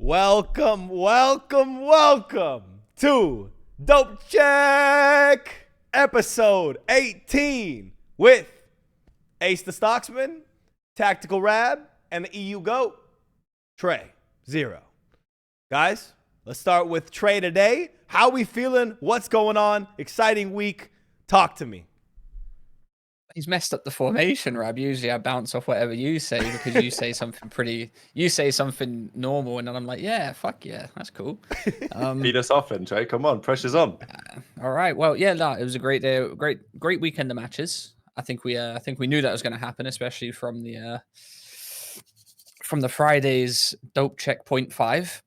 Welcome to Dope Check episode 18 with Ace the Stocksman, Tactical Rab, and the EU GOAT, Trey Zero. Guys, let's start with Trey today. How we feeling? What's going on? Exciting week. Talk to me. He's messed up the formation, Rab. Usually I bounce off whatever you say because you say something normal, and then I'm like, yeah, fuck yeah, that's cool. Beat us off then, Trey. Come on, pressure's on. All right. Well, yeah, no, it was a great day, great weekend of matches. I think we knew that was going to happen, especially from the Friday's Dope Check 0.5.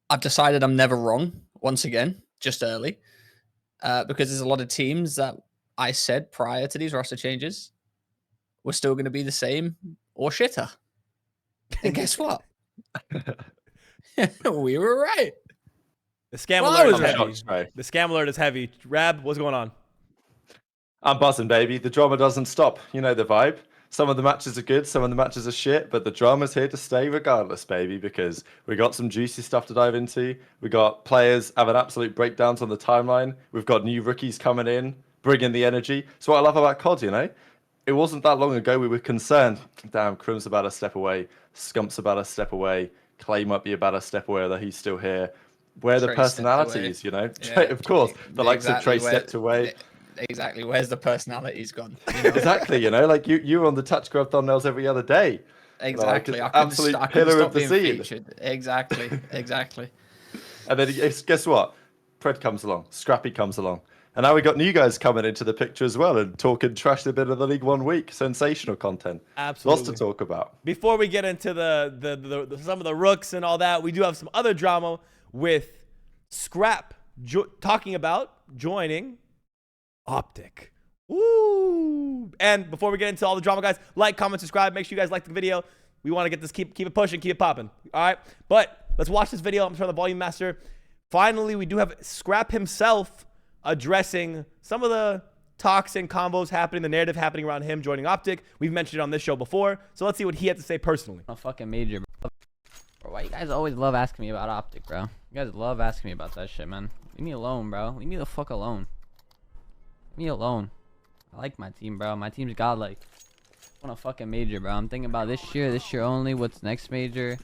I've decided I'm never wrong once again, just early, because there's a lot of teams that I said prior to these roster changes were still going to be the same or shitter. And guess what? We were right. The scam alert is heavy. Rab, what's going on? I'm buzzing, baby. The drama doesn't stop. You know the vibe. Some of the matches are good, some of the matches are shit, but the drama's here to stay regardless, baby, because we got some juicy stuff to dive into. We got players having absolute breakdowns on the timeline. We've got new rookies coming in, bringing the energy. So what I love about COD, you know, it wasn't that long ago we were concerned. Damn, Crim's about a step away. Scump's about a step away. Clay might be about a step away, although he's still here. Where are the personalities, you know? Yeah, of course. The likes of Trey stepped away. Exactly. Where's the personalities gone? You know? Exactly, you know, like you were on the Touch Grub thumbnails every other day. Exactly. Like, absolute pillar of the scene. Featured. Exactly. And then guess what? Pred comes along. Scrappy comes along. And now we got new guys coming into the picture as well and talking trash a bit of the League 1 week. Sensational content. Absolutely. Lots to talk about. Before we get into the some of the rooks and all that, we do have some other drama with Scrap talking about joining OpTic. Woo! And before we get into all the drama, guys, like, comment, subscribe. Make sure you guys like the video. We want to get this, keep it pushing, keep it popping. All right? But let's watch this video. I'm turning the volume master. Finally, we do have Scrap himself addressing some of the talks and combos happening, the narrative happening around him joining OpTic. We've mentioned it on this show before. So let's see what he had to say personally. A fucking major, bro. Why you guys always love asking me about OpTic, bro? You guys love asking me about that shit, man. Leave me alone, bro. Leave me the fuck alone. Leave me alone. I like my team, bro. My team's godlike. I want a fucking major, bro. I'm thinking about this year only. What's next major?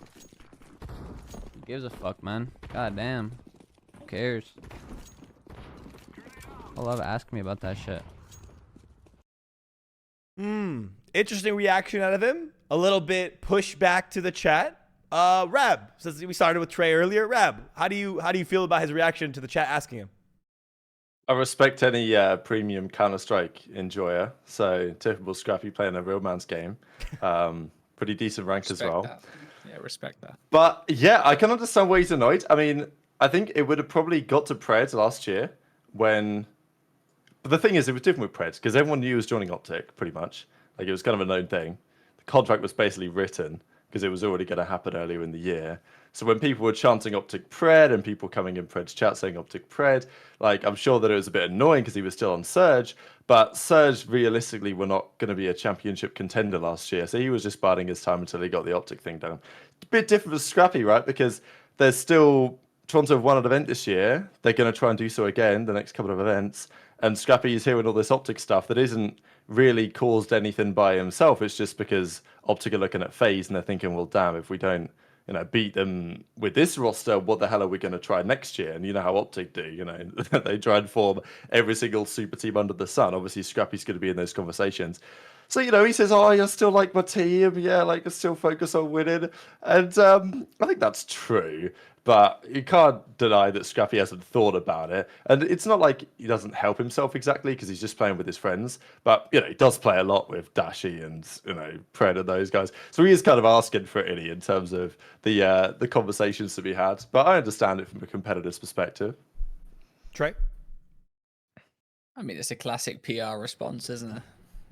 Who gives a fuck, man? God damn. Who cares? I love asking me about that shit. Interesting reaction out of him. A little bit pushback to the chat. Rab, since we started with Trey earlier, Rab, how do you feel about his reaction to the chat asking him? I respect any premium Counter-Strike enjoyer. So typical Scrappy playing a real man's game. Pretty decent rank as well. That. Yeah, respect that. But yeah, I can understand why he's annoyed. I mean, I think it would have probably got to Pred last year when... But the thing is, it was different with Pred because everyone knew he was joining OpTic pretty much. Like, it was kind of a known thing. The contract was basically written because it was already going to happen earlier in the year. So when people were chanting OpTic Pred and people coming in Pred's chat saying OpTic Pred, like, I'm sure that it was a bit annoying because he was still on Surge, but Surge realistically were not going to be a championship contender last year. So he was just biding his time until he got the OpTic thing done. A bit different for Scrappy, right? Because there's still... Toronto have won an event this year. They're going to try and do so again the next couple of events. And Scrappy is hearing all this OpTic stuff that isn't really caused anything by himself. It's just because OpTic are looking at FaZe and they're thinking, well, damn, if we don't, you know, beat them with this roster, what the hell are we going to try next year? And you know how OpTic do, you know, they try and form every single super team under the sun. Obviously, Scrappy's going to be in those conversations. So, you know, he says, oh, I still like my team. Yeah, like, I still focus on winning. And I think that's true. But you can't deny that Scrappy hasn't thought about it. And it's not like he doesn't help himself exactly because he's just playing with his friends. But, you know, he does play a lot with Dashy and, you know, Pred and those guys. So he is kind of asking for it in terms of the conversations to be had. But I understand it from a competitor's perspective. Trey? I mean, it's a classic PR response, isn't it?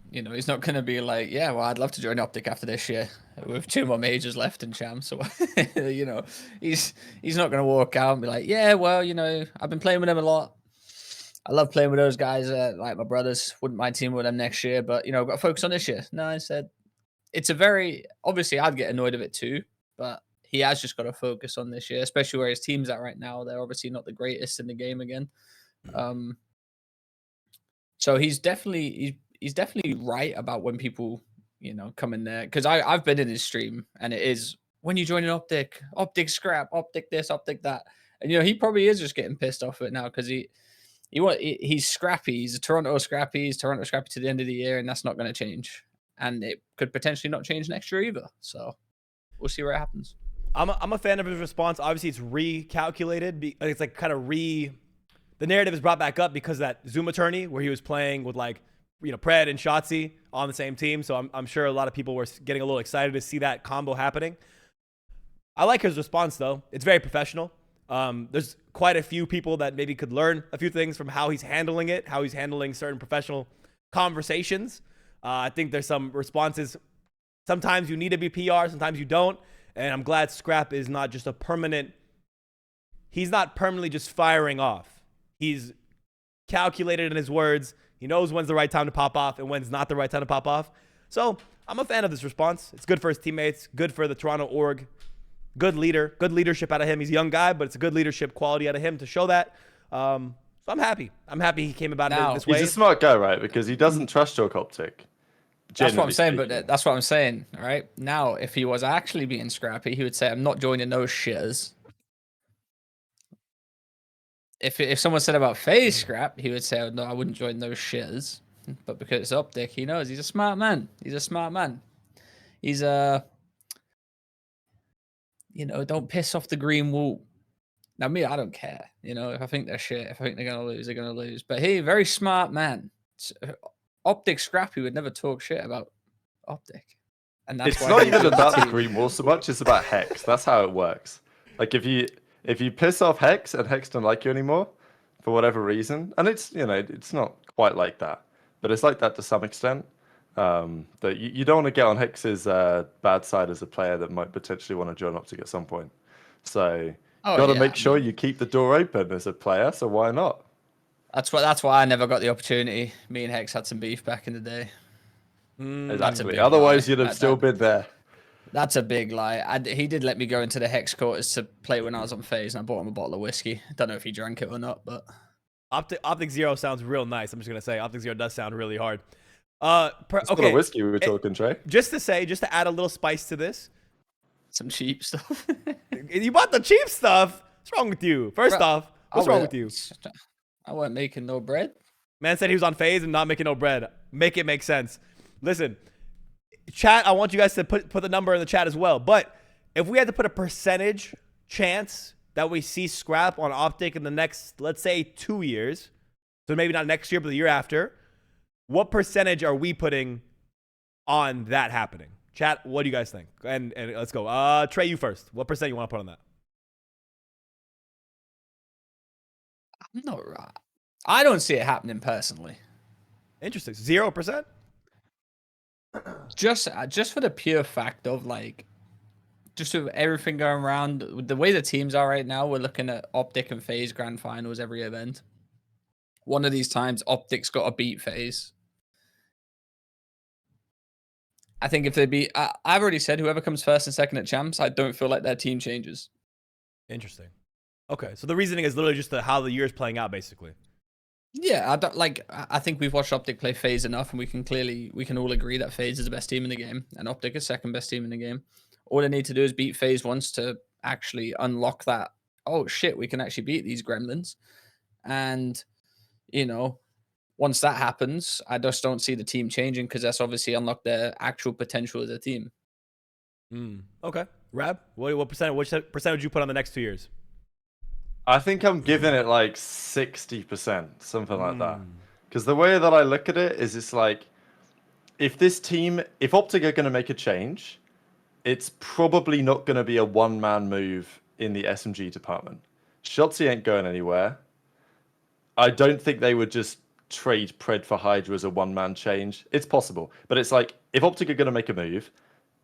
You know, he's not going to be like, yeah, well, I'd love to join OpTic after this year with 2 more majors left in Champs. So, you know, he's not going to walk out and be like, yeah, well, you know, I've been playing with them a lot. I love playing with those guys, like my brothers. Wouldn't mind teaming with them next year, but, you know, I've got to focus on this year. No, I said, it's a very, obviously, I'd get annoyed of it too, but he has just got to focus on this year, especially where his team's at right now. They're obviously not the greatest in the game again. So he's definitely right about when people, you know, come in there, because I've been in his stream, and it is when you join an OpTic scrap, OpTic this, OpTic that, and you know he probably is just getting pissed off at it now because he's scrappy. He's a Toronto scrappy. He's Toronto scrappy to the end of the year, and that's not going to change, and it could potentially not change next year either. So we'll see where it happens. I'm a fan of his response. Obviously, it's recalculated. It's like kind of the narrative is brought back up because of that Zoom attorney where he was playing with, like, you know, Pred and Shotzi on the same team. So I'm sure a lot of people were getting a little excited to see that combo happening. I like his response, though. It's very professional. There's quite a few people that maybe could learn a few things from how he's handling it, how he's handling certain professional conversations. I think there's some responses. Sometimes you need to be PR, sometimes you don't. And I'm glad Scrap is not just he's not permanently just firing off. He's calculated in his words. He knows when's the right time to pop off and when's not the right time to pop off. So I'm a fan of this response. It's good for his teammates, good for the Toronto org. Good leader, good leadership out of him. He's a young guy, but it's a good leadership quality out of him to show that. So I'm happy. I'm happy he came about it this way. He's a smart guy, right? Because he doesn't trust York OpTic. That's what I'm saying, but that's what I'm saying, all right? Now, if he was actually being scrappy, he would say, I'm not joining those shitters. If someone said about FaZe scrap, he would say, oh, no, I wouldn't join those shitters. But because it's OpTic, he knows. He's a smart man. He's a smart man. He's you know, don't piss off the green wool. Now, me, I don't care. You know, if I think they're shit, if I think they're going to lose, they're going to lose. But he, very smart man. OpTic scrappy would never talk shit about OpTic. And that's it's not even about the green wall so much, it's about Hex. That's how it works. Like, if you piss off Hex and Hex don't like you anymore for whatever reason, and it's, you know, it's not quite like that, but it's like that to some extent. That you don't want to get on Hex's bad side as a player that might potentially want to join OpTic at some point. So got to make sure you keep the door open as a player. So why not? That's why I never got the opportunity. Me and Hex had some beef back in the day. Exactly. Otherwise, you'd have still been there. That's a big lie. He did let me go into the Hex quarters to play when I was on FaZe, and I bought him a bottle of whiskey. Don't know if he drank it or not, but OpTic Zero sounds real nice. I'm just gonna say OpTic Zero does sound really hard. Okay. Whiskey we were talking, Trey. Just to add a little spice to this. Some cheap stuff. You bought the cheap stuff. What's wrong with you? First off, what's wrong with you? I wasn't making no bread. Man said he was on FaZe and not making no bread. Make it make sense. Listen, chat, I want you guys to put the number in the chat as well. But if we had to put a percentage chance that we see Scrap on OpTic in the next, let's say, 2 years, so maybe not next year, but the year after, what percentage are we putting on that happening? Chat, what do you guys think? And let's go. Trey, you first. What percent you want to put on that? I'm not right. I don't see it happening personally. Interesting. 0%? Just for the pure fact of, like, just with everything going around, with the way the teams are right now, we're looking at OpTic and FaZe grand finals every event. One of these times, OpTic's got to beat FaZe. I think if they beat, I've already said whoever comes first and second at Champs, I don't feel like their team changes. Interesting. Okay, so the reasoning is literally just how the year is playing out, basically. Yeah, I think we've watched OpTic play FaZe enough, and we can all agree that FaZe is the best team in the game, and OpTic is second best team in the game. All they need to do is beat FaZe once to actually unlock that. Oh shit, we can actually beat these gremlins, and you know. Once that happens, I just don't see the team changing because that's obviously unlocked their actual potential as a team. Okay. Rab, what percent would you put on the next 2 years? I think I'm giving it like 60%, something like that. Because the way that I look at it is it's like, if OpTic are going to make a change, it's probably not going to be a one-man move in the SMG department. Shotzi ain't going anywhere. I don't think they would just trade Pred for Hydra as a one-man change. It's possible, but it's like, if OpTic are going to make a move,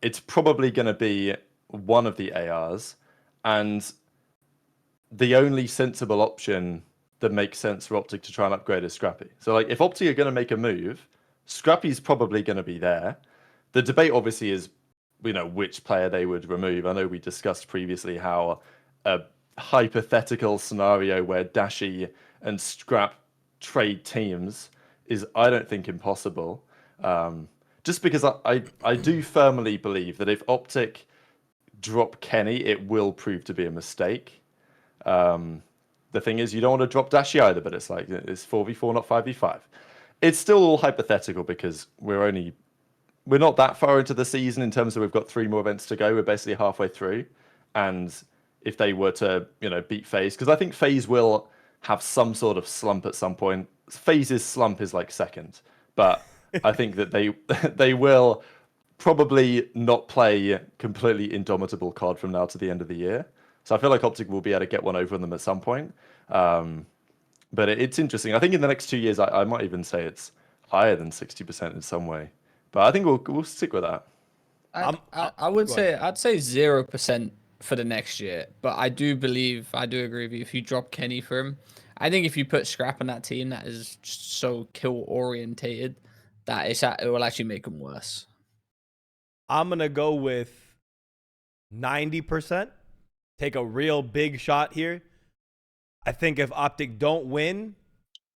it's probably going to be one of the ARs, and the only sensible option that makes sense for OpTic to try and upgrade is Scrappy. So, like, if OpTic are going to make a move, Scrappy's probably going to be there. The debate obviously is which player they would remove. I know we discussed previously how a hypothetical scenario where Dashi and Scrap trade teams is, I don't think, impossible. Just because I do firmly believe that if OpTic drop Kenny, it will prove to be a mistake. The thing is, you don't want to drop Dashi either, but it's like, it's 4v4, not 5v5. It's still all hypothetical because we're not that far into the season in terms of we've got 3 more events to go. We're basically halfway through. And if they were to, beat FaZe, because I think FaZe will have some sort of slump at some point. FaZe's slump is like second, but I think that they will probably not play completely indomitable COD from now to the end of the year. So I feel like OpTic will be able to get one over on them at some point. But it's interesting. I think in the next 2 years, I might even say it's higher than 60% in some way. But I think we'll stick with that. I would say I'd say 0% for the next year, but I do agree with you. If you drop Kenny for him, I think if you put Scrap on that team that is just so kill orientated, that it will actually make them worse. I'm gonna go with 90%. Take a real big shot here. I think if OpTic don't win,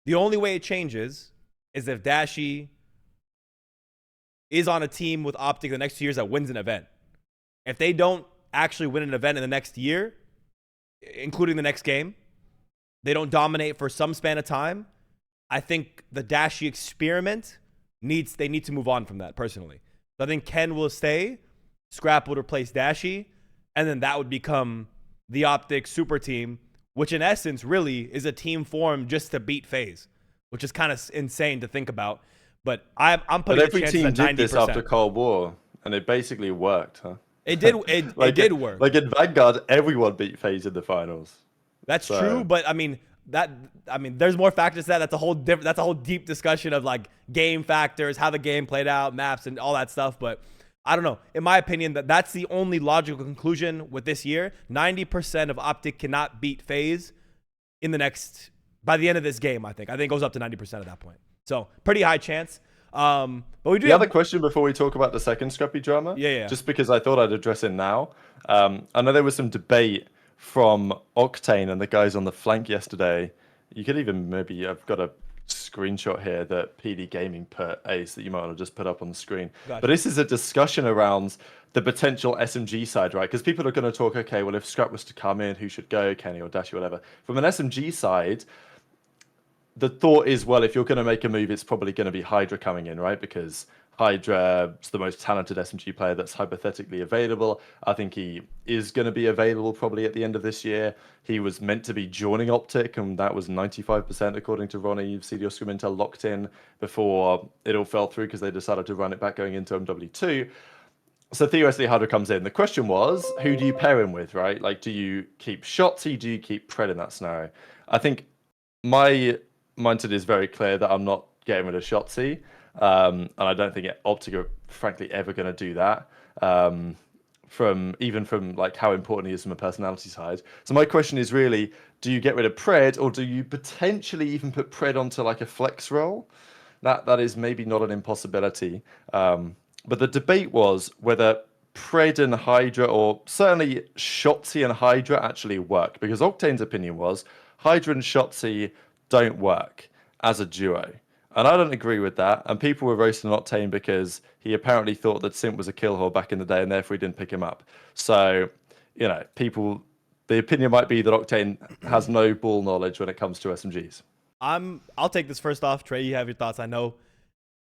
the only way it changes is if Dashi is on a team with OpTic the next 2 years that wins an event. If they don't actually win an event in the next year, including the next game, they don't dominate for some span of time, I think the Dashi experiment they need to move on from that, personally. So I think Ken will stay, Scrap would replace Dashi, and then that would become the OpTic super team, which in essence really is a team formed just to beat FaZe, which is kind of insane to think about. But I'm putting but every the chances team at 90%. did this after Cold War, and it basically worked, huh? It did. It did work. Like in Vanguard, everyone beat FaZe in the finals. That's true, but I mean there's more factors to that. That's a whole deep discussion of like game factors, how the game played out, maps, and all that stuff. But I don't know. In my opinion, that's the only logical conclusion with this year. 90% of OpTic cannot beat FaZe by the end of this game. I think it goes up to 90% at that point. So pretty high chance. But we do. The other question before we talk about the second Scrappy drama, Yeah. just because I thought I'd address it now. I know there was some debate from Octane and the guys on the flank yesterday. You could even I've got a screenshot here that PD Gaming put, Ace, that you might want to just put up on the screen. Gotcha. But this is a discussion around the potential SMG side, right? Because people are going to talk, okay, well, if Scrap was to come in, who should go, Kenny or Dashi, whatever. From an SMG side, the thought is, well, if you're going to make a move, it's probably going to be Hydra coming in, right? Because Hydra's the most talented SMG player that's hypothetically available. I think he is going to be available probably at the end of this year. He was meant to be joining OpTic, and that was 95% according to Ronnie. CDL Scrim Intel locked in before it all fell through because they decided to run it back going into MW2. So theoretically, Hydra comes in. The question was, who do you pair him with, right? Like, do you keep Shotzi? Do you keep Pred in that scenario? I think my mindset is very clear that I'm not getting rid of Shotzi. And I don't think OpTic are frankly ever going to do that. From like how important he is from a personality side. So my question is really, do you get rid of Pred, or do you potentially even put Pred onto like a flex role? That is maybe not an impossibility. But the debate was whether Pred and Hydra, or certainly Shotzi and Hydra, actually work. Because Octane's opinion was Hydra and Shotzi don't work as a duo. And I don't agree with that. And people were roasting Octane because he apparently thought that Simp was a kill whore back in the day, and therefore he didn't pick him up. So, the opinion might be that Octane has no ball knowledge when it comes to SMGs. I'll take this first off. Trey, you have your thoughts, I know.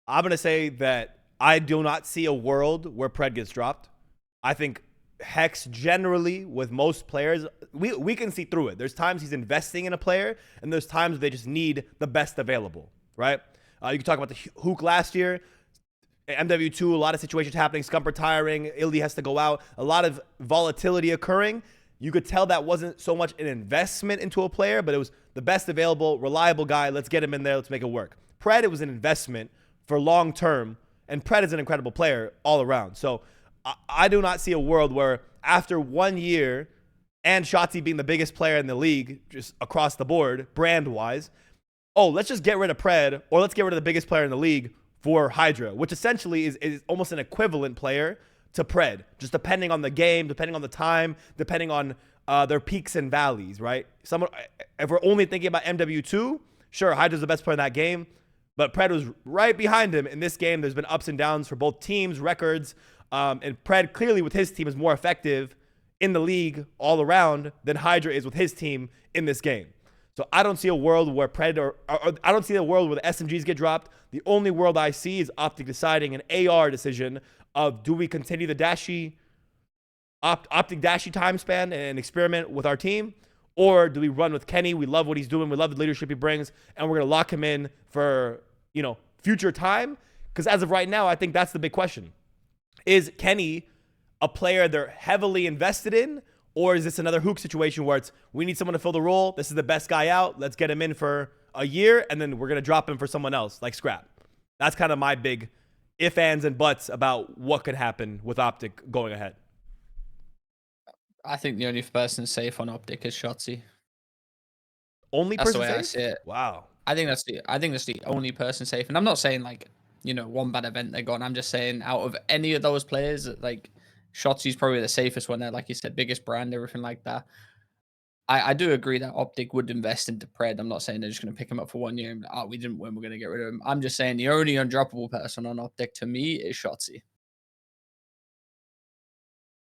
I'm going to say that I do not see a world where Pred gets dropped. I think Hex generally, with most players, we can see through it. There's times he's investing in a player, and there's times they just need the best available, right? You can talk about the Hook last year, MW2, a lot of situations happening, Scump retiring, Illy has to go out, a lot of volatility occurring. You could tell that wasn't so much an investment into a player, but it was the best available, reliable guy. Let's get him in there. Let's make it work. Pred, it was an investment for long term, and Pred is an incredible player all around. So I do not see a world where after 1 year, and Shotzi being the biggest player in the league, just across the board, brand-wise, let's just get rid of Pred, or let's get rid of the biggest player in the league for Hydra, which essentially is almost an equivalent player, to Pred, just depending on the game, depending on the time, depending on their peaks and valleys, right? If we're only thinking about MW2, sure, Hydra's the best player in that game, but Pred was right behind him in this game. There's been ups and downs for both teams, records, and Pred clearly with his team is more effective in the league all around than Hydra is with his team in this game. So I don't see a world where Pred or I don't see a world where the SMGs get dropped. The only world I see is OpTic deciding an AR decision of do we continue the OpTic Dashy time span and experiment with our team, or do we run with Kenny? We love what he's doing. We love the leadership he brings, and we're going to lock him in for, you know, future time. Because as of right now, I think that's the big question. Is Kenny a player they're heavily invested in, or is this another Hook situation where it's we need someone to fill the role? This is the best guy out. Let's get him in for a year, and then we're going to drop him for someone else, like Scrap. That's kind of my big if, ands, and buts about what could happen with OpTic going ahead. I think the only person safe on OpTic is Shotzzy. Only That's the person way I safe? see it. Wow. I think that's the only person safe. And I'm not saying like, you know, one bad event they're gone. I'm just saying out of any of those players, like Shotzzy's probably the safest one there. Like you said, biggest brand, everything like that. I do agree that OpTic would invest into Pred. I'm not saying they're just going to pick him up for 1 year and we didn't win, we're going to get rid of him. I'm just saying the only undroppable person on OpTic to me is Shotzzy.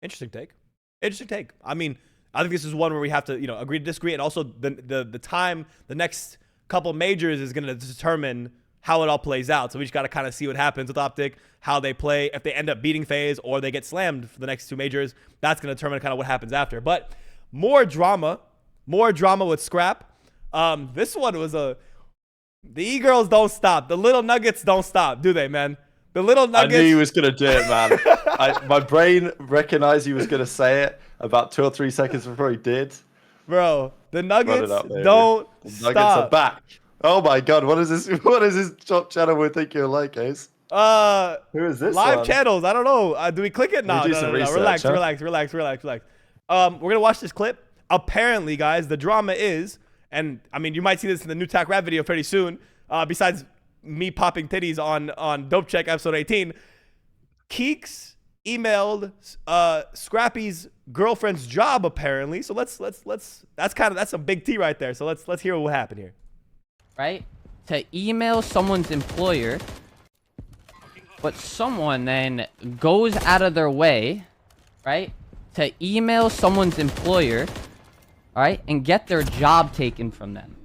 Interesting take. Interesting take. I mean, I think this is one where we have to, you know, agree to disagree. And also the time, the next couple majors is going to determine how it all plays out. So we just got to kind of see what happens with OpTic, how they play, if they end up beating FaZe or they get slammed for the next 2 majors. That's going to determine kind of what happens after. But more drama with Scrap. This one was the E-girls don't stop. The little nuggets don't stop, do they, man? The little nuggets. I knew he was going to do it, man. My brain recognized he was going to say it about 2 or 3 seconds before he did. Bro, the nuggets up, don't The stop. Nuggets are back. Oh my god, what is this? What is this top channel we think you're like, Ace? Who is this live one? channels. I don't know. Do we click it? No, do no, some no. research, Relax, huh? relax. We're gonna watch this clip. Apparently, guys, the drama is, and I mean, you might see this in the new Tac Rap video pretty soon. Besides me popping titties on Dope Check episode 18, Keeks emailed Scrappy's girlfriend's job apparently. So let's that's some big T right there. So let's hear what happened here. Right? To email someone's employer, but someone then goes out of their way, right? To email someone's employer, all right, and get their job taken from them.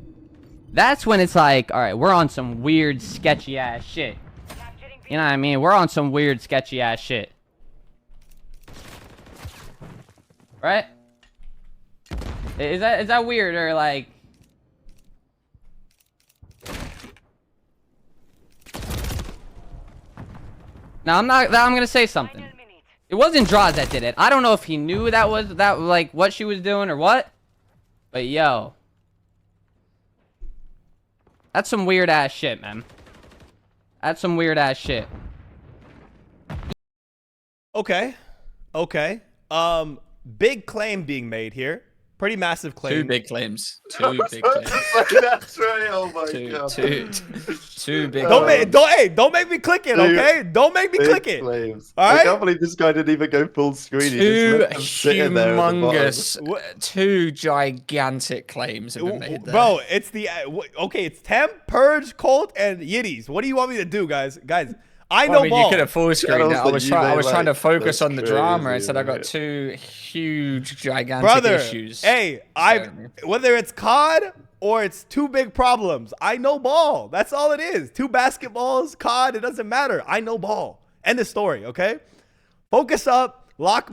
That's when it's like, all right, we're on some weird, sketchy ass shit. You know what I mean? We're on some weird, sketchy ass shit. Right? Is that weird or like? Now I'm gonna say something. It wasn't Drazah that did it. I don't know if he knew that was like what she was doing or what. But yo. That's some weird ass shit, man. That's some weird ass shit. Okay. Big claim being made here. Pretty massive claim. 2 big claims. 2 big claims. That's right. Oh my god. Two big. Don't make me click it, okay? Don't make me click it. Flames. All I right? can't believe this guy didn't even go full screen. He just 2 let them sit in there at the bottom. humongous, 2 gigantic claims have been made there. Bro, it's the okay. It's Temp, Purge, Colt, and Yiddies. What do you want me to do, guys? I know mean, ball. you could have full screened it. I was trying to focus That's on the drama. crazy, Instead, I got right? 2 huge, gigantic Brother, issues. hey, whether it's COD or it's 2 big problems, I know ball. That's all it is. 2 basketballs, COD, it doesn't matter. I know ball. End of story, okay? Focus up, lock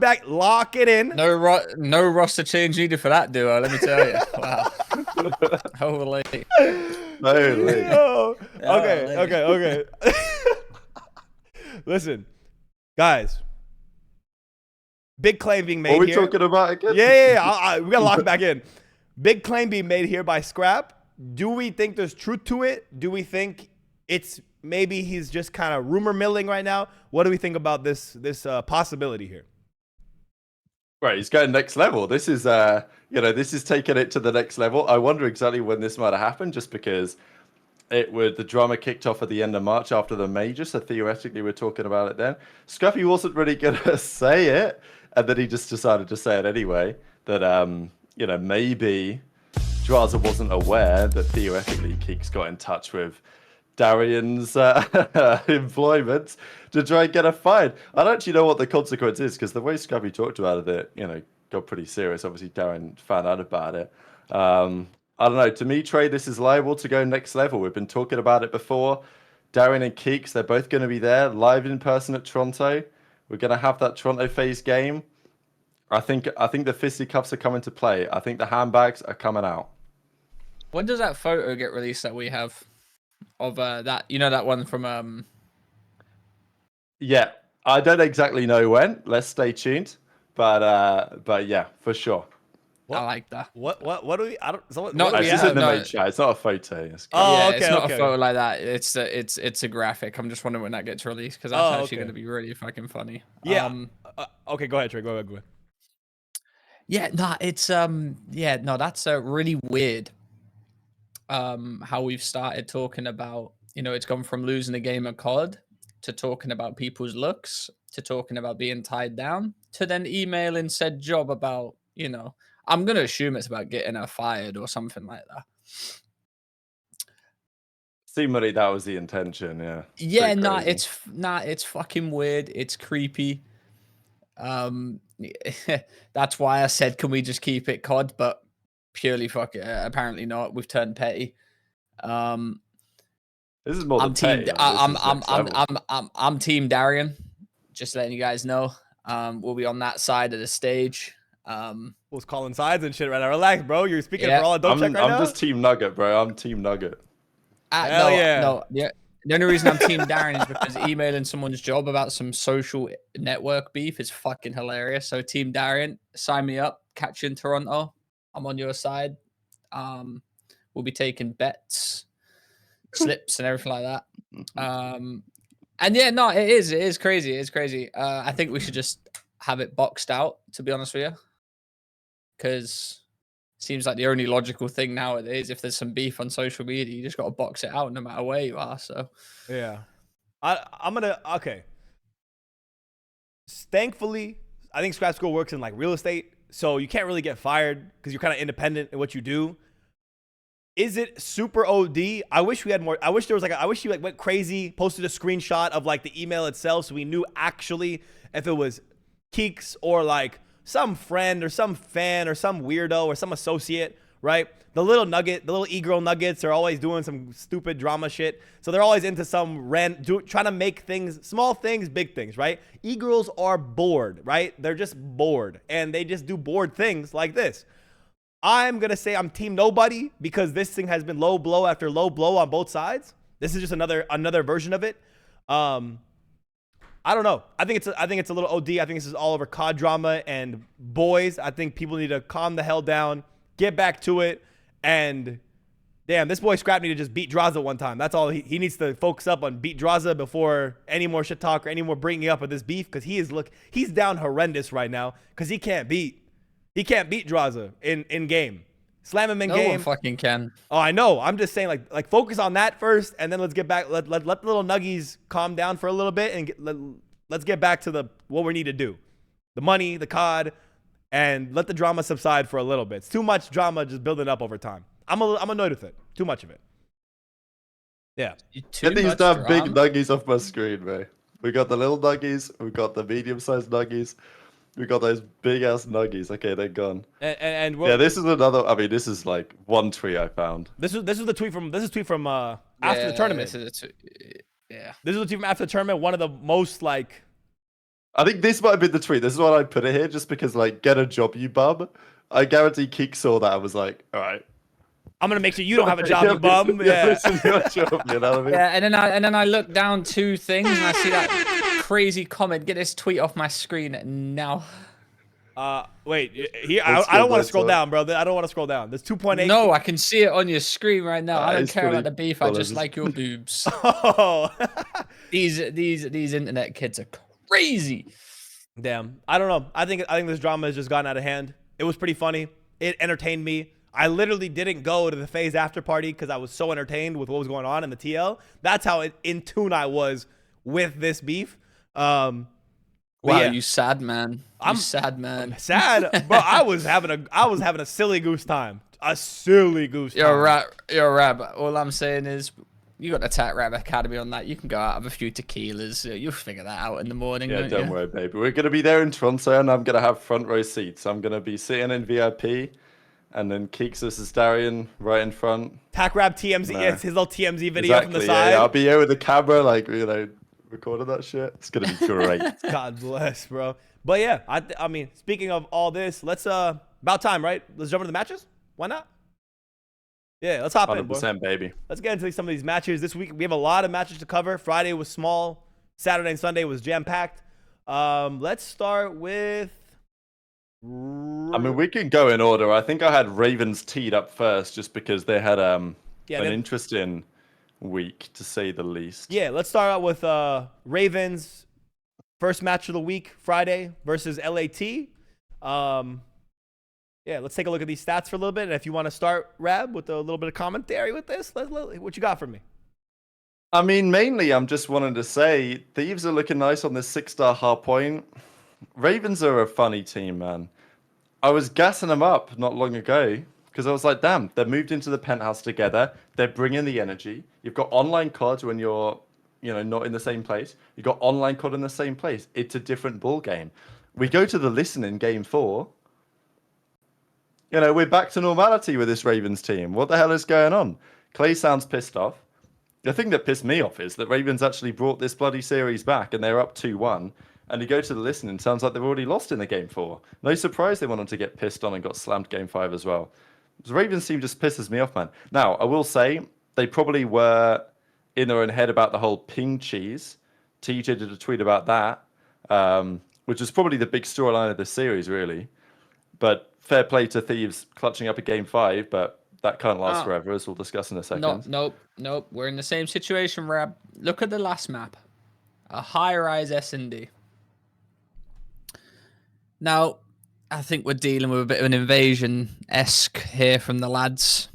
it in. No roster change needed for that duo, let me tell you. Wow. Holy. Holy. Yo. Okay. Listen, guys. Big claim being made What are we here. talking about again? Yeah. We gotta lock it back in. Big claim being made here by Scrap. Do we think there's truth to it? Do we think it's maybe he's just kind of rumor milling right now? What do we think about this possibility here? Right, he's going next level. This is this is taking it to the next level. I wonder exactly when this might have happened, just because the drama kicked off at the end of March after the major, so theoretically we're talking about it then. Scruffy wasn't really gonna say it, and then he just decided to say it anyway. That you know, maybe Drazah wasn't aware that theoretically Keeks got in touch with Darien's employment to try and get a fine. I don't actually know what the consequence is, because the way Scruffy talked about it, you know, got pretty serious. Obviously, Darien found out about it. I don't know. To me, Trey, this is liable to go next level. We've been talking about it before. Darien and Keeks, they're both going to be there live in person at Toronto. We're going to have that Toronto FaZe game. I think the fisticuffs are coming to play. I think the handbags are coming out. When does that photo get released that we have of that? You know, that one from Yeah, I don't exactly know when. Let's stay tuned. But yeah, for sure. I like that. What do we? I don't. So what, No, what do we It's just have? in the no. main chat. It's not a photo. It's Oh, Yeah, okay, it's not okay. a photo like that. It's a graphic. I'm just wondering when that gets released, because that's Oh, actually okay. going to be really fucking funny. Yeah. Okay, go ahead, Trey. Go ahead. Yeah, no, it's yeah, no, that's really weird. How we've started talking about, you know, it's gone from losing a game of COD to talking about people's looks to talking about being tied down to then emailing said job about, you know, I'm gonna assume it's about getting her fired or something like that. Seemingly that was the intention. Yeah. Yeah, Pretty nah, crazy. it's fucking weird. It's creepy. That's why I said, can we just keep it COD? But purely fuck it. Apparently not. We've turned petty. This is more I'm than team. petty. I mean, this is next level. I'm team Darien. Just letting you guys know. We'll be on that side of the stage. Was calling sides and shit right now. Relax, bro. You're speaking Yeah. for all adult check right I'm now. just Team Nugget, bro. I'm Team Nugget. Hell yeah. No. Yeah. The only reason I'm team Darien is because emailing someone's job about some social network beef is fucking hilarious. So team Darien, sign me up. Catch you in Toronto. I'm on your side. We'll be taking bets, slips, and everything like that. And yeah, no, it is crazy. It's crazy. I think we should just have it boxed out, to be honest with you, because it seems like the only logical thing nowadays. If there's some beef on social media, you just got to box it out, no matter where you are. So Yeah. I'm gonna okay. Thankfully, I think Scrap School works in like real estate, so you can't really get fired because you're kind of independent in what you do. Is it super OD? I wish we had more. I wish there was like I wish you like went crazy, posted a screenshot of like the email itself so we knew actually if it was Keeks or like some friend or some fan or some weirdo or some associate, right? The little e-girl nuggets are always doing some stupid drama shit. So they're always into some trying to make things, small things, big things, right? E-girls are bored, right? They're just bored and they just do bored things like this. I'm going to say I'm team nobody because this thing has been low blow after low blow on both sides. This is just another version of it. I don't know. I think it's a little OD. I think this is all over COD drama and boys. I think people need to calm the hell down, get back to it, and damn, this boy Scrap need to just beat Drazah one time. That's all. He needs to focus up on beat Drazah before any more shit talk or any more bringing up of this beef because he's down horrendous right now because he can't beat Drazah in game. Slam him in game. no one fucking can. Oh, I know. I'm just saying, like focus on that first, and then let's get back. Let the little nuggies calm down for a little bit, and let's get back to what we need to do, the money, the COD, and let the drama subside for a little bit. It's too much drama just building up over time. I'm annoyed with it. Too much of it. Yeah. Get these damn big nuggies off my screen, man. We got the little nuggies. We got the medium-sized nuggies. We got those big ass nuggies. Okay, they're gone. And yeah, this is another. I mean, this is like one tweet I found. This is the tweet from after the tournament. This is the tweet from after the tournament. One of the most like. I think this might have been the tweet. This is why I put it here, just because like, get a job, you bum. I guarantee Keeks saw that and was like, all right. I'm gonna make sure you don't have a job, you bum. Yeah. This is your job, you know what I mean? Yeah, and then I look down two things and I see that crazy comment. Get this tweet off my screen now. Wait, here I don't want to scroll down, bro. I don't want to scroll down. There's 2.8. No, I can see it on your screen right now. I don't care about the beef. I just apologies. like your boobs. Oh. These internet kids are crazy. Damn. I don't know. I think this drama has just gotten out of hand. It was pretty funny. It entertained me. I literally didn't go to the FaZe after party because I was so entertained with what was going on in the TL. That's how in tune I was with this beef. Wow, yeah. you sad man. I'm sad man. I'm sad, but I was having a silly goose time. A silly goose time. You're a rab. All I'm saying is, you got the Tech Rab Academy on that. You can go out, have a few tequilas. You'll figure that out in the morning. Yeah, don't you? worry, baby. We're gonna be there in Toronto, and I'm gonna have front row seats. I'm gonna be sitting in VIP, and then Keeks versus Darien right in front. Takrab TMZ, it's his little TMZ video Exactly, from the side. Yeah, I'll be here with the camera, like, you know, recording that shit. It's gonna be great. God bless, bro. But yeah, I mean, speaking of all this, let's about time, right? Let's jump into the matches. Why not? Yeah, let's hop in, boy. 100%, baby. Let's get into some of these matches. This week we have a lot of matches to cover. Friday was small. Saturday and Sunday was jam-packed. Let's start with... I mean, we can go in order. I think I had Ravens teed up first just because they had an interesting week, to say the least. Yeah, let's start out with Ravens. First match of the week, Friday versus LAT. Yeah, let's take a look at these stats for a little bit. And if you want to start, Rab, with a little bit of commentary with this, what you got for me? I mean, mainly I'm just wanting to say Thieves are looking nice on this 6-star hard point. Ravens are a funny team, man. I was gassing them up not long ago because I was like, damn, they're moved into the penthouse together. They're bringing the energy. You've got online COD when you're, not in the same place. You've got online COD in the same place. It's a different ball game. We go to the listen in game 4. We're back to normality with this Ravens team. What the hell is going on? Clay sounds pissed off. The thing that pissed me off is that Ravens actually brought this bloody series back and they're up 2-1. And you go to the listen and it sounds like they've already lost in the game 4. No surprise they wanted to get pissed on and got slammed game 5 as well. The Ravens team just pisses me off, man. Now, I will say they probably were in their own head about the whole ping cheese. TJ did a tweet about that, which is probably the big storyline of the series, really. But fair play to Thieves clutching up a game 5, but that can't last forever, as we'll discuss in a second. Nope. We're in the same situation, Rab. Look at the last map. A high-rise S&D. Now, I think we're dealing with a bit of an invasion-esque here from the lads.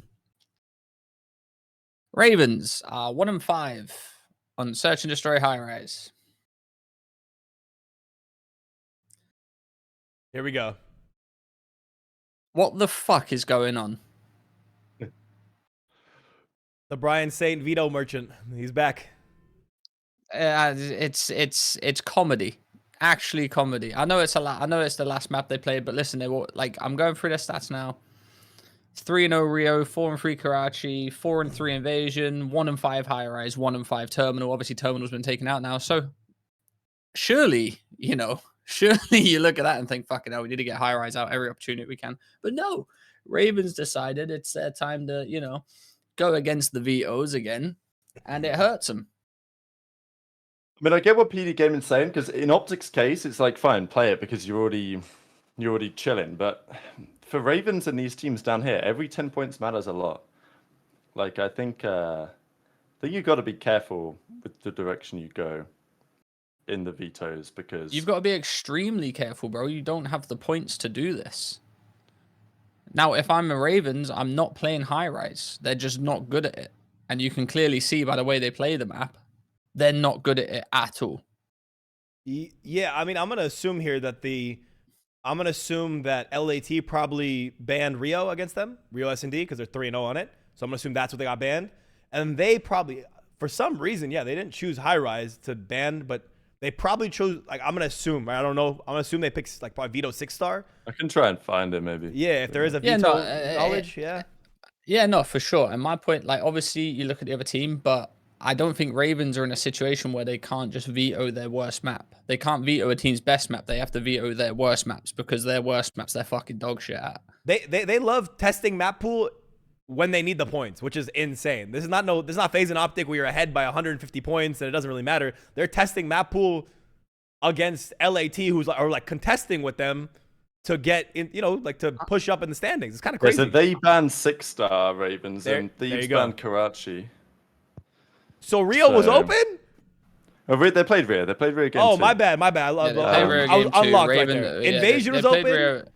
Ravens are 1-5 on Search and Destroy high-rise. Here we go. What the fuck is going on? The Brian Saint Vito merchant. He's back. It's comedy. Actually comedy. I know it's I know it's the last map they played, but listen, I'm going through their stats now. 3-0 Rio, 4-3 Karachi, 4-3 Invasion, 1-5 High Rise, 1-5 Terminal. Obviously, Terminal's been taken out now. So surely you look at that and think, fucking hell, we need to get High Rise out every opportunity we can. But no, Ravens decided it's their time to, go against the vetoes again, and it hurts them. I mean, I get what PD Gaming's saying, because in OpTic's case, it's like, fine, play it because you're already chilling. But for Ravens and these teams down here, every 10 points matters a lot. Like, I think you've got to be careful with the direction you go in the vetoes, because you've got to be extremely careful, bro. You don't have the points to do this. Now, if I'm a Ravens, I'm not playing high rise. They're just not good at it. And you can clearly see by the way they play the map, they're not good at it at all. Yeah, I mean, I'm going to assume here that LAT probably banned Rio against them, Rio S&D, because they're 3-0 on it. So I'm going to assume that's what they got banned. And they probably, for some reason, they didn't choose high rise to ban, but they probably chose, I'm going to assume, right? I don't know. I'm going to assume they picked, probably Vito 6-star. I can try and find it, maybe. Yeah, if there is a Vito knowledge, yeah. Yeah, no, for sure. And my point, obviously, you look at the other team, but I don't think Ravens are in a situation where they can't just veto their worst map. They can't veto a team's best map. They have to veto their worst maps, because their worst maps, they're fucking dog shit at. They love testing map pool when they need the points, which is insane. This is not FaZe and OpTic where you're ahead by 150 points and it doesn't really matter. They're testing map pool against LAT, who's contesting with them to get in, to push up in the standings. It's kind of crazy. Yeah, so they banned 6-star Ravens and Thieves banned Karachi. So ReeaL was open? Oh, they played ReeaL. They played ReeaL again. Oh, my bad. I was unlocked right there. Invasion was open.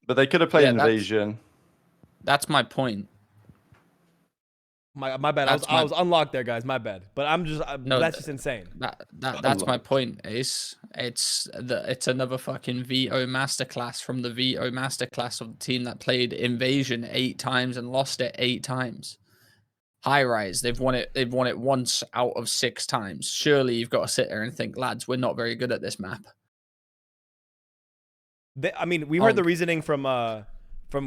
But they could have played Invasion. That's my point. My bad. I was unlocked there, guys. My bad. But that's just insane. That's my point, Ace. It's another fucking veto masterclass from the veto masterclass of the team that played Invasion 8 times and lost it 8 times. High Rise, they've won it once out of 6 times. Surely you've got to sit there and think, lads, we're not very good at this map. I mean, we heard the reasoning from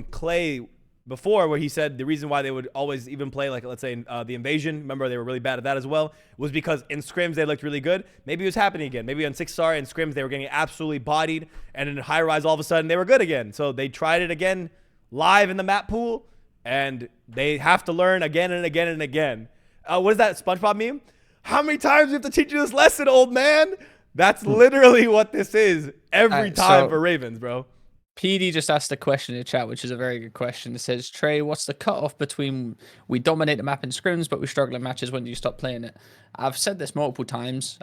Clay before, where he said the reason why they would always even play, like, let's say, the Invasion, remember they were really bad at that as well, was because in scrims they looked really good. Maybe it was happening again. Maybe on 6-star in scrims they were getting absolutely bodied, and in High Rise all of a sudden they were good again. So they tried it again live in the map pool, and they have to learn again and again and again. What is that SpongeBob meme? How many times do we have to teach you this lesson, old man? That's literally what this is every time for Ravens, bro. PD just asked a question in the chat, which is a very good question. It says, Trey, what's the cutoff between we dominate the map in scrims, but we struggle in matches? When do you stop playing it? I've said this multiple times.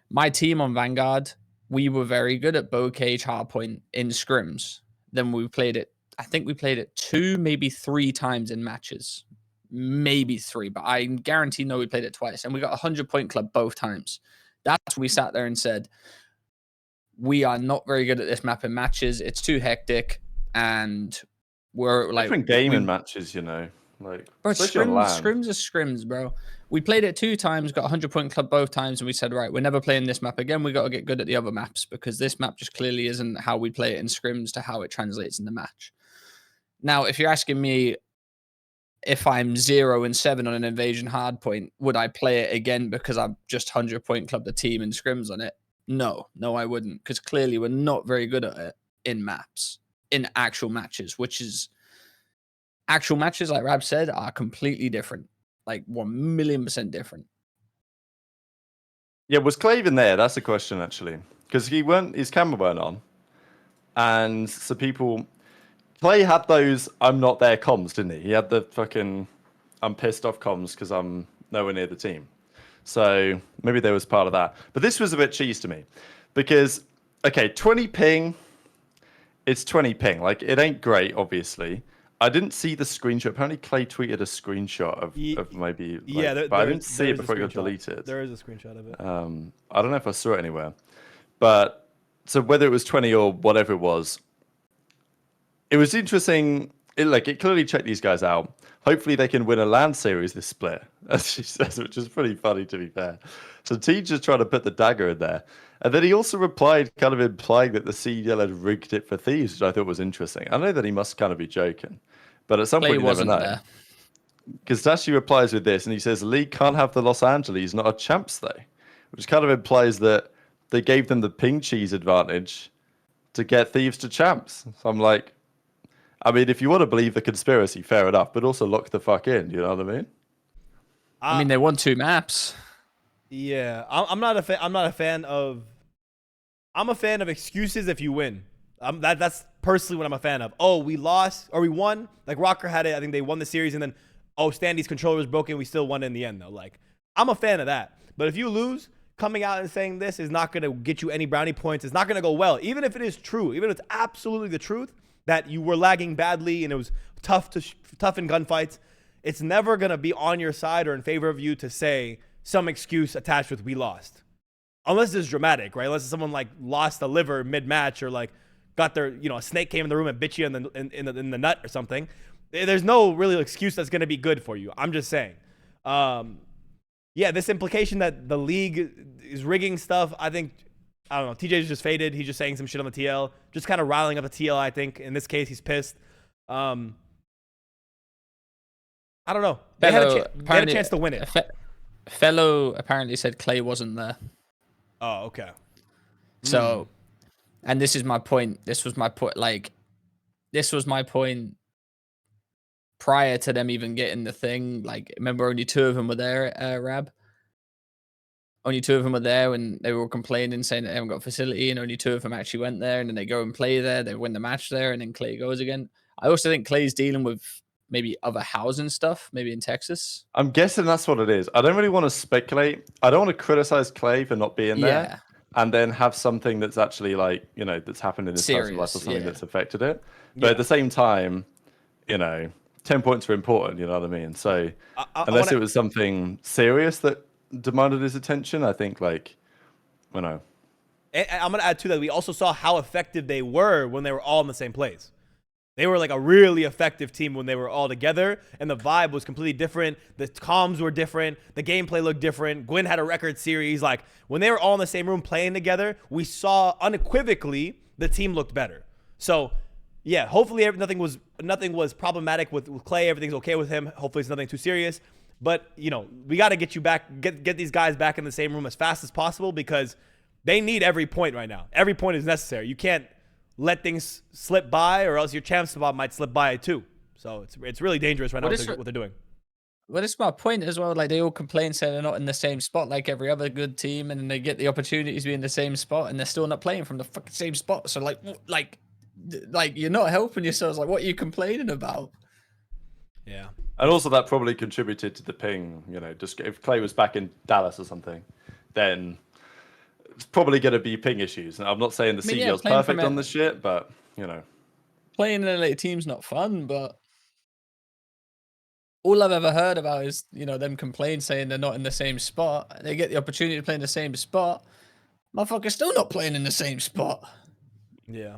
My team on Vanguard, we were very good at bow cage hardpoint in scrims. Then we played it, I think we played it 2, maybe 3 times in matches. Maybe 3, but I guarantee we played it twice. And we got a 100-point club both times. That's when we sat there and said, we are not very good at this map in matches. It's too hectic, and we're like different game in matches, you know. Like, bro, scrims are scrims, bro. We played it 2 times, got a 100-point club both times, and we said, right, we're never playing this map again. We got to get good at the other maps because this map just clearly isn't how we play it in scrims to how it translates in the match. Now, if you're asking me if I'm 0-7 on an Invasion hardpoint, would I play it again because I've just 100-point club the team in scrims on it? No, I wouldn't, because clearly we're not very good at it in maps, in actual matches, which is actual matches, like Rab said, are completely different, like 1,000,000% different. Yeah, was Clave in there? That's the question, actually, because his camera weren't on, and so Clay had those "I'm not there" comms, didn't he? He had the fucking "I'm pissed off" comms because I'm nowhere near the team. So maybe there was part of that. But this was a bit cheese to me because, okay, 20 ping, it's 20 ping. Like, it ain't great, obviously. I didn't see the screenshot. Apparently, Clay tweeted a screenshot of maybe, like, but I didn't see it before it got deleted. There is a screenshot of it. I don't know if I saw it anywhere. But, so whether it was 20 or whatever it was interesting. It clearly checked these guys out. Hopefully they can win a LAN series this split, as she says, which is pretty funny, to be fair. So T just trying to put the dagger in there. And then he also replied, kind of implying that the CDL had rigged it for thieves, which I thought was interesting. I know that he must kind of be joking, but at some point you never know. Because Dashi replies with this, and he says, League can't have the Los Angeles, not a champs, though. Which kind of implies that they gave them the ping cheese advantage to get thieves to champs. So I'm like, I mean, if you want to believe the conspiracy, fair enough, but also lock the fuck in. You know what I mean? I mean, they won 2 maps. Yeah, I'm not a fan of. I'm a fan of excuses if you win. That's personally what I'm a fan of. Oh, we lost or we won. Like Rokkr had it. I think they won the series, and then Standy's controller was broken. We still won in the end, though. Like, I'm a fan of that. But if you lose, coming out and saying this is not going to get you any brownie points. It's not going to go well, even if it is true. Even if it's absolutely the truth that you were lagging badly and it was tough in gunfights, it's never going to be on your side or in favor of you to say some excuse attached with "we lost," unless it's dramatic, right? Unless it's someone like lost a liver mid-match or like got their, a snake came in the room and bit you in the nut or something. There's no really excuse that's going to be good for you. I'm just saying. Yeah, this implication that the league is rigging stuff, I don't know. TJ's just faded. He's just saying some shit on the TL. Just kind of riling up the TL, I think. In this case, he's pissed. I don't know. They had a chance to win it. Fellow apparently said Clay wasn't there. Oh, okay. So, and this is my point. This was my point. Like, this was my point prior to them even getting the thing. Like, remember only 2 of them were there, Rab? Only 2 of them were there when they were complaining, saying that they haven't got a facility, and only 2 of them actually went there, and then they go and play there, they win the match there, and then Clay goes again. I also think Clay's dealing with maybe other housing stuff, maybe in Texas. I'm guessing that's what it is. I don't really want to speculate. I don't want to criticize Clay for not being there, and then have something that's actually like, that's happened in his personal life or something that's affected it. But at the same time, you know, 10 points were important. You know what I mean? So unless wanna, it was something serious that demanded his attention, I think like, you know. I'm gonna add to that. We also saw how effective they were when they were all in the same place. They were like a really effective team when they were all together, and the vibe was completely different. The comms were different. The gameplay looked different. Gwyn had a record series. Like, when they were all in the same room playing together, we saw unequivocally the team looked better. So, yeah, hopefully nothing was problematic with Clay. Everything's okay with him. Hopefully it's nothing too serious. But, you know, we got to get you back, get these guys back in the same room as fast as possible because they need every point right now. Every point is necessary. You can't let things slip by, or else your champ spot might slip by too. So it's really dangerous right now what they're doing. Well, that's my point as well. Like, they all complain saying they're not in the same spot like every other good team, and then they get the opportunity to be in the same spot, and they're still not playing from the fucking same spot. So like you're not helping yourselves. Like, what are you complaining about? Yeah. And also that probably contributed to the ping. You know, just if Clay was back in Dallas or something, then it's probably going to be ping issues. And I'm not saying the CDL's perfect on this shit, but, you know. Playing in a late team's not fun, but all I've ever heard about is, you know, them complain saying they're not in the same spot. They get the opportunity to play in the same spot. Motherfucker's still not playing in the same spot. Yeah.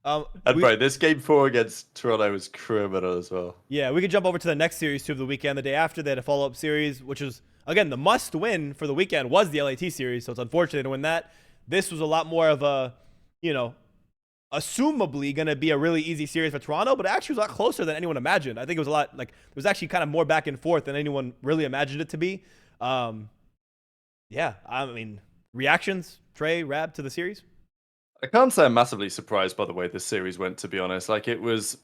And bro, this game 4 against Toronto was criminal as well. Yeah, we could jump over to the next series too of the weekend. The day after, they had a follow-up series, which was, again, the must-win for the weekend was the LAT series, so it's unfortunate to win that. This was a lot more of a, you know, assumably going to be a really easy series for Toronto, but it actually was a lot closer than anyone imagined. I think it was a lot, like, it was actually kind of more back and forth than anyone really imagined it to be. Yeah, I mean, reactions, Trey, Rab, to the series? I can't say I'm massively surprised by the way this series went, to be honest. Like, it was,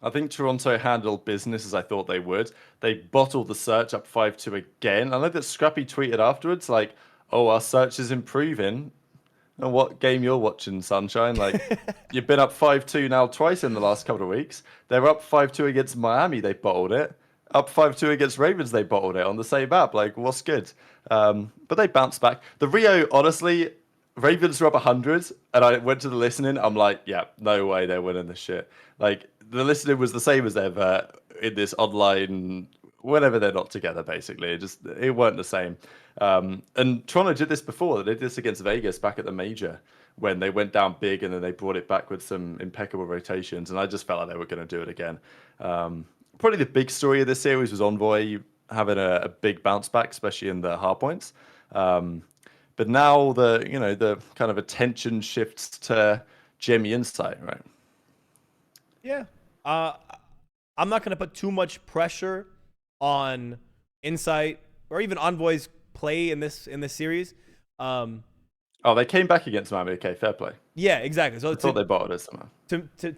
I think Toronto handled business as I thought they would. They bottled the search up 5-2 again. I know that Scrappy tweeted afterwards, like, oh, our search is improving. And what game you're watching, Sunshine? Like, you've been up 5-2 now twice in the last couple of weeks. They were up 5-2 against Miami, they bottled it. Up 5-2 against Ravens, they bottled it on the same map. Like, what's good? But they bounced back. The Rio, honestly, Ravens were up 100, and I went to the listening. I'm like, yeah, no way they're winning this shit. Like, the listening was the same as ever in this online, whenever they're not together, basically. It weren't the same. And Toronto did this before. They did this against Vegas back at the major when they went down big and then they brought it back with some impeccable rotations. And I just felt like they were going to do it again. Probably the big story of this series was Envoy having a big bounce back, especially in the hard points. But now the kind of attention shifts to Jimmy Insight, right? Yeah. I'm not going to put too much pressure on Insight or even Envoy's play in this series. Oh, they came back against Miami. Okay, fair play. Yeah, exactly. So I thought they bottled it somehow.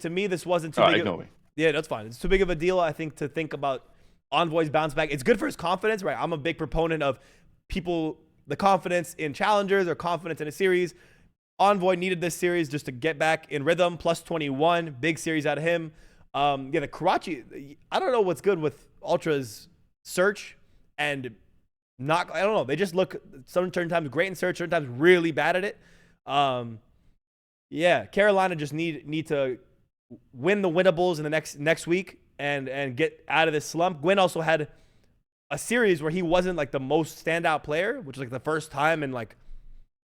To me, this wasn't too big. Ignore me. Yeah, that's fine. It's too big of a deal, I think, to think about Envoy's bounce back. It's good for his confidence, right? I'm a big proponent of the confidence in challengers or confidence in a series. Envoy needed this series just to get back in rhythm. Plus 21, big series out of him. The Karachi, I don't know what's good with Ultra's search and not. I don't know. They just look sometimes great in search, sometimes really bad at it. Yeah, Carolina just need to win the winnables in the next week and get out of this slump. Gwyn also had a series where he wasn't like the most standout player, which is like the first time in like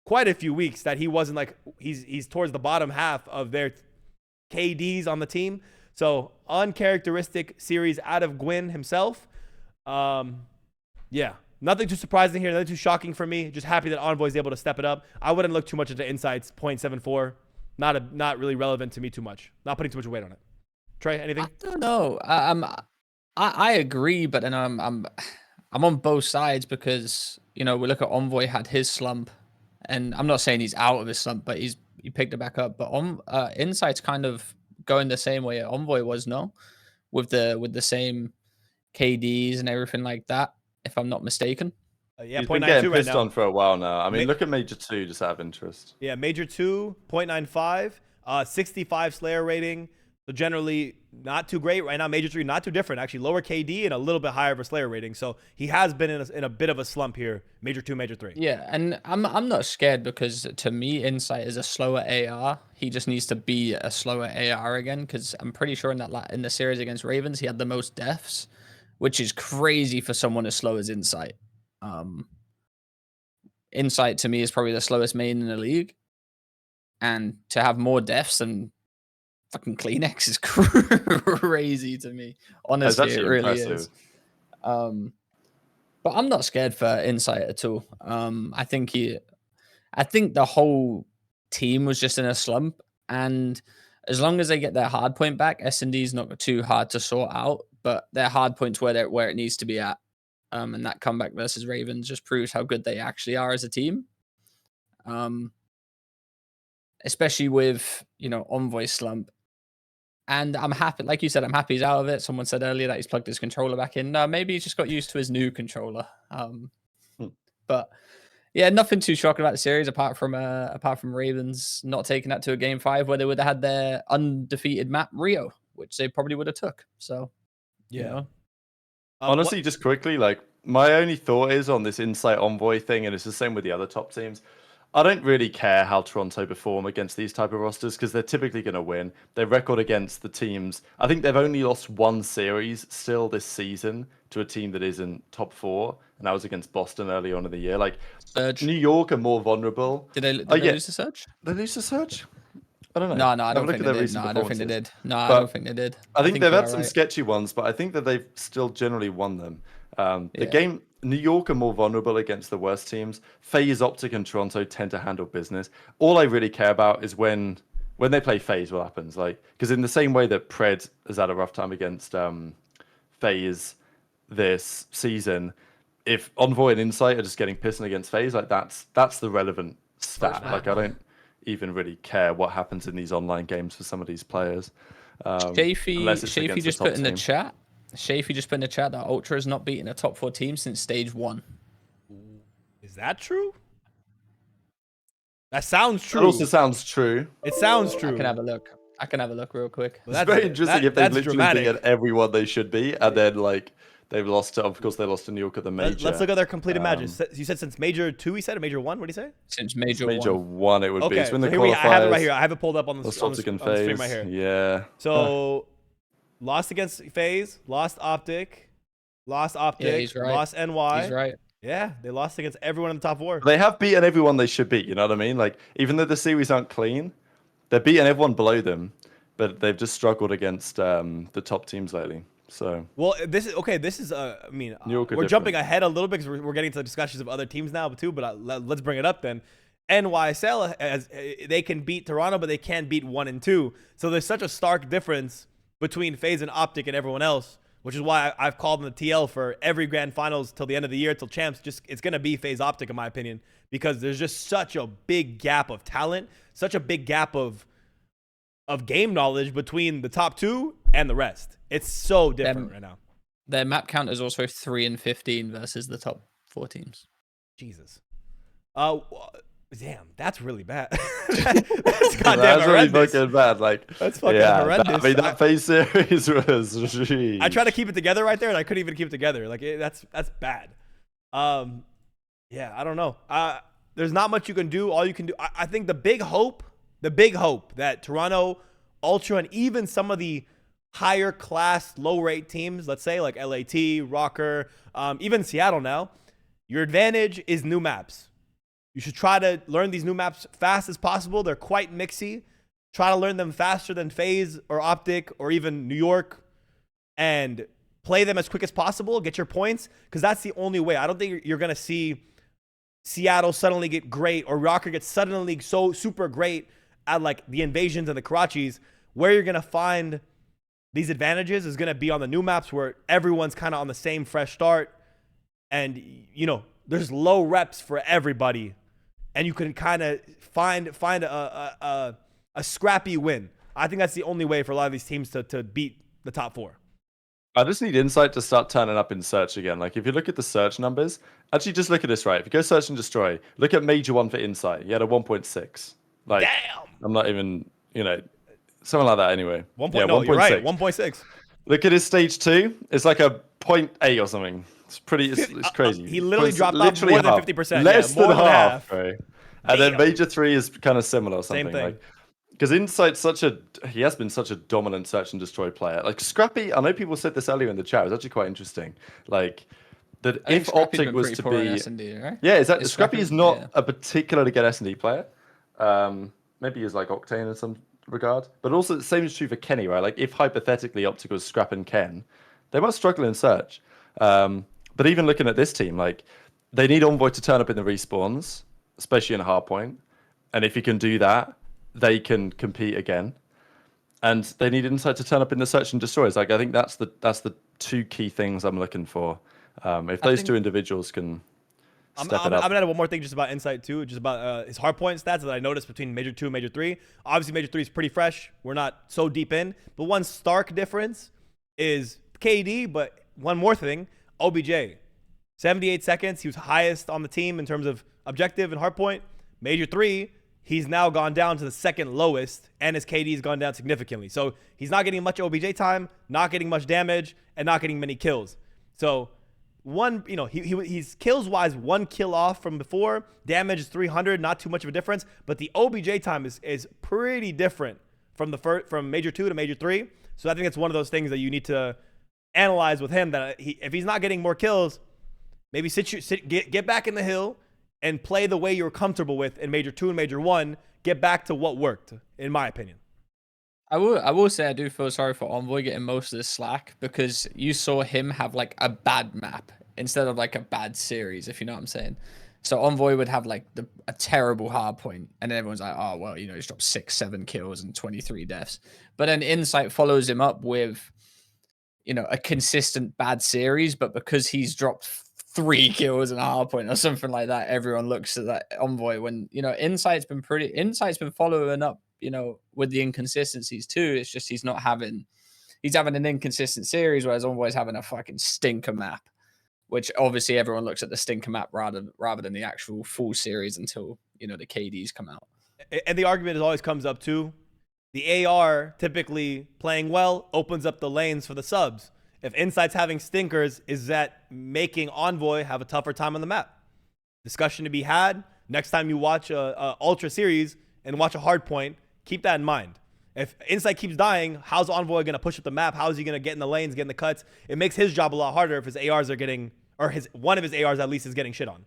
quite a few weeks that he wasn't like he's towards the bottom half of their KDs on the team. So uncharacteristic series out of Gwyn himself. Yeah, nothing too surprising here, nothing too shocking for me. Just happy that Envoy's able to step it up. I wouldn't look too much into Insights 0.74. Not really relevant to me too much. Not putting too much weight on it. Trey, anything? I don't know. I agree, but then I'm on both sides because, you know, we look at Envoy had his slump, and I'm not saying he's out of his slump, but he picked it back up. But Insight's kind of going the same way Envoy was, no, with the same KDs and everything like that, if I'm not mistaken. Yeah, he's been getting pissed on for a while now. I mean, look at Major 2 just out of interest. Yeah, Major 2, 0.95, 65 Slayer rating. So generally, not too great right now. Major 3, not too different. Actually, lower KD and a little bit higher of a Slayer rating. So he has been in a bit of a slump here. Major 2, Major 3. Yeah, and I'm not scared because to me, Insight is a slower AR. He just needs to be a slower AR again because I'm pretty sure in the series against Ravens, he had the most deaths, which is crazy for someone as slow as Insight. Insight to me is probably the slowest main in the league, and to have more deaths than fucking Kleenex is crazy to me. Honestly, it really is. But I'm not scared for Insight at all. I think the whole team was just in a slump, and as long as they get their hard point back, S&D is not too hard to sort out. But their hard point's where it needs to be at. And that comeback versus Ravens just proves how good they actually are as a team. Especially with, Envoy slump. And I'm happy, like you said, I'm happy he's out of it. Someone said earlier that he's plugged his controller back in. No, maybe he's just got used to his new controller. But yeah, nothing too shocking about the series apart from Ravens not taking that to a game 5 where they would have had their undefeated map Rio, which they probably would have took. So Yeah. Honestly, just quickly, like my only thought is on this Insight Envoy thing, and it's the same with the other top teams. I don't really care how Toronto perform against these type of rosters because they're typically going to win. Their record against the teams, I think they've only lost one series still this season to a team that isn't top 4, and that was against Boston early on in the year. Like Surge. New York are more vulnerable. Did they lose to Surge? They lose to Surge? I don't know. No, I don't think they did. No, I don't think they did. No, I But don't think they did. I think they've you're had some right. sketchy ones, but I think that they've still generally won them. The Yeah. game, New York are more vulnerable against the worst teams. FaZe, OpTic, and Toronto tend to handle business. All I really care about is when they play FaZe, what happens? Like, because in the same way that Pred has had a rough time against FaZe this season, if Envoy and Insight are just getting pissed against FaZe, like that's the relevant stat. Like, I don't even really care what happens in these online games for some of these players. Shafy just put in the chat. Shafy just put in the chat that Ultra has not beaten a top 4 team since stage 1. Is that true? That sounds true. That also sounds true. It sounds true. I can have a look real quick. It's very interesting if they literally beat everyone they should be, and then like they've lost to, of course they lost to New York at the major. Let's look at their completed matches. You said since major 2, he said, or major 1? What did he say? Since major 1 it would be. Okay, So in the so qualifiers, I have it right here. I have it pulled up on the OpTic and screen FaZe. right here. Yeah. So lost against FaZe, lost OpTic, Yeah, he's right. lost NY. He's right. Yeah, they lost against everyone in the top 4. They have beaten everyone they should beat, you know what I mean? Like, even though the series aren't clean, they're beating everyone below them, but they've just struggled against the top teams lately. So Well, this is okay. This is I mean, New York are we're jumping different. ahead a little bit because we're getting to the discussions of other teams now too. But let's bring it up then. NYSL they can beat Toronto, but they can't beat 1 and 2. So there's such a stark difference between FaZe and OpTic and everyone else, which is why I've called them the TL for every grand finals till the end of the year, till champs. Just it's gonna be FaZe OpTic in my opinion, because there's just such a big gap of talent, such a big gap of game knowledge between the top 2 and the rest. It's so different right now. Their map count is also 3 and 15 versus the top 4 teams. Jesus. Damn, that's really bad. That's goddamn really horrendous. fucking bad. Like, That's fucking horrendous. I mean, that FaZe series was. I tried to keep it together right there, and I couldn't even keep it together. Like, that's bad. Yeah, I don't know. There's not much you can do. All you can do, I think the big hope that Toronto, Ultra, and even some of the higher class, low rate teams, let's say like LAT, Rokkr, even Seattle now, your advantage is new maps. You should try to learn these new maps fast as possible. They're quite mixy. Try to learn them faster than FaZe or OpTic or even New York, and play them as quick as possible. Get your points, because that's the only way. I don't think you're going to see Seattle suddenly get great or Rokkr get suddenly so super great at like the Invasions and the Karachis. Where you're going to find these advantages is going to be on the new maps where everyone's kind of on the same fresh start, and there's low reps for everybody, and you can kind of find a scrappy win. I think that's the only way for a lot of these teams to beat the top 4. I just need Insight to start turning up in search again. Like, if you look at the search numbers, actually just look at this, right? If you go search and destroy, look at major 1 for Insight. He had a 1.6. Like, Damn. I'm not even, something like that anyway. Yeah, you're right. 1.6. Look at his stage 2. It's like a 0.8 or something. It's crazy. He literally dropped off more than 50%. Less more than half. half. Right? And then Major 3 is kind of similar or something. Same thing. Because Insight's he has been such a dominant search and destroy player. Like Scrappy, I know people said this earlier in the chat. It was actually quite interesting. Like that if OpTic was to be, S&D, right? yeah, exactly. Is Scrappy is not yeah. a particularly good S&D player. Maybe he's like Octane in some regard, but also the same is true for Kenny, right? Like if hypothetically OpTic was Scrap and Ken, they might struggle in search. But even looking at this team, like they need Envoy to turn up in the respawns, especially in a hard point. And if he can do that, they can compete again. And they need Insight to turn up in the search and destroys. Like I think that's the two key things I'm looking for. If those two individuals can step it up. I'm gonna add one more thing just about Insight too, just about his hardpoint stats that I noticed between Major 2 and Major 3. Obviously, Major 3 is pretty fresh. We're not so deep in, but one stark difference is KD. But one more thing, OBJ, 78 seconds. He was highest on the team in terms of objective and hardpoint. Major 3, he's now gone down to the second lowest, and his KD's gone down significantly. So he's not getting much OBJ time, not getting much damage, and not getting many kills. So he's kills wise 1 kill off from before. Damage is 300, not too much of a difference. But the OBJ time is pretty different from Major 2 to Major 3. So I think it's one of those things that you need to analyze with him. That if he's not getting more kills, maybe get back in the hill and play the way you're comfortable with in Major 2 and Major 1. Get back to what worked, in my opinion. I will say I do feel sorry for Envoy getting most of the slack because you saw him have like a bad map instead of like a bad series, if you know what I'm saying. So Envoy would have like a terrible hard point, and then everyone's like, oh well, he's dropped 6-7 kills and 23 deaths. But then Insight follows him up with a consistent bad series, but because he's dropped 3 kills and a hard point or something like that, everyone looks at that Envoy when Insight's been following up with the inconsistencies too. It's just he's having an inconsistent series, whereas Envoy's having a fucking stinker map, which obviously everyone looks at the stinker map rather than the actual full series until the KDs come out. And the argument always comes up too, the AR typically playing well opens up the lanes for the subs. If Insight's having stinkers, is that making Envoy have a tougher time on the map? Discussion to be had. Next time you watch a Ultra series and watch a hard point, keep that in mind. If Insight keeps dying, how's Envoy going to push up the map? How is he going to get in the lanes, get in the cuts? It makes his job a lot harder if his ARs are getting, or one of his ARs at least is getting shit on.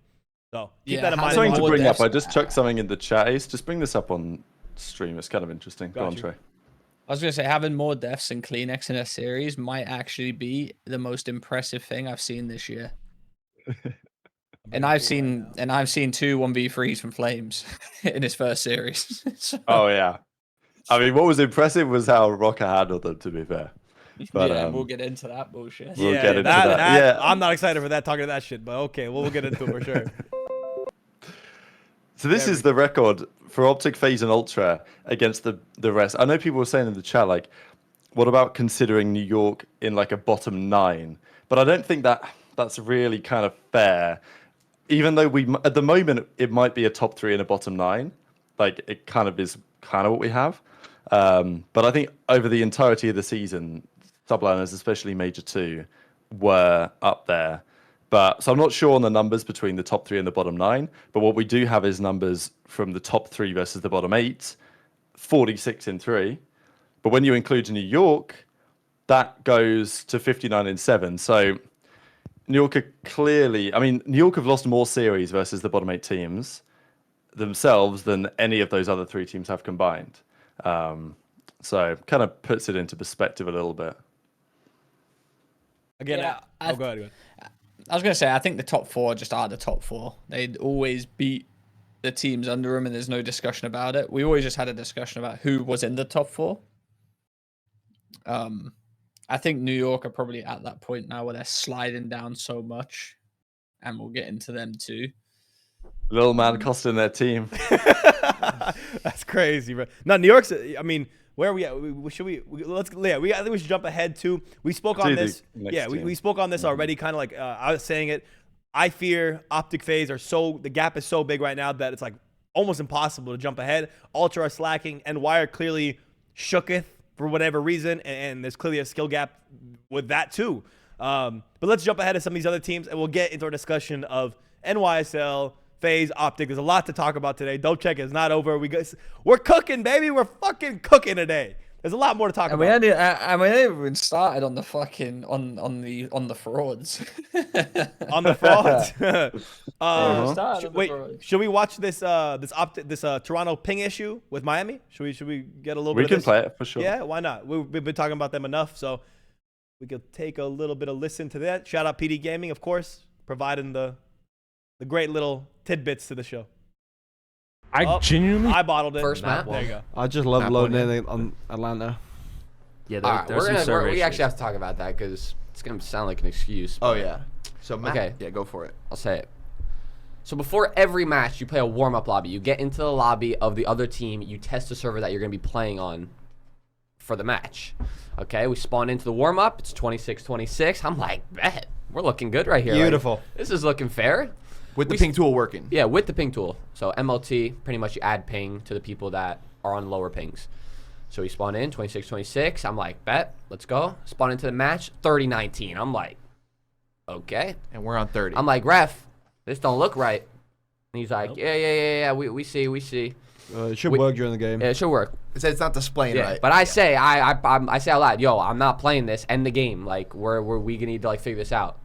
So keep that in mind. Something to bring up. I just chucked something in the chat. Ace, just bring this up on stream. It's kind of interesting. Go on, Trey. I was going to say having more deaths and Kleenex in a series might actually be the most impressive thing I've seen this year. And I've seen 2 1v3s from Flames in his first series. So. Oh yeah. I mean, what was impressive was how Rokkr handled them, to be fair. But yeah, we'll get into that bullshit. We'll get into that. Yeah. I'm not excited for that, talking to that shit, but okay, we'll get into it for sure. So this is the record for OpTic, FaZe, and Ultra against the rest. I know people were saying in the chat, like, what about considering New York in like a bottom 9? But I don't think that's really kind of fair. Even though at the moment, it might be a top 3 and a bottom 9. Like, it kind of is what we have. But I think over the entirety of the season, Subliners, especially Major 2, were up there. So I'm not sure on the numbers between the top 3 and the bottom 9. But what we do have is numbers from the top 3 versus the bottom 8, 46 in 3. But when you include New York, that goes to 59 in 7. So New York are clearly, New York have lost more series versus the bottom 8 teams themselves than any of those other 3 teams have combined. So kind of puts it into perspective a little bit. Again, yeah, go ahead. I was going to say, I think the top 4 just are the top 4. They'd always beat the teams under them, and there's no discussion about it. We always just had a discussion about who was in the top 4. I think New York are probably at that point now where they're sliding down so much, and we'll get into them too. Little man costing their team. That's crazy, bro. No, New York's. Where are we at? I think we should jump ahead too. We spoke on this. Yeah, we spoke on this already. Kind of like I was saying it. I fear OpTic, FaZe the gap is so big right now that it's like almost impossible to jump ahead. Ultra are slacking, and Wire clearly shooketh for whatever reason, and there's clearly a skill gap with that too. But let's jump ahead of some of these other teams, and we'll get into our discussion of NYSL, FaZe, OpTic. There's a lot to talk about today. Dope check is not over. We're cooking, baby. We're fucking cooking today. There's a lot more to talk about. We hadn't even started on the fucking on the frauds. On the frauds. Wait, frauds. should we watch this Toronto ping issue with Miami? Should we get a little bit? We can of this? play it for sure. Yeah, why not? We've been talking about them enough, so we could take a little bit of listen to that. Shout out PD Gaming, of course, providing the great little tidbits to the show. I genuinely. I bottled it. First map. There you go. I just love Map loading one, yeah. in on Atlanta. Yeah, All right, we actually have to talk about that because it's gonna sound like an excuse. Oh but yeah. So Matt, Okay. yeah, go for it. I'll say it. So before every match, you play a warm-up lobby. You get into the lobby of the other team. You test the server that you're gonna be playing on for the match. Okay, we spawn into the warm-up. It's 26-26. I'm like, bet we're looking good right here. Beautiful. Like, this is looking fair. With the ping tool working. Yeah, with the ping tool. So MLT, pretty much you add ping to the people that are on lower pings. So we spawn in, 26-26. I'm like, bet, let's go. Spawn into the match, 30-19. I'm like, okay. And we're on 30. I'm like, ref, this don't look right. And he's like, yeah, we see. It should We- work during the game. Yeah, it should work. It says it's not displaying Yeah, right. but I say, I say out loud, yo, I'm not playing this. End the game. Like, we gonna need to like figure this out.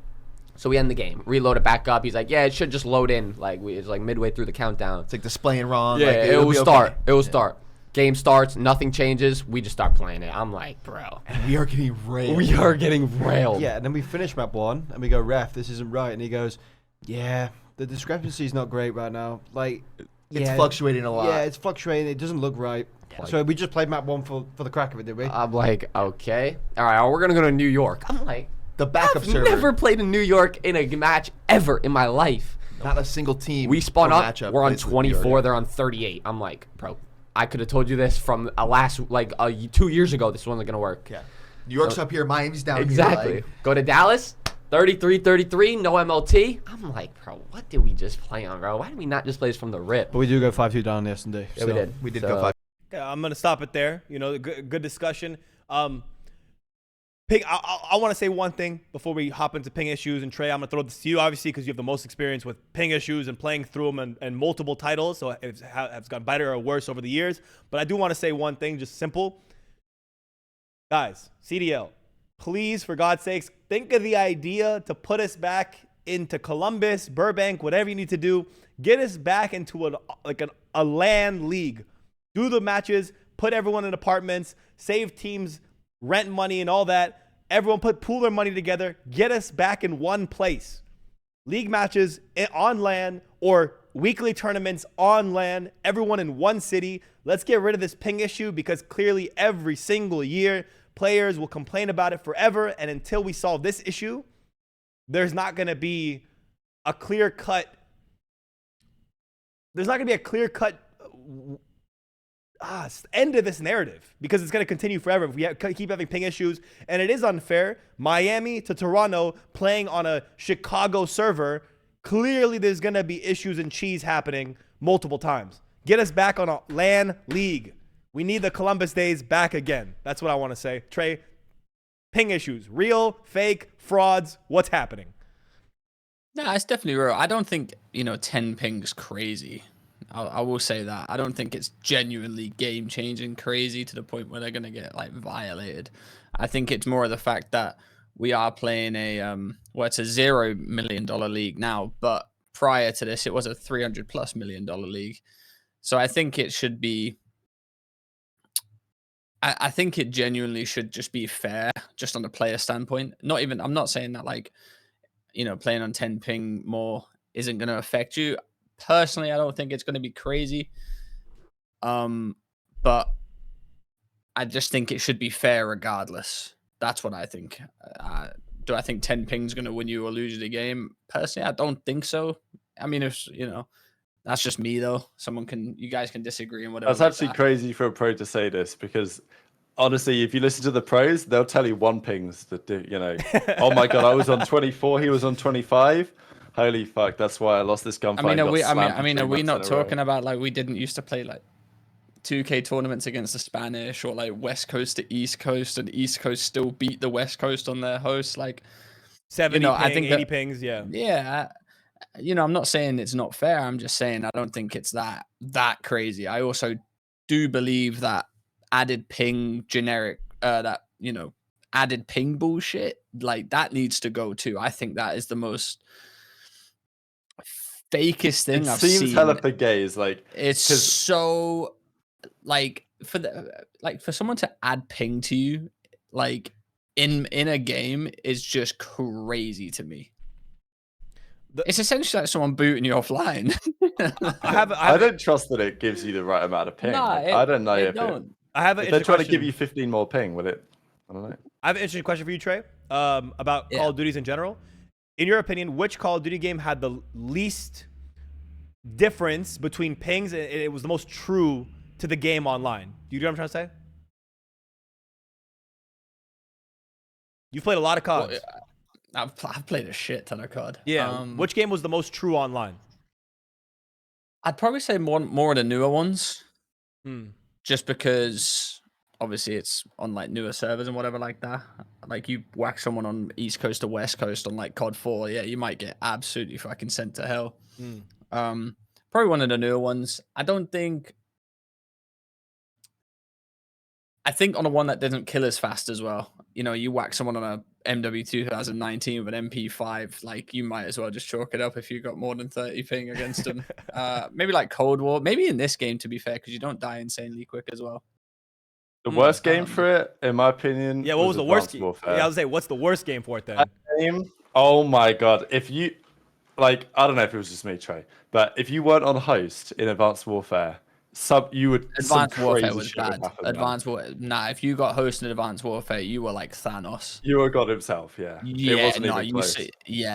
So we end the game, reload it back up. He's like, yeah, it should just load in. Like it's like midway through the countdown. It's like displaying wrong. Yeah, like, it it'll will be start. okay. It will Yeah. start. Game starts, nothing changes. We just start playing it. I'm like, bro, And we are getting railed. we are getting railed. Yeah, and then we finish map 1 and we go, ref, this isn't right. And he goes, yeah, the discrepancy is not great right now. Like, It's fluctuating a lot. Yeah, it's fluctuating. It doesn't look right. Like- So we just played map 1 for the crack of it, did we? I'm like, okay, all right, we're gonna go to New York. I'm like, The backup I've server. never played in New York in a match ever in my life. Not a single team. We spawn or up. matchup We're on plays with New York. 24. They're on 38. I'm like, bro, I could have told you this from like 2 years ago. This wasn't gonna work. Yeah. New York's So- up here. Miami's down Exactly. here. Go to Dallas. 33-33. No MLT. I'm like, bro, what did we just play on, bro? Why did we not just play this from the rip? But we do go 5-2 down the S&D. Yeah, we did. We did So- go 5. Yeah, I'm gonna stop it there. You know, good discussion. Ping, I want to say one thing before we hop into ping issues. And Trey, I'm gonna throw this to you, obviously, because you have the most experience with ping issues and playing through them and multiple titles. So it's gotten better or worse over the years. But I do want to say one thing, just simple. Guys, CDL, please, for God's sakes, think of the idea to put us back into Columbus, Burbank, whatever you need to do. Get us back into a LAN league. Do the matches, put everyone in apartments, save teams rent money and all that. Everyone pool their money together. Get us back in one place. League matches on LAN or weekly tournaments on LAN. Everyone in one city. Let's get rid of this ping issue because clearly every single year players will complain about it forever. And until we solve this issue, there's not going to be a clear cut. There's not going to be a clear cut end to this narrative because it's going to continue forever if we keep having ping issues. And it is unfair. Miami to Toronto playing on a Chicago server. Clearly there's going to be issues and cheese happening multiple times. Get us back on a LAN league. We need the Columbus days back again. That's what I want to say. Trey, ping issues. Real, fake, frauds. What's happening? No, it's definitely real. I don't think 10 ping's crazy. I will say that. I don't think it's genuinely game-changing crazy to the point where they're going to get like violated. I think it's more of the fact that we are playing it's a $0 million league now, but prior to this, it was a $300+ million league. So I think it should be, I think it genuinely should just be fair, just on the player standpoint. I'm not saying that playing on 10 ping more isn't going to affect you. Personally, I don't think it's going to be crazy. But I just think it should be fair regardless. That's what I think. Do I think 10 ping's going to win you or lose you the game? Personally, I don't think so. I mean, that's just me though. You guys can disagree and whatever. That's actually crazy for a pro to say this because honestly, if you listen to the pros, they'll tell you one pings that do, oh my God, I was on 24, he was on 25. Holy fuck, that's why I lost this gunfight. Are we not talking about like we didn't used to play like 2K tournaments against the Spanish, or like West Coast to East Coast, and East Coast still beat the West Coast on their host. Like, 70 know, ping, I think 80 that- pings, yeah. yeah, I'm not saying it's not fair. I'm just saying I don't think it's that crazy. I also do believe that added ping generic, added ping bullshit, like that needs to go too. I think that is the most fakest thing It I've seems seen. hella for gays, like It's 'cause- so like for someone to add ping to you, like in a game, is just crazy to me. It's essentially like someone booting you offline. I don't trust that it gives you the right amount of ping. Nah, Like, I don't know if I have an if they're interesting trying to give question. you 15 more ping, will it? I don't know. I have an interesting question for you, Trey, about Call of Duties in general. In your opinion, which Call of Duty game had the least difference between pings and it was the most true to the game online? Do you know what I'm trying to say? You've played a lot of CODs. I've played a shit ton of COD. Yeah. Which game was the most true online? I'd probably say more of the newer ones, Hmm. just because obviously it's on like newer servers and whatever like that. Like you whack someone on East Coast to West Coast on like COD 4, yeah, you might get absolutely fucking sent to hell. Probably one of the newer ones. I think on a one that doesn't kill as fast as well. You whack someone on a MW 2019 with an MP5, like you might as well just chalk it up if you got more than 30 ping against them. Maybe like Cold War. Maybe in this game, to be fair, because you don't die insanely quick as well. The worst game for it, in my opinion, Yeah, what was the worst Advanced game? Warfare. Yeah, I was say, what's the worst game for it then? That game, oh my god! If you, like, I don't know if it was just me, Trey, but if you weren't on host in Advanced Warfare, you would. Advanced some Warfare crazy was shit would bad. happen, man. Advanced Warfare, nah. If you got hosted in Advanced Warfare, you were like Thanos. You were God himself, yeah. Yeah, it wasn't no, even close.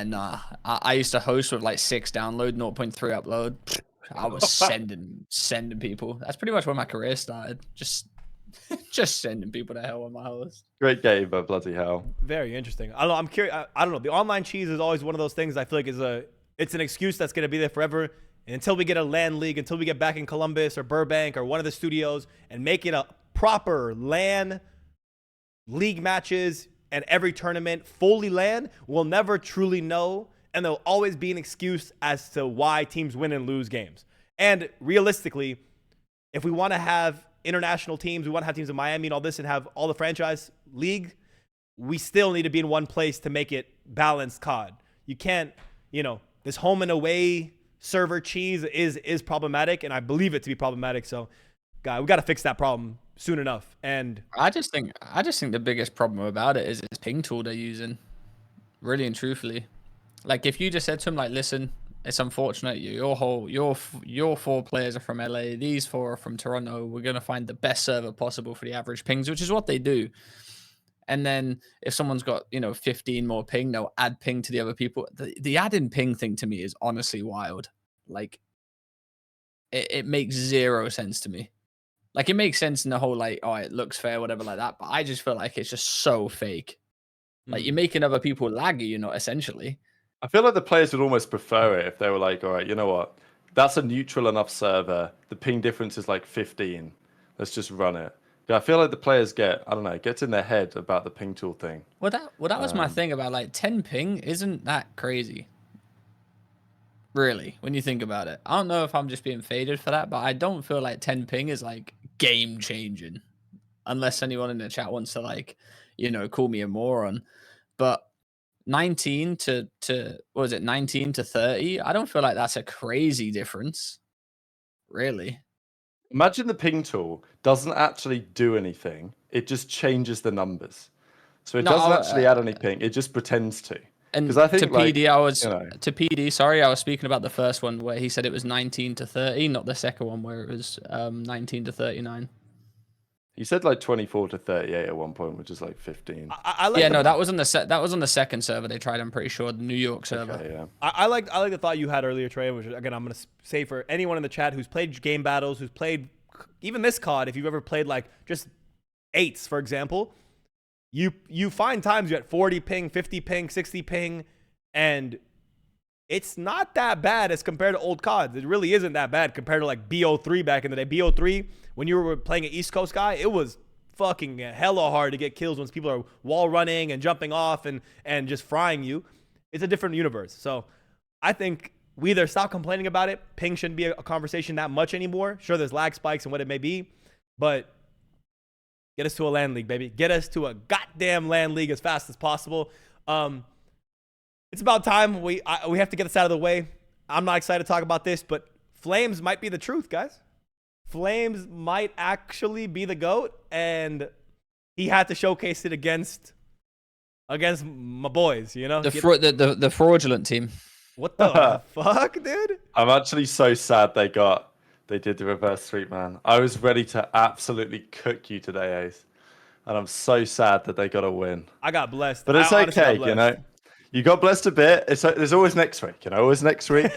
nah. I used to host with like 6 download, 0.3 upload. I was sending people. That's pretty much where my career started. Just sending people to hell on my host. Great game, but bloody hell. Very interesting. I don't know. I'm curious. I don't know. The online cheese is always one of those things I feel like it's an excuse that's going to be there forever. And until we get a LAN league, until we get back in Columbus or Burbank or one of the studios and make it a proper LAN league matches and every tournament fully LAN, we'll never truly know. And there'll always be an excuse as to why teams win and lose games. And realistically, if we want to have international teams, we want to have teams in Miami and all this and have all the franchise league, we still need to be in one place to make it balanced COD. You can't, this home and away server cheese is problematic, and I believe it to be problematic. So, we got to fix that problem soon enough. And I just think the biggest problem about it is this ping tool they're using. Really and truthfully, like if you just said to them, like, listen, it's unfortunate your 4 players are from LA, these 4 are from Toronto. We're gonna find the best server possible for the average pings, which is what they do. And then if someone's got 15 more ping, they'll add ping to the other people. The add-in ping thing to me is honestly wild. Like it makes zero sense to me. Like it makes sense in the whole like, oh, it looks fair, whatever like that. But I just feel like it's just so fake. Like you're making other people laggy, essentially. I feel like the players would almost prefer it if they were like, all right, you know what? That's a neutral enough server. The ping difference is like 15. Let's just run it. Yeah, I feel like the players gets in their head about the ping tool thing. Well, that was my thing about like 10 ping isn't that crazy. Really, when you think about it. I don't know if I'm just being faded for that, but I don't feel like 10 ping is like game changing. Unless anyone in the chat wants to like, call me a moron. But 19 to what was it, 19 to 30? I don't feel like that's a crazy difference. Really. Imagine the ping tool doesn't actually do anything. It just changes the numbers. So it doesn't actually add any ping. It just pretends to. And I think, to PD, to PD, sorry, I was speaking about the first one where he said it was 19 to 30, not the second one where it was 19 to 39. He said like 24 to 38 at one point, which is like 15. That was on the second server they tried. I'm pretty sure the New York server. Okay, yeah. I like the thought you had earlier, Trey, which again I'm gonna say for anyone in the chat who's played game battles, who's played even this COD, if you've ever played like just 8s, for example, you find times you're at 40 ping, 50 ping, 60 ping, and it's not that bad as compared to old CODs. It really isn't that bad compared to like BO3 back in the day. BO3, when you were playing an East Coast guy, it was fucking hella hard to get kills when people are wall running and jumping off and just frying you. It's a different universe. So I think we either stop complaining about it. Ping shouldn't be a conversation that much anymore. Sure, there's lag spikes and what it may be, but get us to a LAN league, baby. Get us to a goddamn LAN league as fast as possible. It's about time we have to get this out of the way. I'm not excited to talk about this, but Flames might be the truth, guys. Flames might actually be the GOAT, and he had to showcase it against my boys, you know? The fraudulent team. What the fuck, dude? I'm actually so sad they did the reverse sweep, man. I was ready to absolutely cook you today, Ace. And I'm so sad that they got a win. I got blessed. But it's okay, you know? You got blessed a bit. There's always next week, you know? Always next week.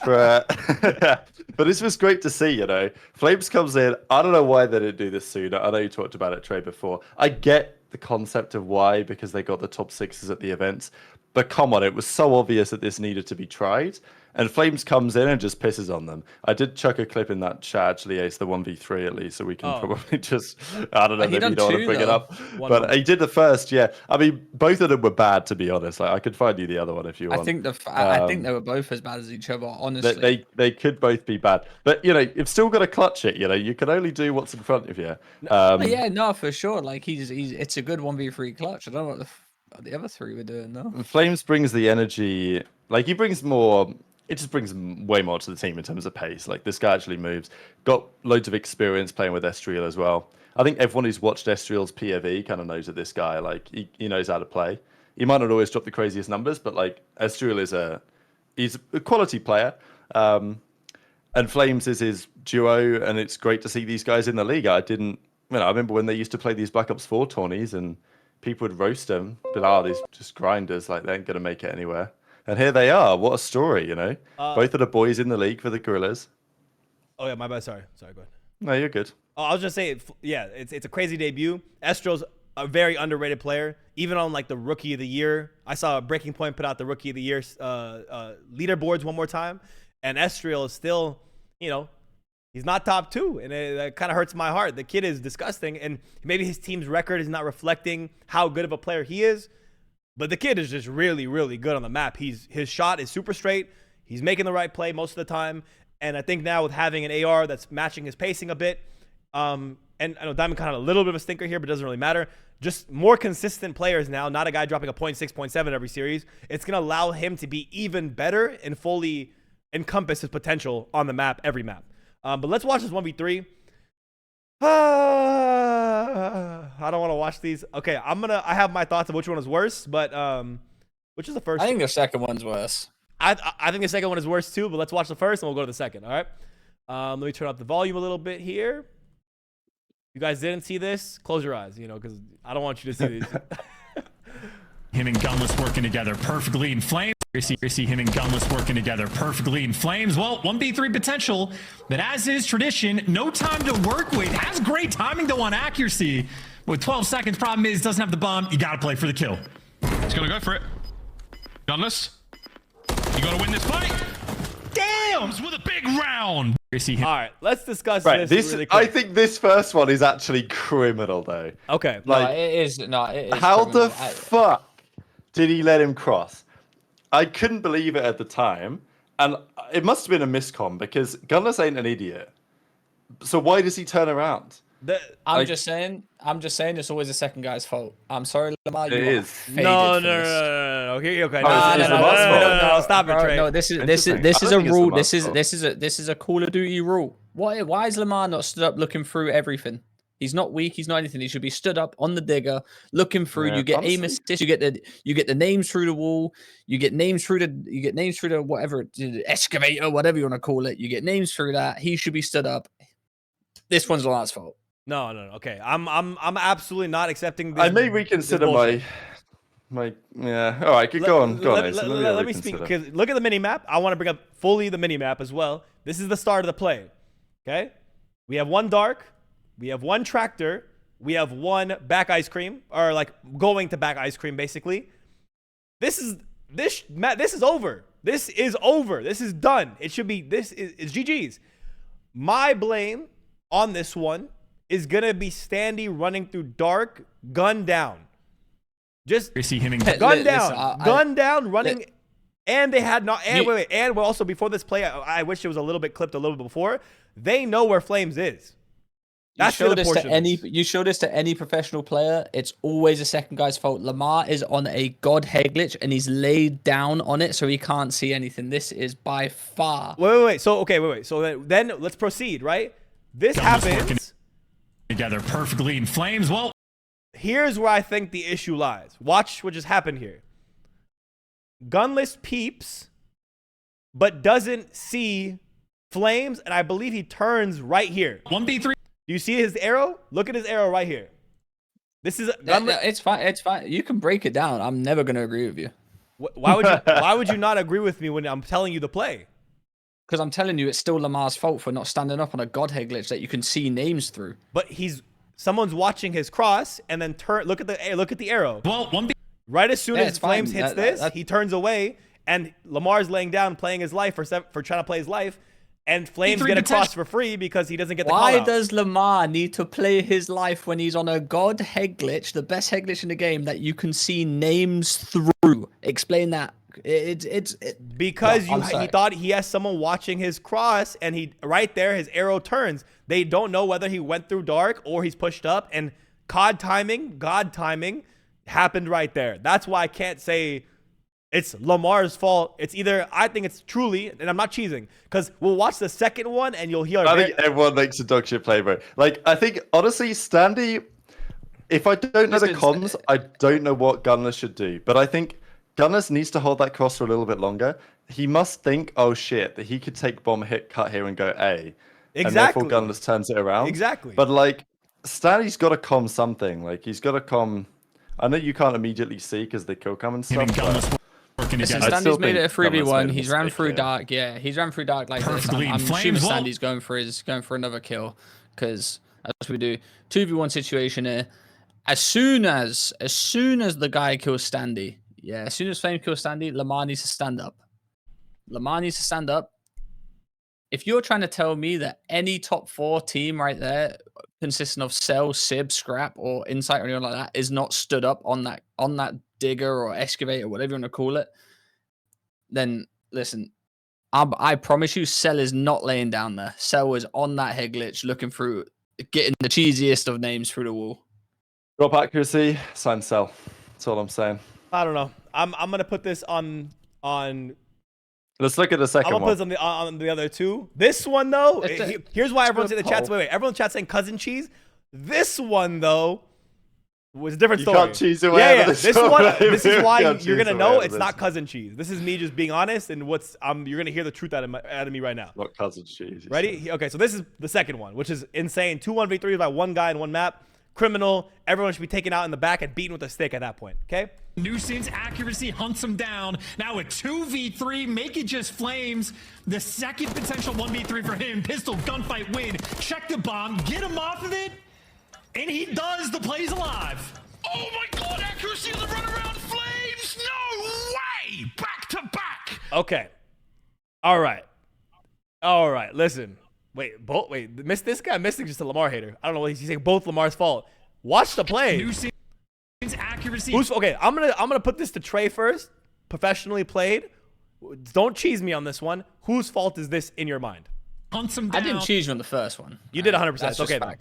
But this was great to see, you know? Flames comes in. I don't know why they didn't do this sooner. I know you talked about it, Trey, before. I get the concept of why, because they got the top sixes at the events. But come on, it was so obvious that this needed to be tried. And Flames comes in and just pisses on them. I did chuck a clip in that chat, actually, Ace, the 1v3 at least, so we can probably just, I don't know, maybe you don't want to bring it up. But he did the first, yeah. I mean, both of them were bad, to be honest. Like, I could find you the other one if you want. I think they were both as bad as each other, honestly. They could both be bad. But, you know, you've still got to clutch it, you know. You can only do what's in front of you. Yeah, no, for sure. Like, it's a good 1v3 clutch. I don't know what the other three were doing, though. Flames brings the energy. Like, he brings more... It just brings way more to the team in terms of pace. Like, this guy actually moves. Got loads of experience playing with SIB as well. I think everyone who's watched SIB's POV kind of knows that this guy, like, he knows how to play. He might not always drop the craziest numbers, but, like, SIB he's a quality player. And Flames is his duo, and it's great to see these guys in the league. I remember when they used to play these Black Ops 4 tourneys, and people would roast them. But, these just grinders, like, they ain't going to make it anywhere. And here they are. What a story, you know? Both of the boys in the league for the Guerrillas. Oh, yeah, my bad. Sorry, go ahead. No, you're good. Oh, I was just saying, yeah, it's a crazy debut. Estro's a very underrated player. Even on, like, the Rookie of the Year. I saw Breaking Point put out the Rookie of the Year leaderboards one more time. And Estriel is still, you know, he's not top 2. And that kind of hurts my heart. The kid is disgusting. And maybe his team's record is not reflecting how good of a player he is. But the kid is just really, really good on the map. His shot is super straight. He's making the right play most of the time. And I think now with having an AR that's matching his pacing a bit, and I know Diamond kind of a little bit of a stinker here, but it doesn't really matter. Just more consistent players now, not a guy dropping a 0.6, 0.7 every series. It's going to allow him to be even better and fully encompass his potential on the map, every map. But let's watch this 1v3. I don't want to watch these. Okay, I have my thoughts of which one is worse, but which is the first? I think the second one's worse. I think the second one is worse too, but let's watch the first and we'll go to the second, all right? Let me turn up the volume a little bit here. You guys didn't see this? Close your eyes, you know, because I don't want you to see these. Him and Gunless working together perfectly in Flames. You see him and Gunless working together perfectly in Flames. Well, 1v3 potential, but as is tradition, no time to work with. Has great timing though on accuracy. With 12 seconds, problem is doesn't have the bomb. You gotta play for the kill. He's gonna go for it. Gunless, you gotta win this fight. Damn! With a big round. All right, let's discuss this really quick. I think this first one is actually criminal, though. Okay. Like, it is. How the fuck did he let him cross? I couldn't believe it at the time, and it must have been a miscom because Gunless ain't an idiot. So why does he turn around? I'm just saying it's always the second guy's fault. I'm sorry, Lamar. It is. No. Okay. No, stop it, Trey. No, this is a rule. This is a Call of Duty rule. Why is Lamar not stood up looking through everything? He's not weak. He's not anything. He should be stood up on the digger, looking through. You get aim assist. You get the names through the wall. You get names through the whatever excavator, whatever you want to call it. You get names through that. He should be stood up. This one's Lamar's fault. No. Okay, I'm absolutely not accepting this. I may reconsider my yeah. All right, go on. Let me speak because look at the mini map. I want to bring up fully the mini map as well. This is the start of the play. Okay, we have one dark, we have one tractor, we have one back ice cream, or like going to back ice cream basically. This is over. This is over. This is done. It should be. This is GG's. My blame on this one is gonna be Standy running through dark, gun down. Just see him in gun down, gun down, running. And they had not. And wait. And also before this play, I wish it was a little bit clipped a little bit before. They know where Flames is. You show this to any professional player. It's always a second guy's fault. Lamar is on a god head glitch and he's laid down on it so he can't see anything. This is by far. Wait. So wait. So then let's proceed. Right. This happens together perfectly in Flames. Well, here's where I think the issue lies. Watch what just happened here. Gunless peeps, but doesn't see Flames, and I believe he turns right here. 1v3. Do you see his arrow? Look at his arrow right here. This is it's fine. It's fine. You can break it down. I'm never gonna agree with you. Why would you not agree with me when I'm telling you the play? Because I'm telling you, it's still Lamar's fault for not standing up on a godhead glitch that you can see names through. But someone's watching his cross and then look at the arrow. Well, right as soon as Flames hits this, he turns away and Lamar's laying down playing his life for trying to play his life. And Flames get a cross for free because he doesn't get the call out. Why does Lamar need to play his life when he's on a god head glitch, the best head glitch in the game that you can see names through? Explain that. Because he thought he has someone watching his cross, and right there his arrow turns. They don't know whether he went through dark or he's pushed up, and God timing happened right there. That's why I can't say it's Lamar's fault. It's either, I think it's truly, and I'm not cheesing, because we'll watch the second one and you'll hear. I think everyone makes a dog shit play, bro. Like, I think, honestly, Standy, if I don't know the comms, I don't know what Gunless should do. But I think Gunless needs to hold that cross for a little bit longer. He must think, oh shit, that he could take bomb hit cut here and go A. Exactly. And therefore Gunless turns it around. Exactly. But like, Standy's got to comm something. Like, he's got to comm. I know you can't immediately see because they kill come and stuff. Listen, Standy's made it a 3v1. He's ran through dark. Yeah, he's ran through dark like this. I'm assuming Standy's going for another kill because as we do 2v1 situation here. As soon as the guy kills Standy, as soon as Flame kills Standy, Lamar needs to stand up. Lamar needs to stand up. If you're trying to tell me that any top 4 team right there, consisting of Cell, SIB, Scrap, or Insight, or anything like that, is not stood up on that digger or excavator, whatever you want to call it, then listen, I promise you, Cell is not laying down there. Cell was on that head glitch, looking through, getting the cheesiest of names through the wall. Drop accuracy, sign Cell. That's all I'm saying. I don't know. I'm gonna put this on. Let's look at the second one. I'm gonna put this on the other two. This one though, here's why everyone's in the chat. Wait, everyone's chat saying cousin cheese. This one though was a different story. You can't cheese away. This is why you're gonna know it's not cousin cheese. This is me just being honest, and you're gonna hear the truth out of me right now. Not cousin cheese. Ready? Okay, so this is the second one, which is insane. 2 1v3s by one guy in one map. Criminal. Everyone should be taken out in the back and beaten with a stick at that point. Okay. Nuisance accuracy hunts him down. Now a 2v3, make it just Flames. The second potential 1v3 for him. Pistol, gunfight, win. Check the bomb, get him off of it, and he does. The play's alive. Oh my god, accuracy of the runaround Flames! No way! Back to back! Okay. All right. Listen. Wait, miss this guy missing just a Lamar hater. I don't know what he's saying. Both Lamar's fault. Watch the play. Nuisance accuracy. Okay, I'm gonna put this to Trey first. Professionally played. Don't cheese me on this one. Whose fault is this in your mind? I didn't cheese you on the first one. You did 100%. Okay.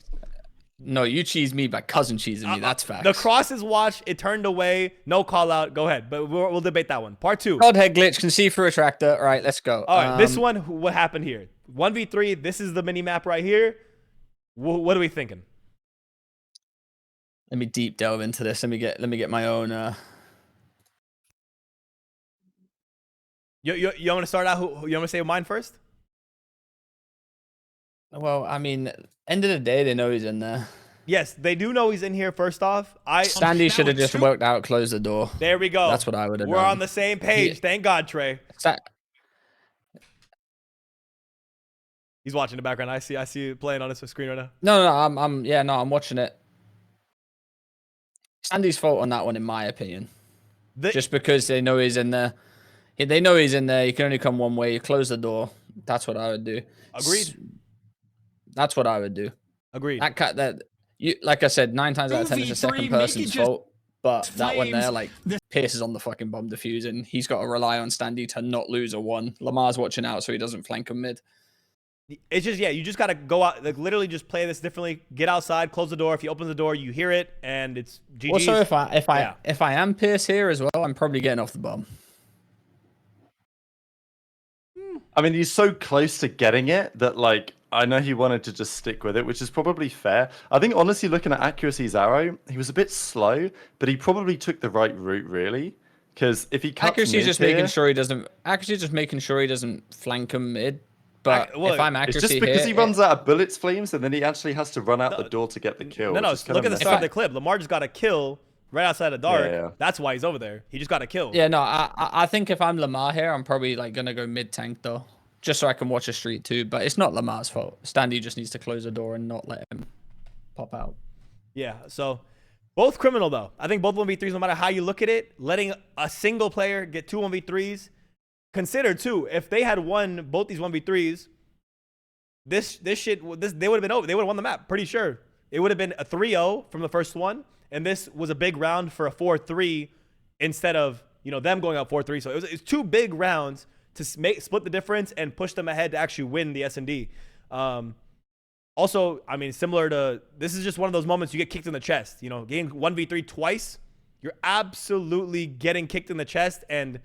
No, you cheesed me by cousin cheesing me. That's fact. The cross is watched. It turned away. No call out. Go ahead. But we'll debate that one. Part 2. Godhead glitch can see through a tractor. All right, let's go. All right, this one. What happened here? 1v3. This is the mini map right here. What are we thinking? Let me deep delve into this. Let me get my own. You want to start out? You want to say mine first? Well, I mean, end of the day, they know he's in there. Yes, they do know he's in here. First off, Standy should have just worked out, closed the door. There we go. That's what I would have done. We're on the same page. Thank God, Trey. He's watching the background. I see it playing on his screen right now. No, I'm watching it. Standy's fault on that one, in my opinion. Just because they know he's in there. They know he's in there. You can only come one way. You close the door. That's what I would do. Agreed. That's what I would do. Agreed. Like I said, 9 times out of 10 it's a 2v3, second make it person's just fault. But that one there, Flames. like, Pierce is on the fucking bomb defuse, and he's got to rely on Standy to not lose a 1. Lamar's watching out so he doesn't flank him mid. It's just, yeah, you just got to go out, like, literally just play this differently. Get outside, close the door. If you open the door, you hear it, and it's GG's. Also, if I am Pierce here as well, I'm probably getting off the bomb. I mean, he's so close to getting it that, like, I know he wanted to just stick with it, which is probably fair. I think, honestly, looking at Accuracy's arrow, he was a bit slow, but he probably took the right route, really. Because if he cuts Accuracy mid just here, making sure he doesn't. Accuracy just making sure he doesn't flank him mid. But if I'm it's Accuracy just because here, he runs out of bullets, Flames, and then he actually has to run out the door to get the kill. No, which is kind look of at the messy. start of the clip. Lamar just got a kill right outside of Dark. Yeah. That's why he's over there. He just got a kill. Yeah, no, I think if I'm Lamar here, I'm probably like gonna go mid tank though, just so I can watch a street too. But it's not Lamar's fault. Standy just needs to close the door and not let him pop out. Yeah, so both criminal, though. I think both 1v3s, no matter how you look at it, letting a single player get 2 1v3s. Consider, too, if they had won both these 1v3s, they would have been over. They would have won the map, pretty sure. It would have been a 3-0 from the first one, and this was a big round for a 4-3 instead of, them going out 4-3. So it was 2 big rounds to split the difference and push them ahead to actually win the S&D. Also, I mean, similar to, this is just one of those moments you get kicked in the chest. Getting 1v3 twice, you're absolutely getting kicked in the chest. And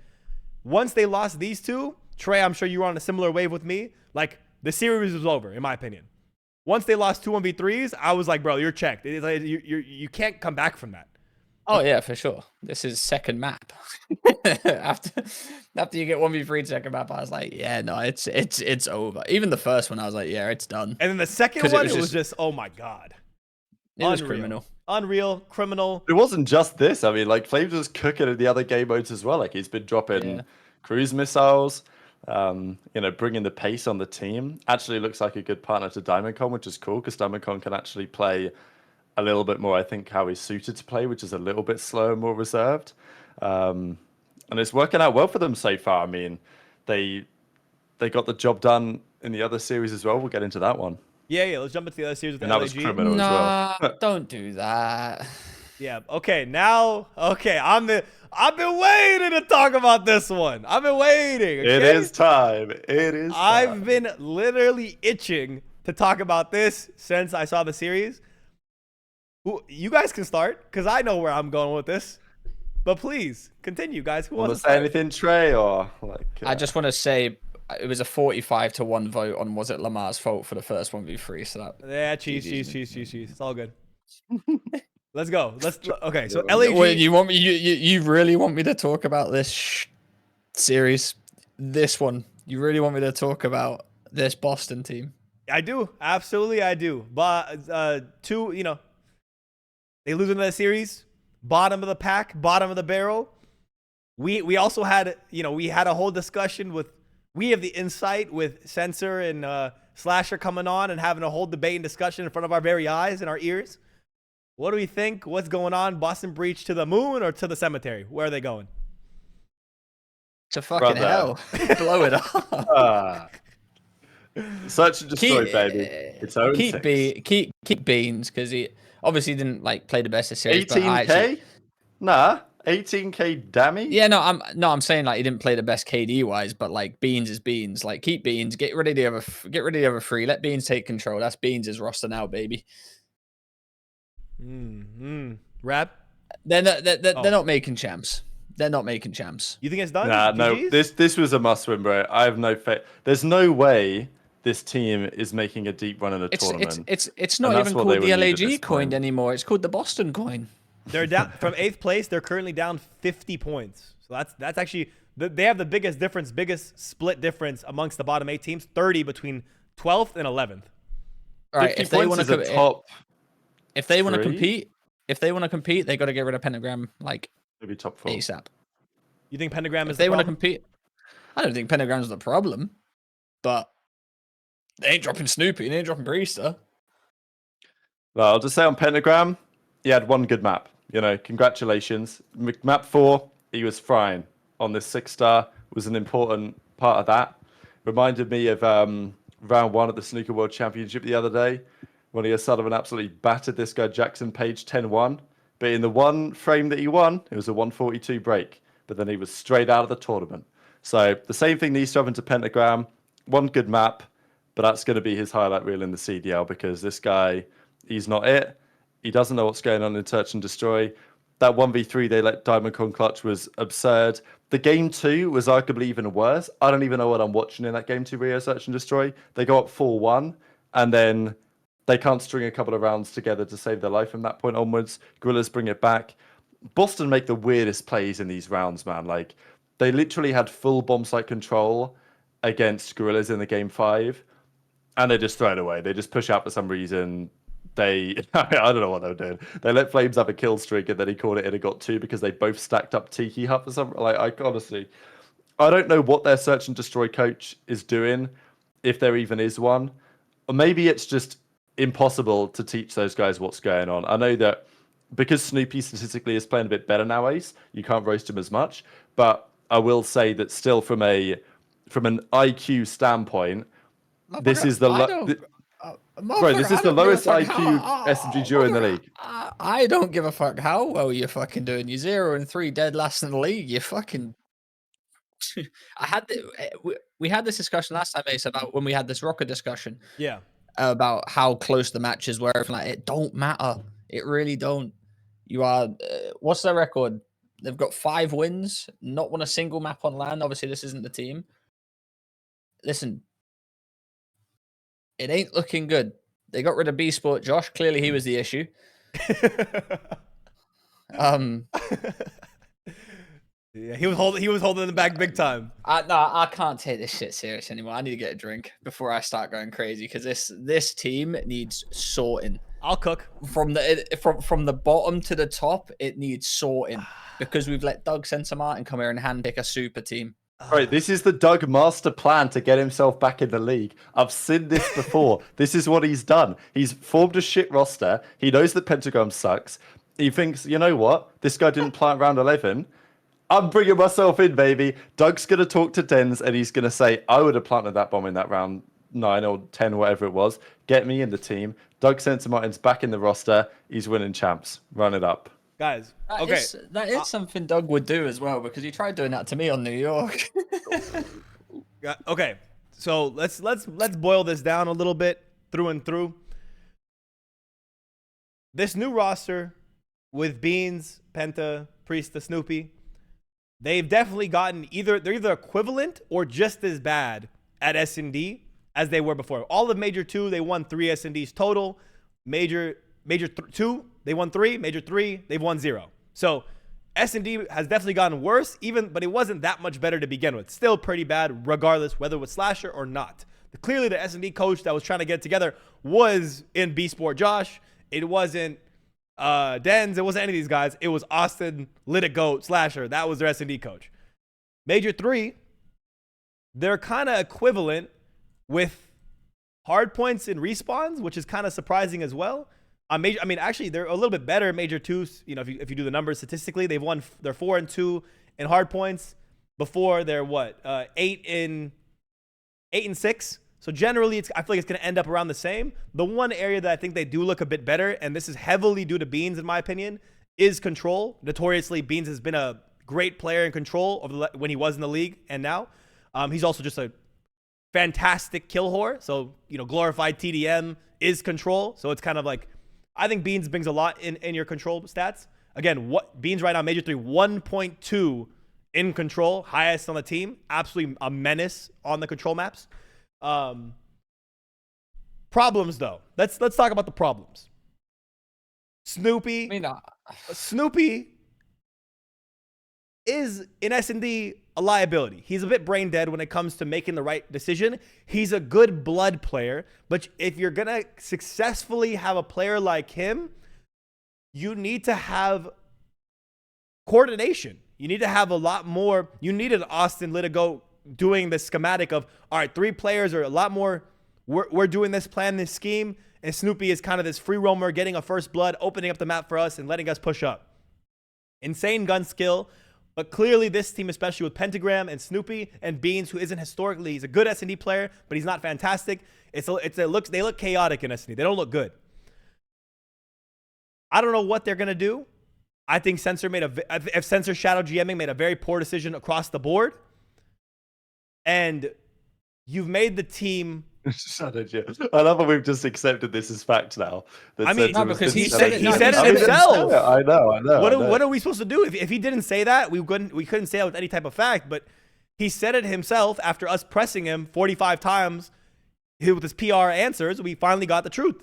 once they lost these 2, Trey, I'm sure you were on a similar wave with me. Like, the series was over, in my opinion. Once they lost 2 1v3s, I was like, bro, you're checked. It's like, you can't come back from that. Oh yeah, for sure. This is second map. after you get 1v3 second map, I was like, yeah, no, it's over. Even the first one, I was like, yeah, it's done. And then the second one, it was just, oh my god, it was criminal. Unreal, criminal. It wasn't just this. I mean, like, Flames was cooking in the other game modes as well. Like, he's been dropping cruise missiles, bringing the pace on the team. Actually looks like a good partner to DiamondCon, which is cool because DiamondCon can actually play a little bit more, I think, how he's suited to play, which is a little bit slower, more reserved. And it's working out well for them so far. I mean, they got the job done in the other series as well. We'll get into that one. Yeah. Let's jump into the other series with And the that was LAG. criminal as well. Don't do that. Yeah. Okay. I've been waiting to talk about this one. I've been waiting. Okay? It is time. I've been literally itching to talk about this since I saw the series. You guys can start because I know where I'm going with this. But please continue, guys. Who wants to say start? anything, Trey, or like? I just want to say it was a 45-1 vote on was it Lamar's fault for the first 1v3. So that cheese. It's all good. Let's go. Okay. So LAG. Wait, you want me? You really want me to talk about this series? This one? You really want me to talk about this Boston team? I do. Absolutely, I do. But they lose another series. Bottom of the pack, bottom of the barrel. We also had, we had a whole discussion with, we have the insight with Censor and Slasher coming on and having a whole debate and discussion in front of our very eyes and our ears. What do we think? What's going on? Boston Breach to the moon or to the cemetery? Where are they going? To fucking hell. Blow it up. Search and destroy, baby. It's own keep Beans because he obviously didn't play the best of series. 18k? Nah, 18k damage. Yeah, I'm saying he didn't play the best KD wise, but Beans is Beans. Keep Beans, get rid of the other 3. Let Beans take control. That's Beans' roster now, baby. Rap? They're not making champs. They're not making champs. You think it's done? Nah, no. This was a must win, bro. I have no faith. There's no way this team is making a deep run in a tournament. It's not even called the LAG coin anymore. It's called the Boston coin. They're down from 8th place. They're currently down 50 points. So that's actually they have the biggest split difference amongst the bottom 8 teams. 30 between 12th and 11th. All right, if they want to top, if they want to compete, they got to get rid of Pentagram maybe top 4 ASAP. You think Pentagram is? If they want to compete, I don't think Pentagram's the problem, but they ain't dropping Snoopy. They ain't dropping Barista. Well, I'll just say on Pentagram, he had one good map. Congratulations. Map 4, he was frying on this 6-star. was an important part of that. Reminded me of round 1 at the Snooker World Championship the other day, when O'Sullivan absolutely battered this guy Jackson Page 10-1. But in the one frame that he won, it was a 142 break. But then he was straight out of the tournament. So the same thing needs to happen to Pentagram. One good map, but that's going to be his highlight reel in the CDL, because this guy, he's not it. He doesn't know what's going on in Search and Destroy. That 1v3 they let Diamond Con clutch was absurd. The game 2 was arguably even worse. I don't even know what I'm watching in that game 2 Rio Search and Destroy. They go up 4-1, and then they can't string a couple of rounds together to save their life from that point onwards. Guerrillas bring it back. Boston make the weirdest plays in these rounds, man. Like, they literally had full bomb site control against Guerrillas in the game 5, and they just throw it away. They just push out for some reason. I don't know what they were doing. They let Flames have a kill streak, and then he called it in and got 2 because they both stacked up Tiki Hut for some. Like, I honestly, I don't know what their Search and Destroy coach is doing, if there even is one. Or maybe it's just impossible to teach those guys what's going on. I know that because Snoopy statistically is playing a bit better now, Ace, you can't roast him as much. But I will say that still, from an IQ standpoint, this is the bro, this is the lowest IQ SMG duo in the league. I don't give a fuck how well you're fucking doing. You're 0-3, dead last in the league. You're fucking. We had this discussion last time, Ace, about when we had this Rokkr discussion. Yeah. About how close the matches were. Like, it don't matter. It really don't. You are. What's their record? They've got 5 wins. Not won a single map on land. Obviously, this isn't the team. Listen. It ain't looking good. They got rid of B Sport Josh. Clearly, he was the issue. Yeah, he was holding the back big time. No, I can't take this shit serious anymore. I need to get a drink before I start going crazy, because this team needs sorting. I'll cook. From the bottom to the top, it needs sorting, because we've let Doug Sensamartin come here and handpick a super team. Right, this is the Doug master plan to get himself back in the league. I've seen this before. This is what he's done. He's formed a shit roster. He knows that Pentagram sucks. He thinks, you know what? This guy didn't plant round 11. I'm bringing myself in, baby. Doug's going to talk to Dens, and he's going to say, I would have planted that bomb in that round 9 or 10, whatever it was. Get me in the team. Doug Sensamartin's back in the roster. He's winning champs. Run it up. Guys, that is something Doug would do as well, because he tried doing that to me on New York. Okay, so let's boil this down a little bit through and through. This new roster with Beans, Penta, Priest, the Snoopy, they've definitely gotten they're either equivalent or just as bad at S&D as they were before. All of Major 2, they won 3 S&Ds total. Major 2, they won 3. Major 3, they've won 0. So S&D has definitely gotten worse, but it wasn't that much better to begin with. Still pretty bad, regardless whether it was Slasher or not. Clearly, the S&D coach that was trying to get together was in B Sport Josh. It wasn't Dens. It wasn't any of these guys. It was Austin, Litigoat, Slasher. That was their S&D coach. Major 3, they're kind of equivalent with hard points and respawns, which is kind of surprising as well. Actually, they're a little bit better. Major 2, you know, if you do the numbers statistically, they're 4-2 in hard points. Before they're 8 and 6. So generally, I feel like it's going to end up around the same. The one area that I think they do look a bit better, and this is heavily due to Beans in my opinion, is control. Notoriously, Beans has been a great player in control when he was in the league, and now he's also just a fantastic kill whore. So, you know, glorified TDM is control. So it's kind of like, I think Beans brings a lot in your control stats. Again, Beans right now, Major 3, 1.2 in control, highest on the team. Absolutely a menace on the control maps. Problems though. Let's talk about the problems. Snoopy. Snoopy is in S&D a liability. He's a bit brain dead when it comes to making the right decision. He's a good blood player, but if you're gonna successfully have a player like him, you need to have coordination. You need to have a lot more. You need an Austin Litigo doing the schematic of, all right, 3 players are a lot more. We're doing this plan, this scheme, and Snoopy is kind of this free roamer, getting a first blood, opening up the map for us and letting us push up. Insane gun skill, But clearly this team, especially with Pentagram and Snoopy and Beans, who isn't historically, he's a good S&D player, but he's not fantastic. They look chaotic in S&D. They don't look good. I don't know what they're going to do. I think Sensor Shadow GMing made a very poor decision across the board. And you've made the team. I love how we've just accepted this as fact now. I mean, no, because he said it himself. himself. I know. What are we supposed to do? If he didn't say that, we couldn't say it with any type of fact. But he said it himself after us pressing him 45 times with his PR answers. We finally got the truth.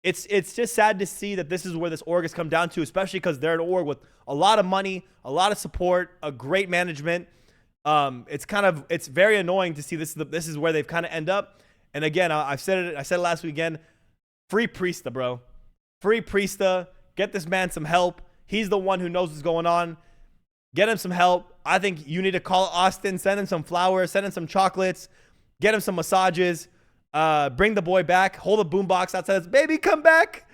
It's just sad to see that this is where this org has come down to, especially because they're an org with a lot of money, a lot of support, a great management. It's very annoying to see this is where they've kind of end up. And again, I said it last week again. Free Priesta, bro. Free Priesta. Get this man some help. He's the one who knows what's going on. Get him some help. I think you need to call Austin, send him some flowers, send him some chocolates, get him some massages, bring the boy back, hold a boombox outside. Baby, come back.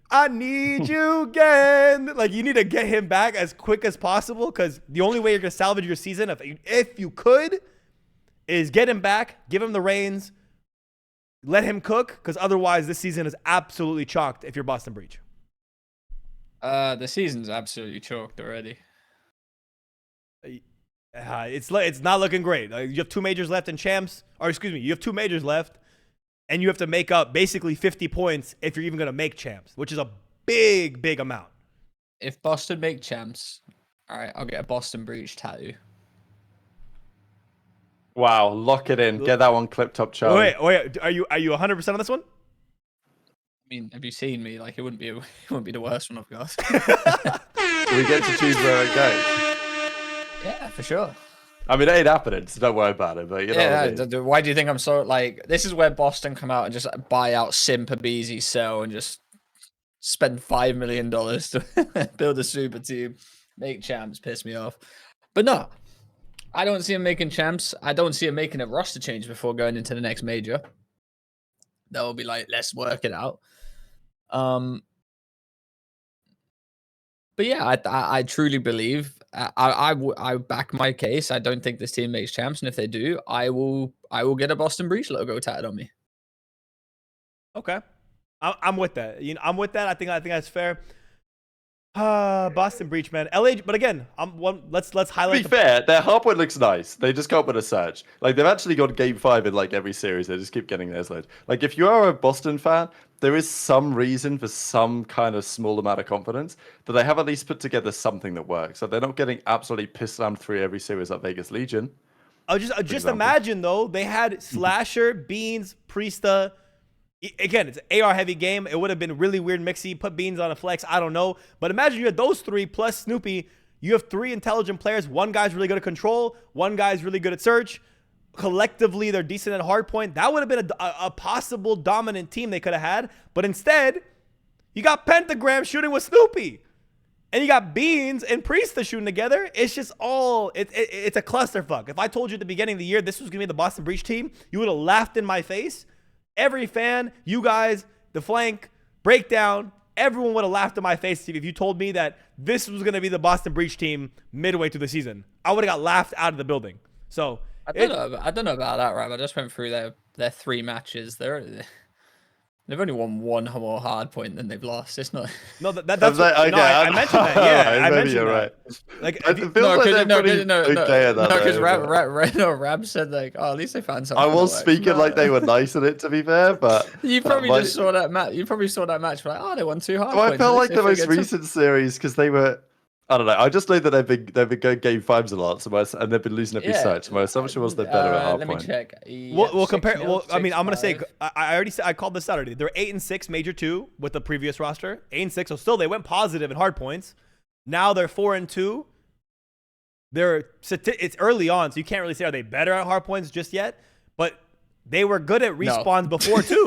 I need you again. Like, you need to get him back as quick as possible, because the only way you're going to salvage your season, if you could, is get him back, give him the reins, let him cook, because otherwise this season is absolutely chalked if you're Boston Breach. The season's absolutely chalked already. It's not looking great. You have 2 majors left in champs, or excuse me, you have 2 majors left, and you have to make up basically 50 points if you're even going to make champs, which is a big amount. If Boston make champs, all right, I'll get a Boston Breach tattoo. Wow, lock it in. Get that one clipped up, Charlie. Wait. Are you 100% on this one? I mean, have you seen me? Like, it wouldn't be the worst one I've got. Do we get to choose where it goes? Yeah, for sure. I mean, it ain't happening, so don't worry about it. But you know, yeah. what I mean? Why do you think I'm so like? This is where Boston come out and just buy out Simp, Abizi, Cell, and just spend $5 million to build a super team, make champs. Piss me off. But no, I don't see him making champs. I don't see him making a roster change before going into the next major. That will be like, let's work it out. But yeah, I truly believe I back my case. I don't think this team makes champs, and if they do, I will get a Boston Breach logo tatted on me. Okay, I'm with that. I'm with that. I think that's fair. Boston Breach, man. LA, but again, let's highlight. To be fair, their hardpoint looks nice. They just can't win a surge. Like, they've actually got game 5 in like every series. They just keep getting theirs led. Like, if you are a Boston fan, there is some reason for some kind of small amount of confidence that they have at least put together something that works. So they're not getting absolutely piss slammed through every series like Vegas Legion. Just imagine though, they had Slasher, Beans, Priesta. Again, it's an AR heavy game. It would have been really weird mixy. Put Beans on a flex. I don't know. But imagine you had those 3 plus Snoopy. You have 3 intelligent players. One guy's really good at control. One guy's really good at search. Collectively, they're decent at hardpoint. That would have been a possible dominant team they could have had. But instead, you got Pentagram shooting with Snoopy. And you got Beans and Priesta shooting together. It's just it's a clusterfuck. If I told you at the beginning of the year this was going to be the Boston Breach team, you would have laughed in my face. Every fan, you guys, the flank, breakdown, everyone would have laughed in my face if you told me that this was going to be the Boston Breach team midway through the season. I would have got laughed out of the building. So I don't know about that, right? I just went through their 3 matches. They've only won 1 more hard point than they've lost. It's not. No, that's okay. I mentioned that. Yeah, I mentioned that. Right. Like, because Rab said like, oh, at least they found something. I was speaking like they were nice at it, to be fair, but you probably just saw that match. You probably saw that match. Like, oh, they won 2 hard points. I felt like the most recent series because they were. I don't know. I just know that they've been going game 5s a lot, and they've been losing every set. So my assumption was they're better at hard let point. me check. We'll compare. Well, I mean, I'm gonna say I already said I called this Saturday. They're 8-6 major 2 with the previous roster. 8-6. So still they went positive in hard points. Now they're 4-2. It's early on, so you can't really say are they better at hard points just yet. But they were good at respawns before too.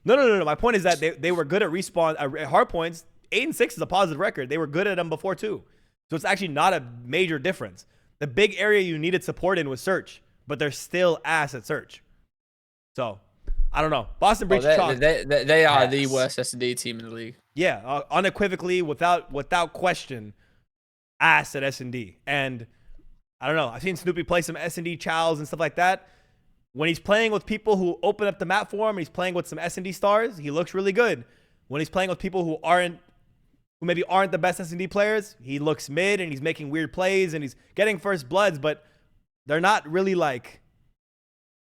No. My point is that they were good at respawn at hard points. 8-6 is a positive record. They were good at them before too. So it's actually not a major difference. The big area you needed support in was search, but they're still ass at search. So I don't know. Boston Breach they are the worst S&D team in the league. Yeah, unequivocally, without question, ass at S&D. And I don't know. I've seen Snoopy play some S&D chows and stuff like that. When he's playing with people who open up the map for him, he's playing with some S&D stars, he looks really good. When he's playing with people who maybe aren't the best S&D players, he looks mid and he's making weird plays and he's getting first bloods, but they're not really like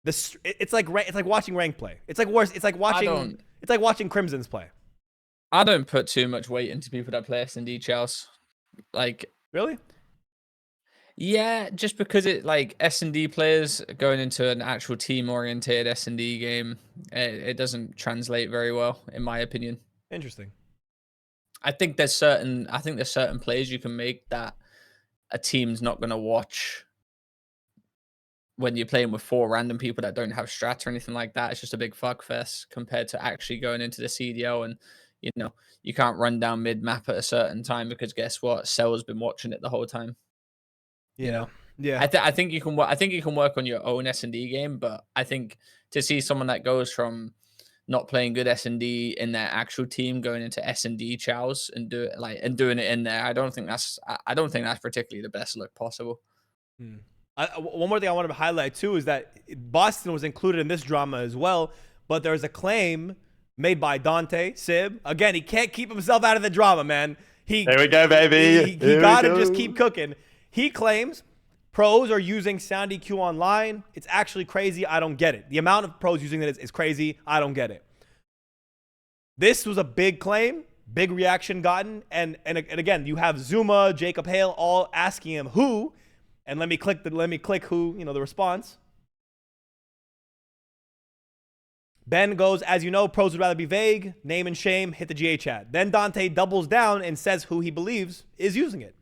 this. It's like watching rank play. It's like worse. It's like watching Crimson's play. I don't put too much weight into people that play S&D chows. Like, really? Yeah, just because it like S&D players going into an actual team-oriented S&D game, it doesn't translate very well, in my opinion. Interesting. I think there's certain plays you can make that a team's not going to watch when you're playing with 4 random people that don't have strats or anything like that. It's just a big fuck fest compared to actually going into the CDL and, you know, you can't run down mid-map at a certain time because guess what? Cell's been watching it the whole time. Yeah. You know? Yeah. I think you can work on your own S&D game, but I think to see someone that goes from not playing good S&D in their actual team going into S&D chows and doing it in there, I don't think that's particularly the best look possible. One more thing I wanted to highlight too is that Boston was included in this drama as well, but there's a claim made by Dante SIB. Again, he can't keep himself out of the drama, man. There we go, baby. He gotta just keep cooking. He claims pros are using Sound EQ online. It's actually crazy. I don't get it. The amount of pros using it is crazy. I don't get it. This was a big claim, big reaction gotten. And again, you have Zuma, Jacob Hale all asking him who, and let me click who, the response. Ben goes, as you know, pros would rather be vague, name and shame, hit the GA chat. Then Dante doubles down and says who he believes is using it.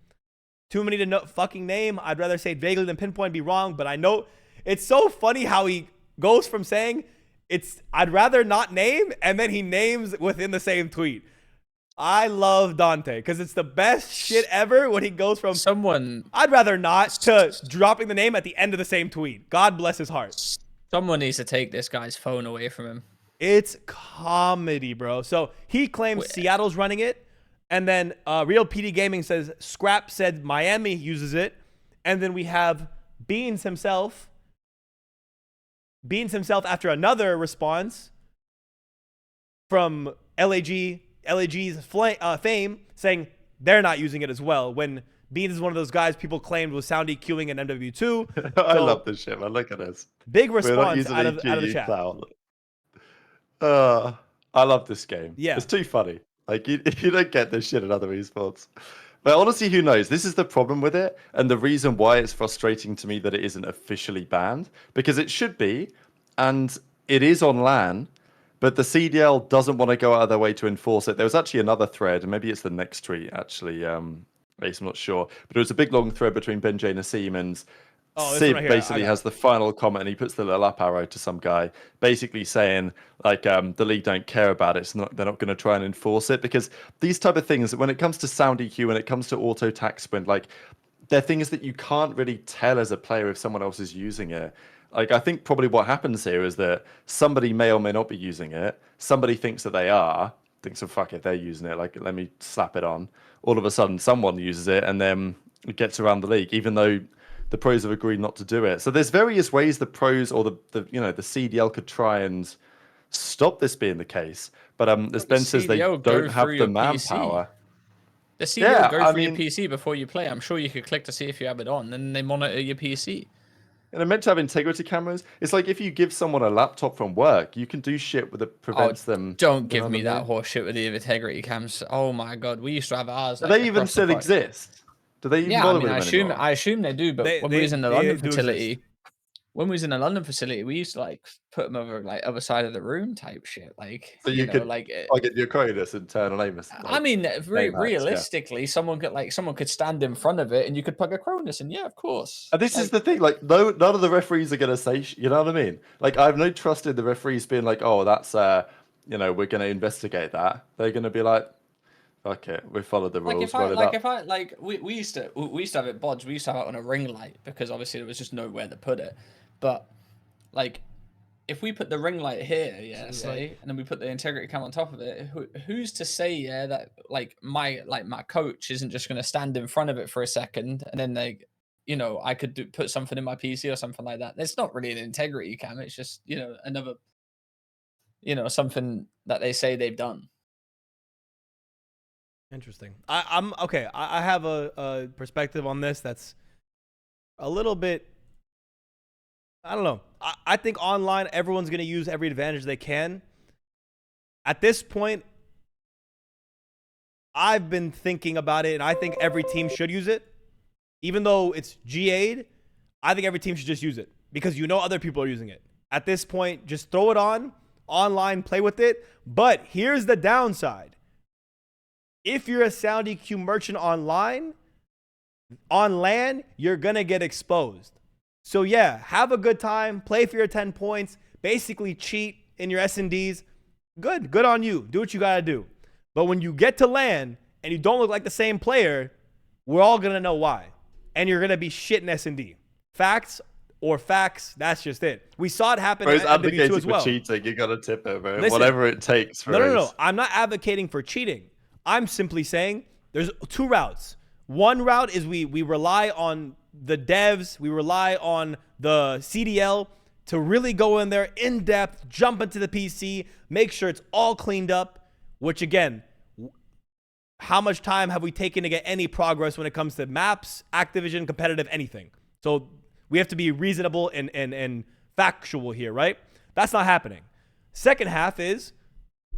Too many to know fucking name. I'd rather say it vaguely than pinpoint, be wrong, but I know. It's so funny how he goes from saying I'd rather not name, and then he names within the same tweet. I love Dante because it's the best shit ever when he goes from I'd rather not to dropping the name at the end of the same tweet. God bless his heart. Someone needs to take this guy's phone away from him. It's comedy, bro. So he claims Seattle's running it. And then ReeaL PD Gaming says Scrap said Miami uses it. And then we have Beans himself after another response from LAG's Fame saying they're not using it as well. When Beans is one of those guys people claimed was sound EQing in MW2. I love this shit, man. Look at this. Big response out of the chat. I love this game. Yeah. It's too funny. Like, you don't get this shit in other esports. But honestly, who knows? This is the problem with it, and the reason why it's frustrating to me that it isn't officially banned, because it should be, and it is on LAN, but the CDL doesn't want to go out of their way to enforce it. There was actually another thread, and maybe it's the next tweet, actually, I'm not sure, but it was a big long thread between Benjay Nassim and SIB basically has the final comment, and he puts the little up arrow to some guy, basically saying like the league don't care about it. They're not going to try and enforce it, because these type of things, when it comes to sound EQ, when it comes to auto tac sprint, like they're things that you can't really tell as a player if someone else is using it. Like, I think probably what happens here is that somebody may or may not be using it. Somebody thinks that they are, thinks, oh, fuck it, they're using it. Like, let me slap it on. All of a sudden, someone uses it, and then it gets around the league, even though the pros have agreed not to do it. So there's various ways the pros or the CDL could try and stop this being the case. But as Ben says, they don't have the manpower. The CDL go through your PC before you play. I'm sure you could click to see if you have it on, and they monitor your PC. And they're meant to have integrity cameras. It's like if you give someone a laptop from work, you can do shit that prevents them. Don't give me that horse shit with the integrity cams. Oh my god, we used to have ours. Do they even still exist? Do they even bother with them anymore? I assume they do. But when we was in the London facility, we used to like put them over like other side of the room type shit. Like, so you could like get your Cronus and turn on Amos. I mean, realistically, someone could stand in front of it and you could plug a Cronus in. Yeah, of course. And this is the thing. Like, none of the referees are gonna say. You know what I mean? Like, I have no trust in the referees being like, oh, that's we're gonna investigate that. They're gonna be like, okay, we followed the rules. We used to have it bodged. We used to have it on a ring light because obviously there was just nowhere to put it. But like, if we put the ring light here, yeah, say, and then we put the integrity cam on top of it, who's to say, yeah, that like my coach isn't just going to stand in front of it for a second and then they, you know, I could put something in my PC or something like that. It's not really an integrity cam. It's just, you know, another, you know, something that they say they've done. Interesting. I'm okay. I have a perspective on this that's a little bit. I don't know. I think online everyone's gonna use every advantage they can. At this point, I've been thinking about it, and I think every team should use it. Even though it's GA'd, I think every team should just use it because you know other people are using it. At this point, just throw it on online, play with it. But here's the downside. If you're a Sound EQ merchant online, on LAN, you're going to get exposed. So yeah, have a good time, play for your 10 points, basically cheat in your S&Ds. Good on you. Do what you got to do. But when you get to LAN and you don't look like the same player, we're all going to know why. And you're going to be shit in S&D. Facts or facts, that's just it. We saw it happen at MW2 as well. Cheating, you got to tip it, bro. Listen, whatever it takes. No. I'm not advocating for cheating. I'm simply saying there's two routes. One route is we rely on the devs, we rely on the CDL to really go in there in depth, jump into the PC, make sure it's all cleaned up, which again, how much time have we taken to get any progress when it comes to maps, Activision, competitive, anything? So we have to be reasonable and factual here, right? That's not happening. Second half is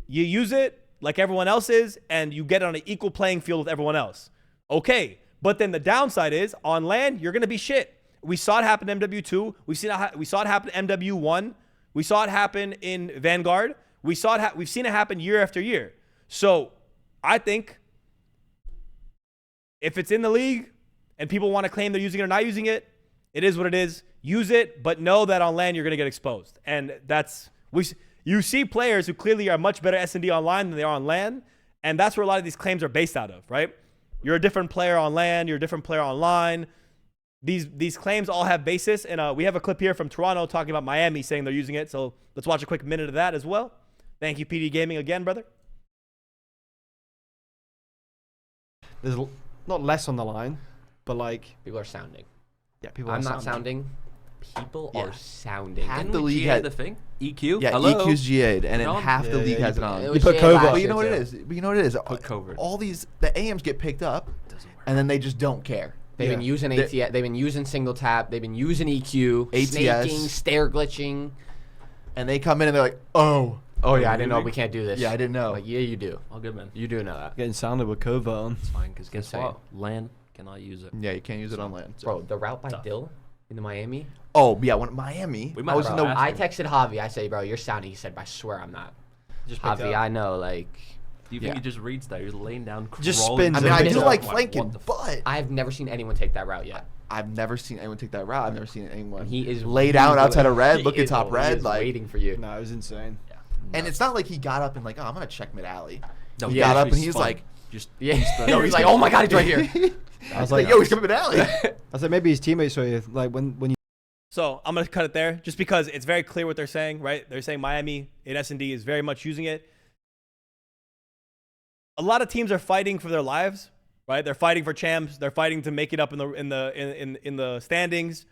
you use it like everyone else is, and you get on an equal playing field with everyone else. Okay, but then the downside is on LAN, you're gonna be shit. We saw it happen in MW2. We saw it happen in MW1. We saw it happen in Vanguard. We've seen it happen year after year. So I think if it's in the league and people want to claim they're using it or not using it, it is what it is. Use it, but know that on LAN you're gonna get exposed, and that's You see players who clearly are much better S&D online than they are on LAN, and that's where a lot of these claims are based out of, right? You're a different player on LAN, you're a different player online. These claims all have basis, and we have a clip here from Toronto talking about Miami saying they're using it, so let's watch a quick minute of that as well. Thank you, PD Gaming, again, brother. There's not less on the line, but like people are sounding. Yeah, people. I'm not sounding. People are sounding. Half Didn't the we league GA had the thing. EQ. Yeah, Hello? EQ's GA'd, and then No? half the league has it you on. was put GA covert. last But you year, know what it too. is. But you know what it is. Put covert. All these the AMs get picked up, and then they just don't care. They've been using ATS. They've been using single tap. They've been using EQ, ATS. snaking, stair glitching. And they come in and they're like, oh. Oh yeah, I didn't know we can't do this. Yeah, I didn't know. Like, yeah, you do. All good, man. You do know that. Getting sounded with covert on. It's fine, because guess Insane. what? LAN cannot use it. Yeah, you can't use it on LAN. Bro, the route by Dill into Miami. Oh yeah, when Miami. We might I was have in to the. ask I texted Javi. I say, bro, you're sounding. He said, I swear I'm not. Just picked Javi, up. I know. Like, Do you think he just reads that? He's laying down, Just crawling spins I it. mean, I picked do up. like What flanking, the but I've never seen anyone take that route yet. I've never seen anyone take that route. I've never seen anyone. He is laid out outside of red, he looking is- top he red, is like. waiting for you. No, it was insane. And it's not like he got up and like, oh, I'm gonna check mid alley. No, He he got up actually and he's spun. like, just Yeah. Yo, He's like, oh my god, he's right here. I was like, like, yo, he's coming mid alley. I was like, maybe his teammates saw you. Like when you. So I'm going to cut it there just because it's very clear what they're saying, right? They're saying Miami in S&D is very much using it. A lot of teams are fighting for their lives, right? They're fighting for champs. They're fighting to make it up in the standings.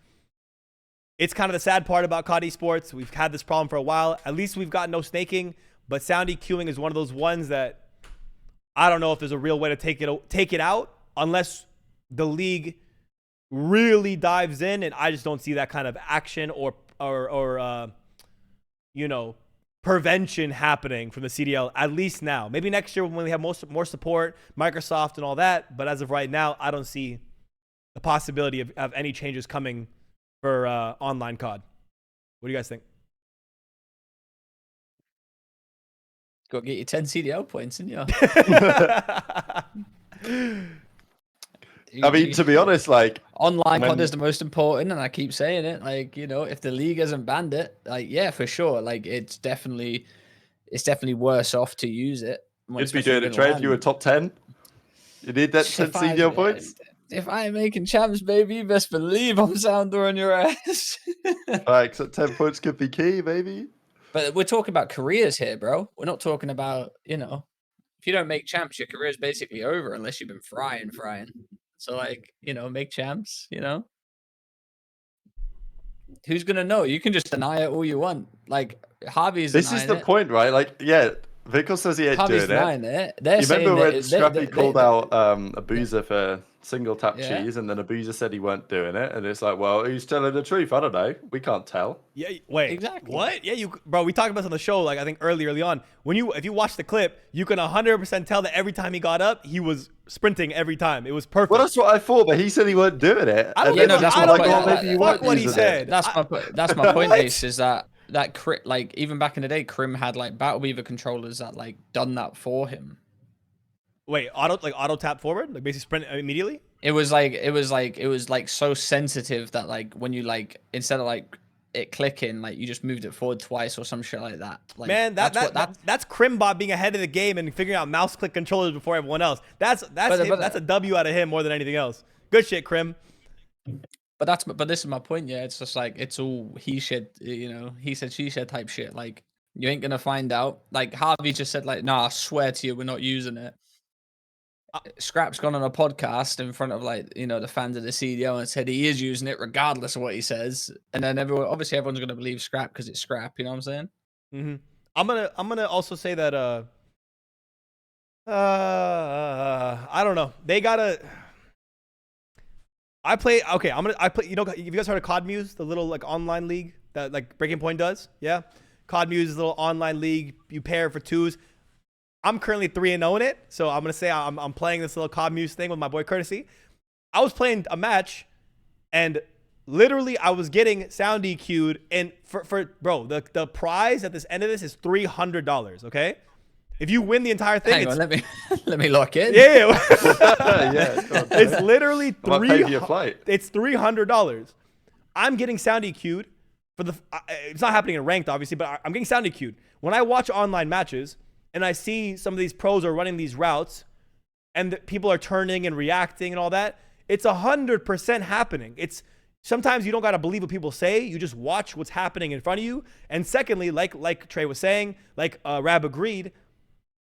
It's kind of the sad part about COD Esports. We've had this problem for a while. At least we've got no snaking, but sound EQing is one of those ones that I don't know if there's a real way to take it out unless the league really dives in, and I just don't see that kind of action or prevention happening from the CDL, at least now. Maybe next year when we have more support, Microsoft and all that, but as of right now, I don't see the possibility of any changes coming for online COD. What do you guys think? Go get your 10 CDL points, didn't you? I mean, to be honest, like online when- COD is the most important, and I keep saying it. Like, you know, if the league hasn't banned it, like, yeah, for sure. Like, it's definitely worse off to use it. you'd be doing a trade. You were top 10. You need that 10 CDL points. If I ain't making champs, baby, you best believe I'm sounder on your ass. Like, so 10 points could be key, baby. But we're talking about careers here, bro. We're not talking about, if you don't make champs, your career's basically over unless you've been frying. So, like, make champs, Who's going to know? You can just deny it all you want. Like, Harvey's This is the it. point, right? Like, yeah, Vickle says he ain't Harvey's doing denying it. it. They're You saying remember that when Scrappy called out Abuser for single tap cheese, and then Abuser said he weren't doing it, and it's like, well, who's telling the truth? I don't know. We can't tell. Yeah, wait. Exactly. What? Yeah, bro, we talked about this on the show, like, I think early on. If you watch the clip, you can 100% tell that every time he got up, he was sprinting every time. It was perfect. Well, that's what I thought, but he said he weren't doing it. I don't and know. then that's I'm my like, point. well, maybe you Fuck weren't what he using said. it. That's my point, Ace, is that like, even back in the day, Crim had, like, Battle Beaver controllers that, like, done that for him. Wait, auto tap forward? Like, basically sprint immediately? It was like so sensitive that, like, when you, like, instead of, like, it clicking, like, you just moved it forward twice or some shit like that. Like, Man, that's Crimbot being ahead of the game and figuring out mouse click controllers before everyone else. That's a W out of him more than anything else. Good shit, Crim. But this is my point. Yeah, it's just like, it's all he said, he said, she said type shit. Like, you ain't gonna find out. Like, Harvey just said, like, nah, I swear to you, we're not using it. Scrap's gone on a podcast in front of, like, the fans of the CDL and said he is using it regardless of what he says. And then everyone's gonna believe Scrap because it's Scrap. You know what I'm saying? Mm-hmm. I'm gonna also say that I don't know. They gotta. I play. You know, have you guys heard of COD Muse, the little, like, online league that, like, Breaking Point does? Yeah. COD Muse is a little online league. You pair for twos. I'm currently 3-0 in it, so I'm gonna say I'm playing this little COD Muse thing with my boy Courtesy. I was playing a match, and literally I was getting sound EQ'd, and for bro, the prize at this end of this is $300. Okay, if you win the entire thing, Hang on, let me lock in. Yeah, Yeah, it's literally It's $300. I'm getting sound EQ'd for the. It's not happening in ranked, obviously, but I'm getting sound EQ'd when I watch online matches. And I see some of these pros are running these routes and people are turning and reacting and all that. It's 100% happening. It's sometimes you don't got to believe what people say. You just watch what's happening in front of you. And secondly, like Trey was saying, like Rab agreed,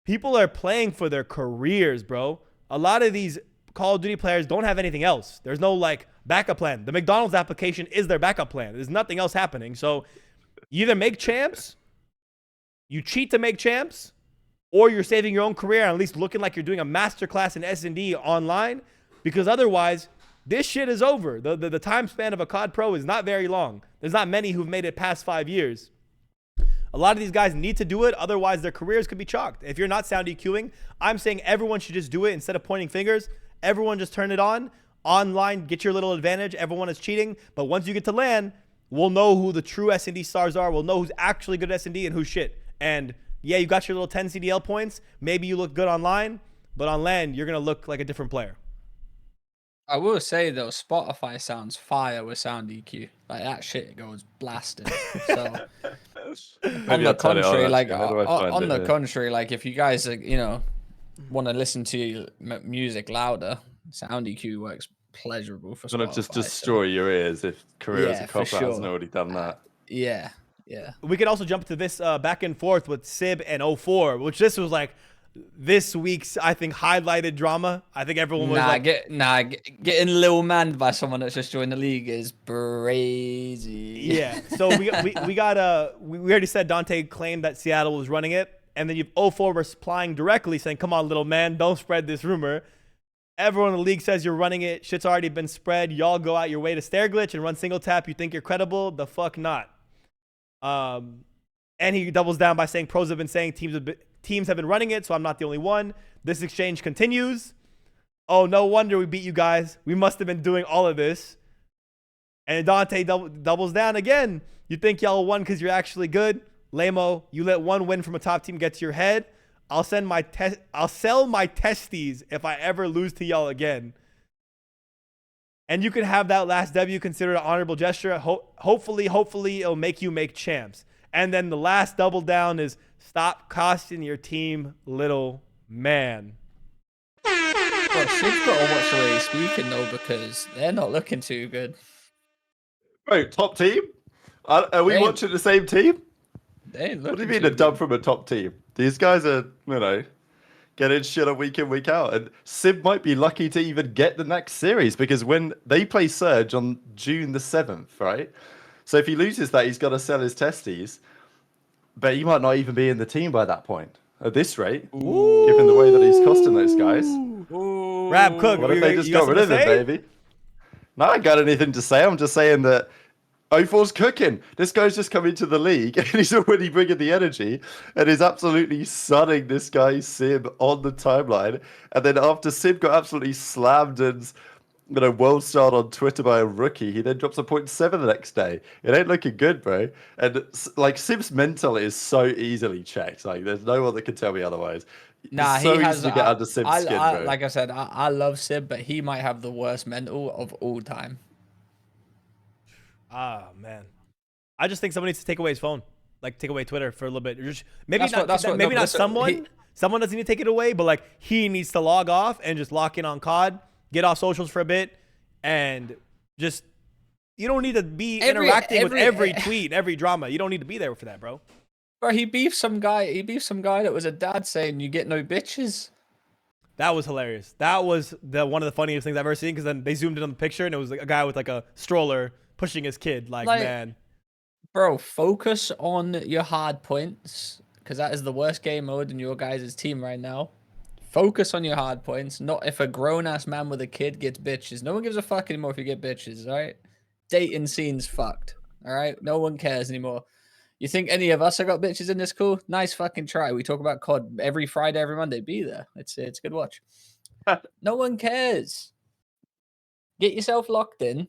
people are playing for their careers, bro. A lot of these Call of Duty players don't have anything else. There's no, like, backup plan. The McDonald's application is their backup plan. There's nothing else happening. So you either make champs, you cheat to make champs, or you're saving your own career and at least looking like you're doing a masterclass in S&D online, because otherwise, this shit is over. The time span of a COD Pro is not very long. There's not many who've made it past 5 years. A lot of these guys need to do it, otherwise their careers could be chalked. If you're not sound EQing, I'm saying everyone should just do it instead of pointing fingers. Everyone just turn it on. Online, get your little advantage. Everyone is cheating, but once you get to LAN, we'll know who the true S&D stars are. We'll know who's actually good at S&D and who's shit. And yeah, you got your little 10 CDL points. Maybe you look good online, but on LAN, you're going to look like a different player. I will say, though, Spotify sounds fire with sound EQ. Like, that shit goes blasting. So, on the contrary, like, if you guys, want to listen to music louder, sound EQ works pleasurable for Spotify. It's going to just destroy your ears if Career as a cop hasn't already done that. Yeah. We could also jump to this back and forth with SIB and 04, which this was like this week's, I think, highlighted drama. I think everyone was getting little manned by someone that's just joined the league is crazy. Yeah. So we already said Dante claimed that Seattle was running it, and then you've 04 replying directly saying, "Come on, little man, don't spread this rumor." Everyone in the league says you're running it. Shit's already been spread. Y'all go out your way to stare glitch and run single tap. You think you're credible? The fuck not. And he doubles down by saying pros have been saying teams have been running it, so I'm not the only one. This exchange continues. Oh, no wonder we beat you guys. We must have been doing all of this. And Dante doubles down again. You think y'all won because you're actually good? Lamo, you let one win from a top team get to your head. I'll sell my testes if I ever lose to y'all again. And you can have that last W considered an honorable gesture. Hopefully it'll make you make champs. And then the last double down is stop costing your team, little man. Well, SIB's got to watch the way he's speaking though, because they're not looking too good. Bro, top team? Are we They- watching the same team? They ain't What do you looking mean a too dub good. from a top team? These guys are, getting shit on week in, week out. And SIB might be lucky to even get the next series because when they play Surge on June the 7th, right? So if he loses that, he's got to sell his testes. But he might not even be in the team by that point. At this rate, given the way that he's costing those guys. Rab Cook, What if they just got rid of him, baby? No, I ain't got anything to say. I'm just saying that 04's cooking. This guy's just come into the league and he's already bringing the energy and is absolutely sunning this guy SIB on the timeline. And then after SIB got absolutely slammed and world starred on Twitter by a rookie, he then drops a 0.7 the next day. It ain't looking good, bro. And like SIB's mental is so easily checked. Like there's no one that can tell me otherwise. Nah, It's so he has easy to get under SIB's skin, bro. like I said, I love SIB, but he might have the worst mental of all time. Ah, man. I just think someone needs to take away his phone. Like, take away Twitter for a little bit. Maybe That's not, what- that's what- maybe no, but not that's what someone. Someone doesn't need to take it away, but, like, he needs to log off and just lock in on COD, get off socials for a bit, and just... You don't need to be interacting with every tweet, every drama. You don't need to be there for that, bro. Bro, he beefed some guy that was a dad saying you get no bitches. That was hilarious. That was one of the funniest things I've ever seen, because then they zoomed in on the picture, and it was like a guy with, like, a stroller pushing his kid. Like, man. Bro, focus on your hard points, because that is the worst game mode in your guys' team right now. Focus on your hard points, not if a grown-ass man with a kid gets bitches. No one gives a fuck anymore if you get bitches, alright? Dating scene's fucked, alright? No one cares anymore. You think any of us have got bitches in this cool? Nice fucking try. We talk about COD every Friday, every Monday. Be there. It's a good watch. No one cares. Get yourself locked in.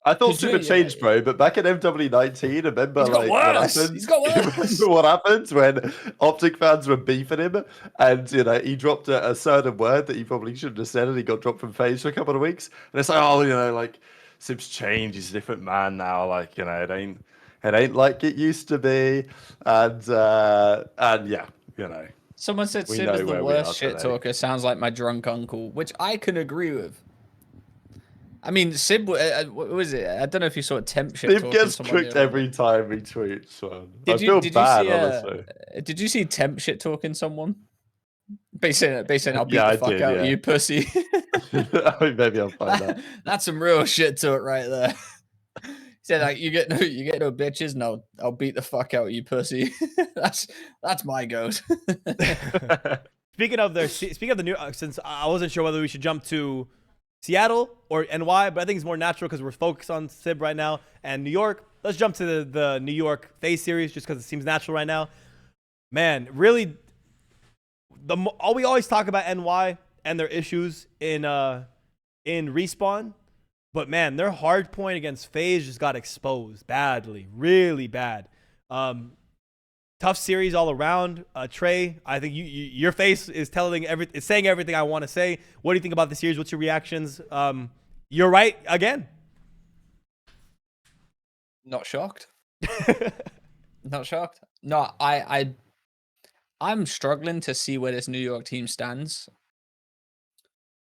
I thought Super changed, bro, but back at MW19, remember He's got like what worse. happened? He's got worse. Remember what happened when OpTic fans were beefing him, and he dropped a certain word that he probably shouldn't have said, and he got dropped from FaZe for a couple of weeks. And it's like, oh, like Sib's changed. He's a different man now. Like it ain't like it used to be. And yeah, Someone said we Sib know is where the we are worst shit today. talker. Sounds like my drunk uncle, which I can agree with. I mean, Sib, what was it? I don't know if you saw a temp shit Sib talking gets someone the cooked other every day. time he tweets, man. I Did feel you bad, see, honestly. Did you see temp shit talking someone? Basically, I'll beat Yeah, the fuck I did, out of yeah. you, pussy. Maybe I'll find that. That's some real shit talk right there. He said, like, you get no bitches. No, I'll beat the fuck out of you, pussy. that's my goat. Speaking of the new, since I wasn't sure whether we should jump to Seattle or NY, but I think it's more natural because we're focused on SIB right now and New York. Let's jump to the New York FaZe series just because it seems natural right now. Man, really, we always talk about NY and their issues in Respawn, but man, their hard point against FaZe just got exposed badly, really bad. Tough series all around. Trey, I think your face is saying everything I want to say. What do you think about the series? What's your reactions? You're right again. Not shocked. Not shocked. No, I'm struggling to see where this New York team stands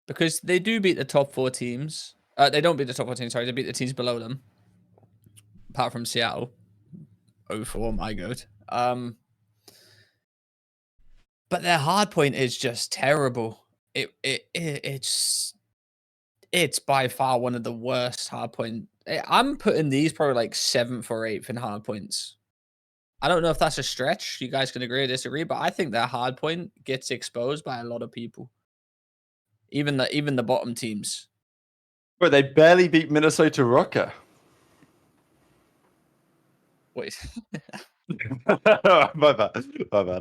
because they do beat the top 4 teams. They don't beat the top 4 teams. Sorry, they beat the teams below them, apart from Seattle. 04, my god. But their hard point is just terrible. It's by far one of the worst hard point. I'm putting these probably like 7th or 8th in hard points. I don't know if that's a stretch. You guys can agree or disagree, but I think their hard point gets exposed by a lot of people. Even the bottom teams. Bro, they barely beat Minnesota Rokkr. Wait. my bad,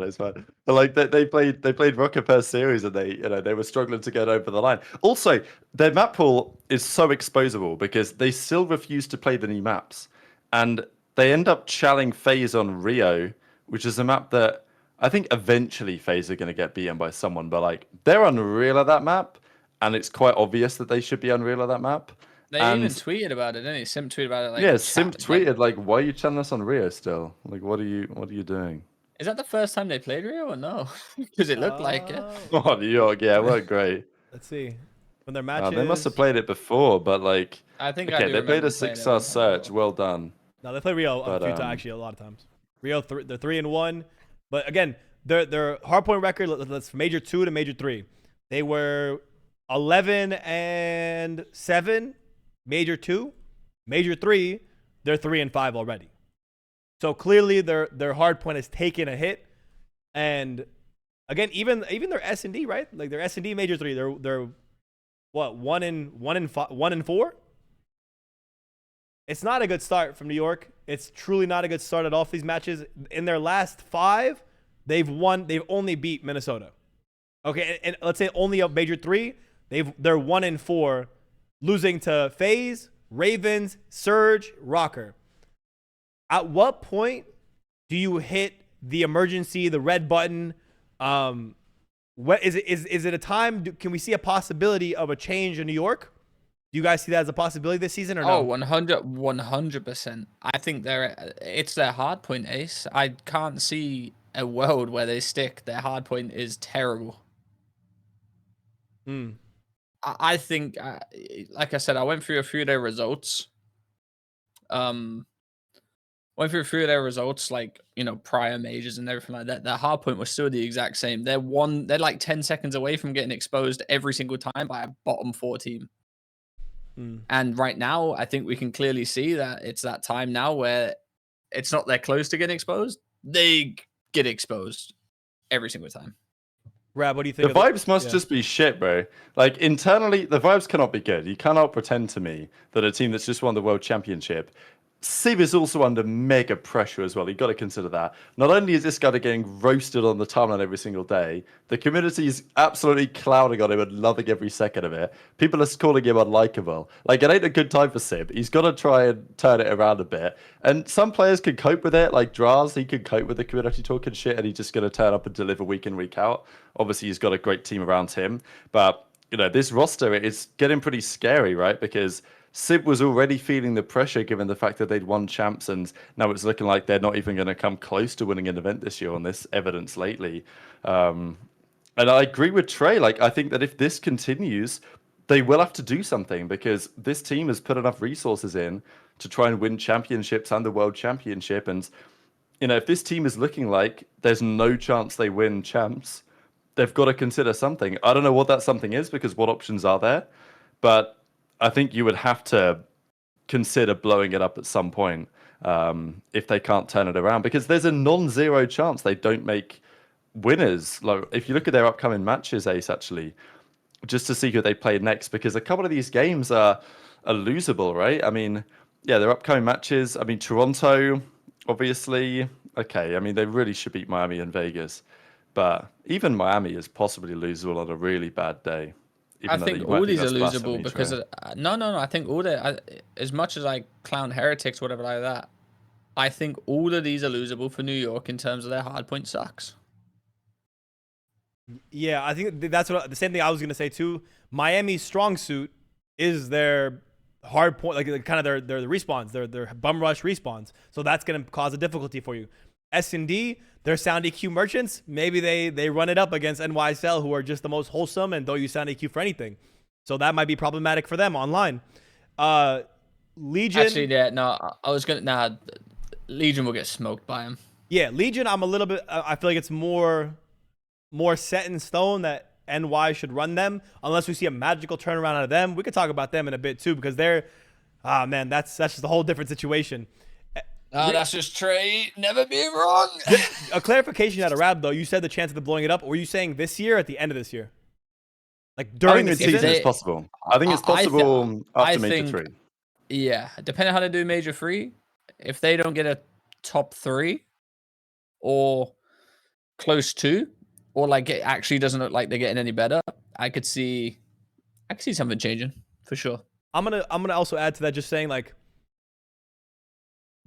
it's fine. But like they played Rokkr per series and they were struggling to get over the line. Also, their map pool is so exposable because they still refuse to play the new maps, and they end up challing FaZe on Rio, which is a map that I think eventually FaZe are going to get beaten by someone, but like they're unreal at that map, and it's quite obvious that they should be unreal at that map. They even tweeted about it, didn't they? Simp tweeted about it. Like, yeah, Simp tweeted like, "Why are you telling us on Rio still? Like, what are you doing?" Is that the first time they played Rio or no? Because it looked like it. Oh, New York, yeah, it weren't great. Let's see. When their matches. They must have played it before, but like, I think okay, I do they played remember a playing it 6-star one time. search. Well done. No, they play ReeaL a But, few times, actually, a lot of times. ReeaL, they're 3-1. But again, their hardpoint record, let's Major 2 to Major 3. They were 11-7, Major 2. Major 3, they're 3-5 already. So clearly their hardpoint has taken a hit. And again, even their S&D, right? Like their S&D Major 3, they're what, 1-4? It's not a good start from New York. It's truly not a good start at all for these matches. In their last 5, they've only beat Minnesota. Okay, and let's say only a Major 3, they're 1-4, losing to FaZe, Ravens, Surge, Rokkr. At what point do you hit the emergency, the red button? What is it a time? Can we see a possibility of a change in New York? Do you guys see that as a possibility this season or no? Oh, 100%. I think it's their hard point, Ace. I can't see a world where they stick. Their hard point is terrible. I think, like I said, I went through a few of their results. Like, you know, prior majors and everything like that. Their hard point was still the exact same. They're like 10 seconds away from getting exposed every single time by a bottom 4 team. And right now, I think we can clearly see that it's that time now where it's not they're close to getting exposed. They get exposed every single time. Rab, what do you think? The vibes must just be shit, bro. Like, internally, the vibes cannot be good. You cannot pretend to me that a team that's just won the World Championship. SIB is also under mega pressure as well. You've got to consider that. Not only is this guy getting roasted on the timeline every single day, the community is absolutely clouding on him and loving every second of it. People are calling him unlikable. Like, it ain't a good time for SIB. He's got to try and turn it around a bit. And some players can cope with it, like Drazah. He can cope with the community talking shit, and he's just going to turn up and deliver week in, week out. Obviously, he's got a great team around him. But, you know, this roster is getting pretty scary, right? Because SIB was already feeling the pressure given the fact that they'd won champs, and now it's looking like they're not even going to come close to winning an event this year on this evidence lately. And I agree with Trey. Like, I think that if this continues, they will have to do something because this team has put enough resources in to try and win championships and the World Championship. And, you know, if this team is looking like there's no chance they win champs, they've got to consider something. I don't know what that something is because what options are there? But I think you would have to consider blowing it up at some point if they can't turn it around, because there's a non-zero chance they don't make winners. Like, if you look at their upcoming matches, Ace, actually, just to see who they play next, because a couple of these games are losable, right? I mean, yeah, their upcoming matches. I mean, Toronto, obviously, okay. I mean, they really should beat Miami and Vegas, but even Miami is possibly losable on a really bad day. I think all these are losable because no. I think as much as I clown Heretics, whatever like that, I think all of these are losable for New York in terms of their hardpoint sucks. Yeah, I think that's the same thing I was gonna say too. Miami's strong suit is their hard point, like kind of their respawns, their bum rush respawns. So that's gonna cause a difficulty for you. S&D, their sound EQ merchants, maybe they run it up against NYSL, who are just the most wholesome and don't use sound EQ for anything. So that might be problematic for them online. Legion. Actually, yeah, no, I was gonna. Legion will get smoked by him. Yeah, Legion. I'm a little bit. I feel like it's more set in stone that NY should run them, unless we see a magical turnaround out of them. We could talk about them in a bit too, because they're, man, that's just a whole different situation. That's just Trey never being wrong. A clarification out of Rab, though. You said the chance of them blowing it up. Or were you saying this year or at the end of this year? Like during the season? It's possible. I think it's possible after Major 3. Yeah, depending on how they do Major 3, if they don't get a top 3 or close to, or like it actually doesn't look like they're getting any better, I could see something changing for sure. I'm gonna also add to that, just saying, like,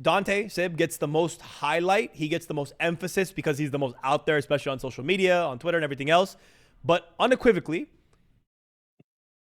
Dante SIB gets the most highlight. He gets the most emphasis because he's the most out there, especially on social media, on Twitter and everything else. But unequivocally,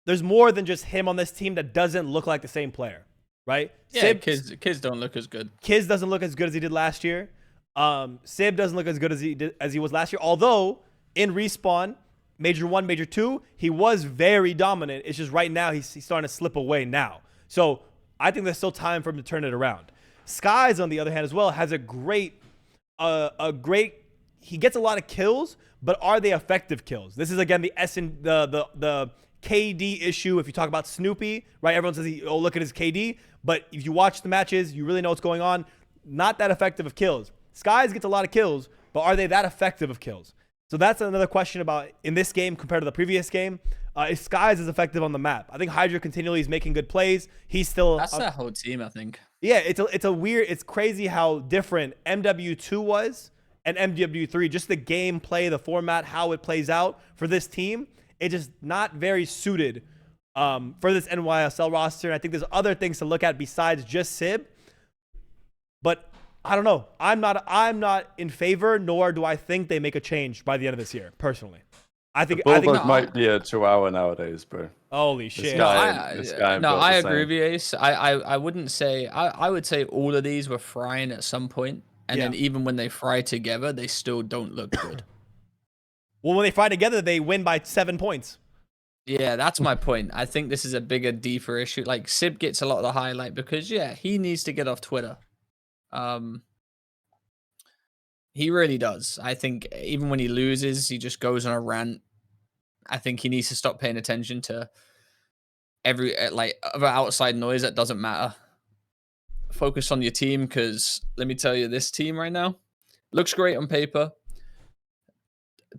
there's more than just him on this team that doesn't look like the same player, right? Yeah, kids don't look as good. Kids doesn't look as good as he did last year. SIB doesn't look as good as he was last year. Although in Respawn, Major 1, Major 2, he was very dominant. It's just right now he's starting to slip away now. So I think there's still time for him to turn it around. Skies, on the other hand, as well, has a great, he gets a lot of kills, but are they effective kills? This is, again, the KD issue. If you talk about Snoopy, right? Everyone says, oh, look at his KD. But if you watch the matches, you really know what's going on. Not that effective of kills. Skies gets a lot of kills, but are they that effective of kills? So that's another question about in this game compared to the previous game. Is Skies as effective on the map? I think Hydra continually is making good plays. He's still... That's that whole team, I think. Yeah, it's crazy how different MW2 was and MW3. Just the gameplay, the format, how it plays out for this team. It's just not very suited for this NYSL roster. And I think there's other things to look at besides just SIB. But I don't know. I'm not in favor, nor do I think they make a change by the end of this year, personally. I think might be a chihuahua nowadays, bro. Holy shit. I agree with you, Ace. I wouldn't say... I would say all of these were frying at some point, and then even when they fry together, they still don't look good. Well, when they fry together, they win by 7 points. Yeah, that's my point. I think this is a bigger, deeper issue. Like, SIB gets a lot of the highlight because, he needs to get off Twitter. He really does. I think even when he loses, he just goes on a rant. I think he needs to stop paying attention to every other outside noise that doesn't matter. Focus on your team, because let me tell you, this team right now looks great on paper.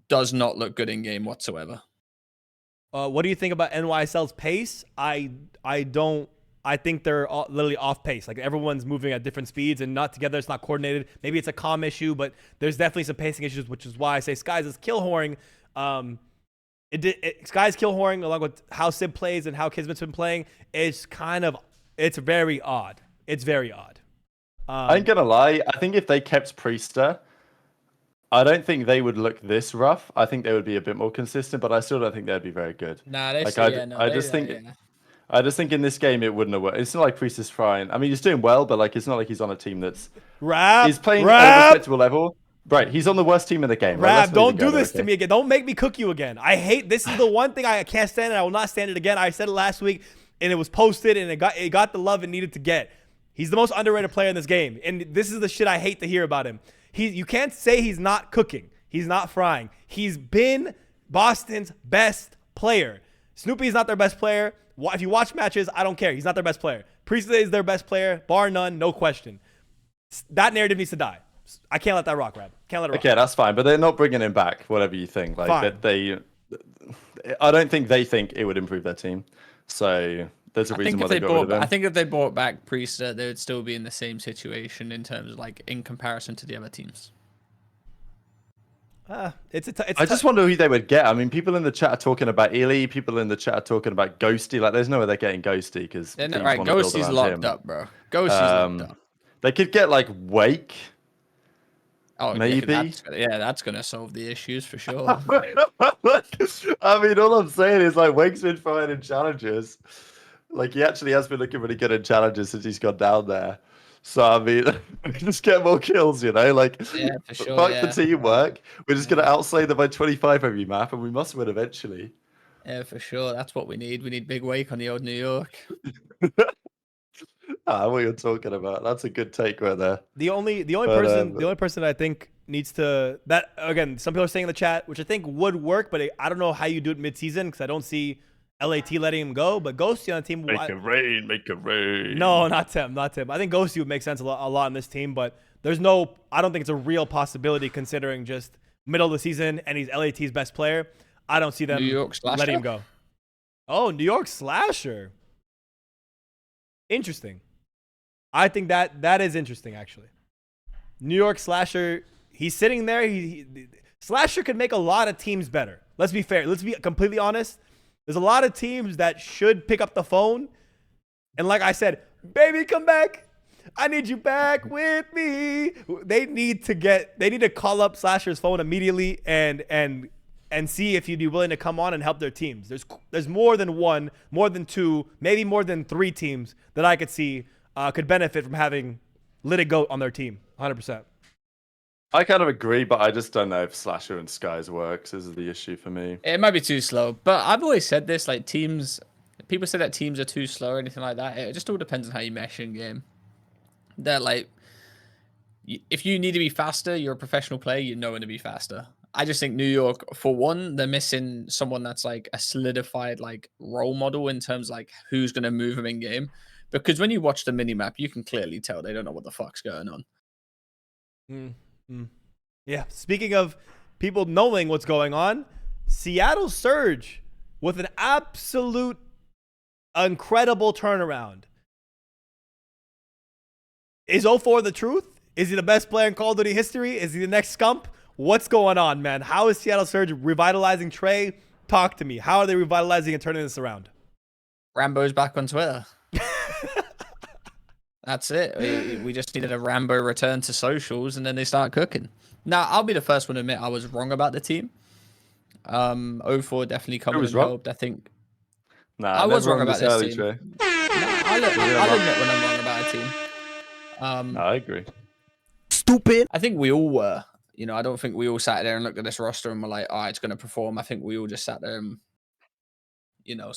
Does not look good in game whatsoever. What do you think about NYSL's pace? I think they're literally off pace. Like, everyone's moving at different speeds and not together. It's not coordinated. Maybe it's a comm issue, but there's definitely some pacing issues, which is why I say Skies is kill whoring. Skies kill whoring along with how SIB plays and how Kismet's been playing. It's very odd. It's very odd. I ain't gonna lie. I think if they kept Priester, I don't think they would look this rough. I think they would be a bit more consistent, but I still don't think they'd be very good. Nah, I just think in this game it wouldn't have worked. It's not like Priest is frying. I mean, he's doing well, but it's not like he's on a team that's... He's playing at a respectable level. Right, he's on the worst team in the game. Rab, don't do this to me again. Don't make me cook you again. I hate... This is the one thing I can't stand, and I will not stand it again. I said it last week, and it was posted, and it got the love it needed to get. He's the most underrated player in this game, and this is the shit I hate to hear about him. You can't say he's not cooking. He's not frying. He's been Boston's best player. Snoopy's not their best player. If you watch matches, I don't care. He's not their best player. Priest is their best player, bar none, no question. That narrative needs to die. I can't let that rock, Rab. Can't let it rock. Okay, that's fine, but they're not bringing him back, whatever you think. I don't think they think it would improve their team. So there's a reason why they got rid of him. I think if they brought back Priest, they would still be in the same situation in terms of in comparison to the other teams. I just wonder who they would get. I mean, people in the chat are talking about Illy. People in the chat are talking about Ghosty. There's no way they're getting Ghosty because Ghosty's locked up, bro. Ghosty's locked up. They could get Wake. Oh, maybe. That's gonna solve the issues for sure. I mean, all I'm saying is Wake's been fine in challenges. He actually has been looking really good in challenges since he's gone down there. So, I mean, just get more kills, Yeah, for sure. Fuck the teamwork. We're just going to outslay them by 25 every map, and we must win eventually. Yeah, for sure. That's what we need. We need Big Wake on the old New York. What you're talking about. That's a good take right there. The only person I think needs to... That, again, some people are saying in the chat, which I think would work, but I don't know how you do it mid-season, because I don't see... LAT letting him go, but Ghosty on the team... Make it rain. No, not Tim. I think Ghosty would make sense a lot on this team, but there's no... I don't think it's a real possibility considering just middle of the season and he's LAT's best player. I don't see them letting him go. Oh, New York Slasher. Interesting. I think that is interesting, actually. New York Slasher, he's sitting there. Slasher could make a lot of teams better. Let's be fair. Let's be completely honest. There's a lot of teams that should pick up the phone. And like I said, baby, come back. I need you back with me. They need to call up Slasher's phone immediately and see if you'd be willing to come on and help their teams. There's more than one, more than two, maybe more than 3 teams that I could see could benefit from having Lit Goat on their team. 100%. I kind of agree, but I just don't know if Slasher and Skies works. This is the issue for me. It might be too slow, but I've always said this, like teams, people say that teams are too slow or anything like that. It just all depends on how you mesh in game. They're like, if you need to be faster, you're a professional player, you know when to be faster. I just think New York, for one, they're missing someone that's like a solidified like role model in terms of like who's going to move them in game. Because when you watch the minimap, you can clearly tell they don't know what the fuck's going on. Yeah, speaking of people knowing what's going on, Seattle Surge with an absolute incredible turnaround. Is 04 the truth? Is he the best player in Call of Duty history? Is he the next Scump? What's going on, man? How is Seattle Surge revitalizing Trey? Talk to me. How are they revitalizing and turning this around? Rambo's back on Twitter. That's it. We just needed a Rambo return to socials, and then they start cooking. Now, I'll be the first one to admit I was wrong about the team. 04 definitely coming and helped. I think Nah, I was wrong never about on this team. Trey. I'll admit when I'm wrong about a team. No, I agree. Stupid. I think we all were. You know, I don't think we all sat there and looked at this roster and were like, "Oh, it's going to perform." I think we all just sat there and, you know,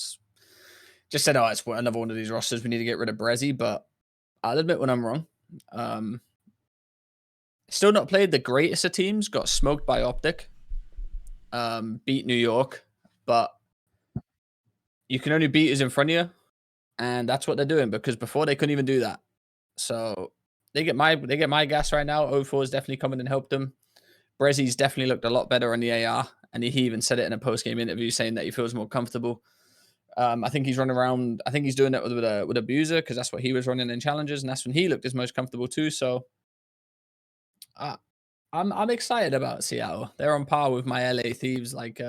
just said, "Oh, it's another one of these rosters. We need to get rid of Brezzy." But I'll admit when I'm wrong. Still not played the greatest of teams. Got smoked by OpTic. Beat New York, but you can only beat who's in front of you, and that's what they're doing because before they couldn't even do that. So they get my gas right now. 04 is definitely coming and helped them. Brezzy's definitely looked a lot better on the AR, and he even said it in a post-game interview saying that he feels more comfortable. I think he's running around. I think he's doing it with Abuser because that's what he was running in challenges, and that's when he looked his most comfortable too. So I'm excited about Seattle. They're on par with my LA Thieves, like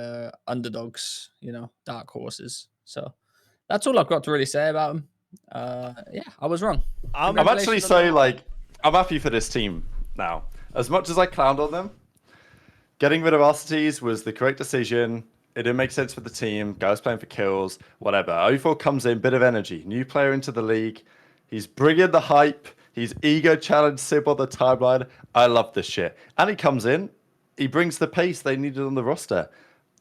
underdogs, you know, dark horses. So that's all I've got to really say about them. Yeah, I was wrong. I'm actually so like I'm happy for this team now. As much as I clowned on them, getting rid of Arcites was the correct decision. It didn't make sense for the team. Guys playing for kills, whatever. 04 comes in, bit of energy. New player into the league. He's bringing the hype. He's ego challenged SIB on the timeline. I love this shit. And he comes in. He brings the pace they needed on the roster.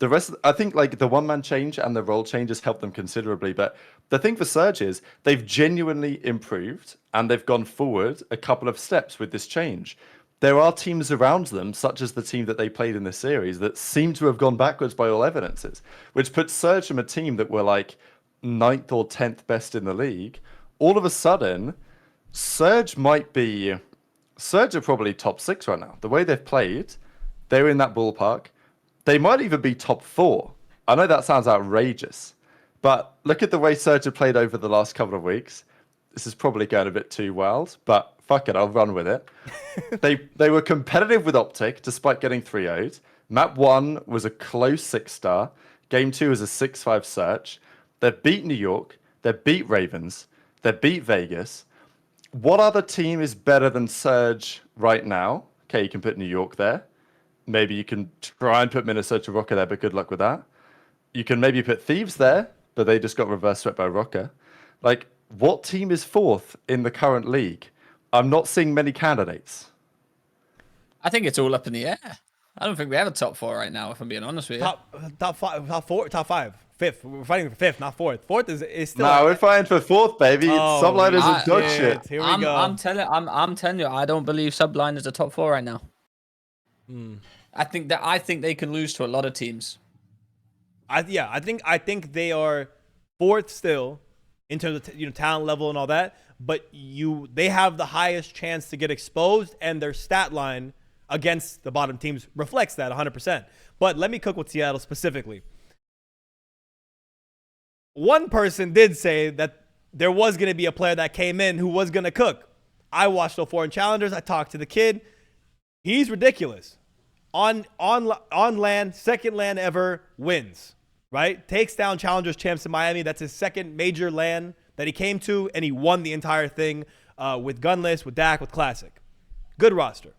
The rest, I think, like the one-man change and the role changes helped them considerably. But the thing for Surge is they've genuinely improved and they've gone forward a couple of steps with this change. There are teams around them, such as the team that they played in this series, that seem to have gone backwards by all evidences, which puts Surge from a team that were like 9th or 10th best in the league. All of a sudden, Surge are probably top 6 right now. The way they've played, they're in that ballpark. They might even be top 4. I know that sounds outrageous, but look at the way Surge have played over the last couple of weeks. This is probably going a bit too wild, but fuck it, I'll run with it. They were competitive with OpTic despite getting 3-0'd. Map 1 was a close 6-star. Game 2 is a 6-5 search. They beat New York. They beat Ravens. They beat Vegas. What other team is better than Surge right now? Okay, you can put New York there. Maybe you can try and put Minnesota Rokkr there, but good luck with that. You can maybe put Thieves there, but they just got reverse swept by Rokkr. Like, what team is 4th in the current league? I'm not seeing many candidates. I think it's all up in the air. I don't think we have a top 4 right now, if I'm being honest with you. Top 5, top 4, top 5, 5th. We're fighting for 5th, not 4th. 4th is still. No, we're fighting for 4th, baby. Oh, Subliners are dog dude. shit. Here we go. I'm telling you, I don't believe Subliners are top 4 right now. I think they can lose to a lot of teams. I think they are 4th still in terms of talent level and all that, but they have the highest chance to get exposed, and their stat line against the bottom teams reflects that 100%. But let me cook with Seattle specifically. One person did say that there was going to be a player that came in who was going to cook. I watched 04 in Challengers. I talked to the kid. He's ridiculous. On land, second land ever, wins. Right? Takes down Challengers Champs in Miami. That's his second major LAN that he came to, and he won the entire thing with Gunless, with Dak, with Classic. Good roster.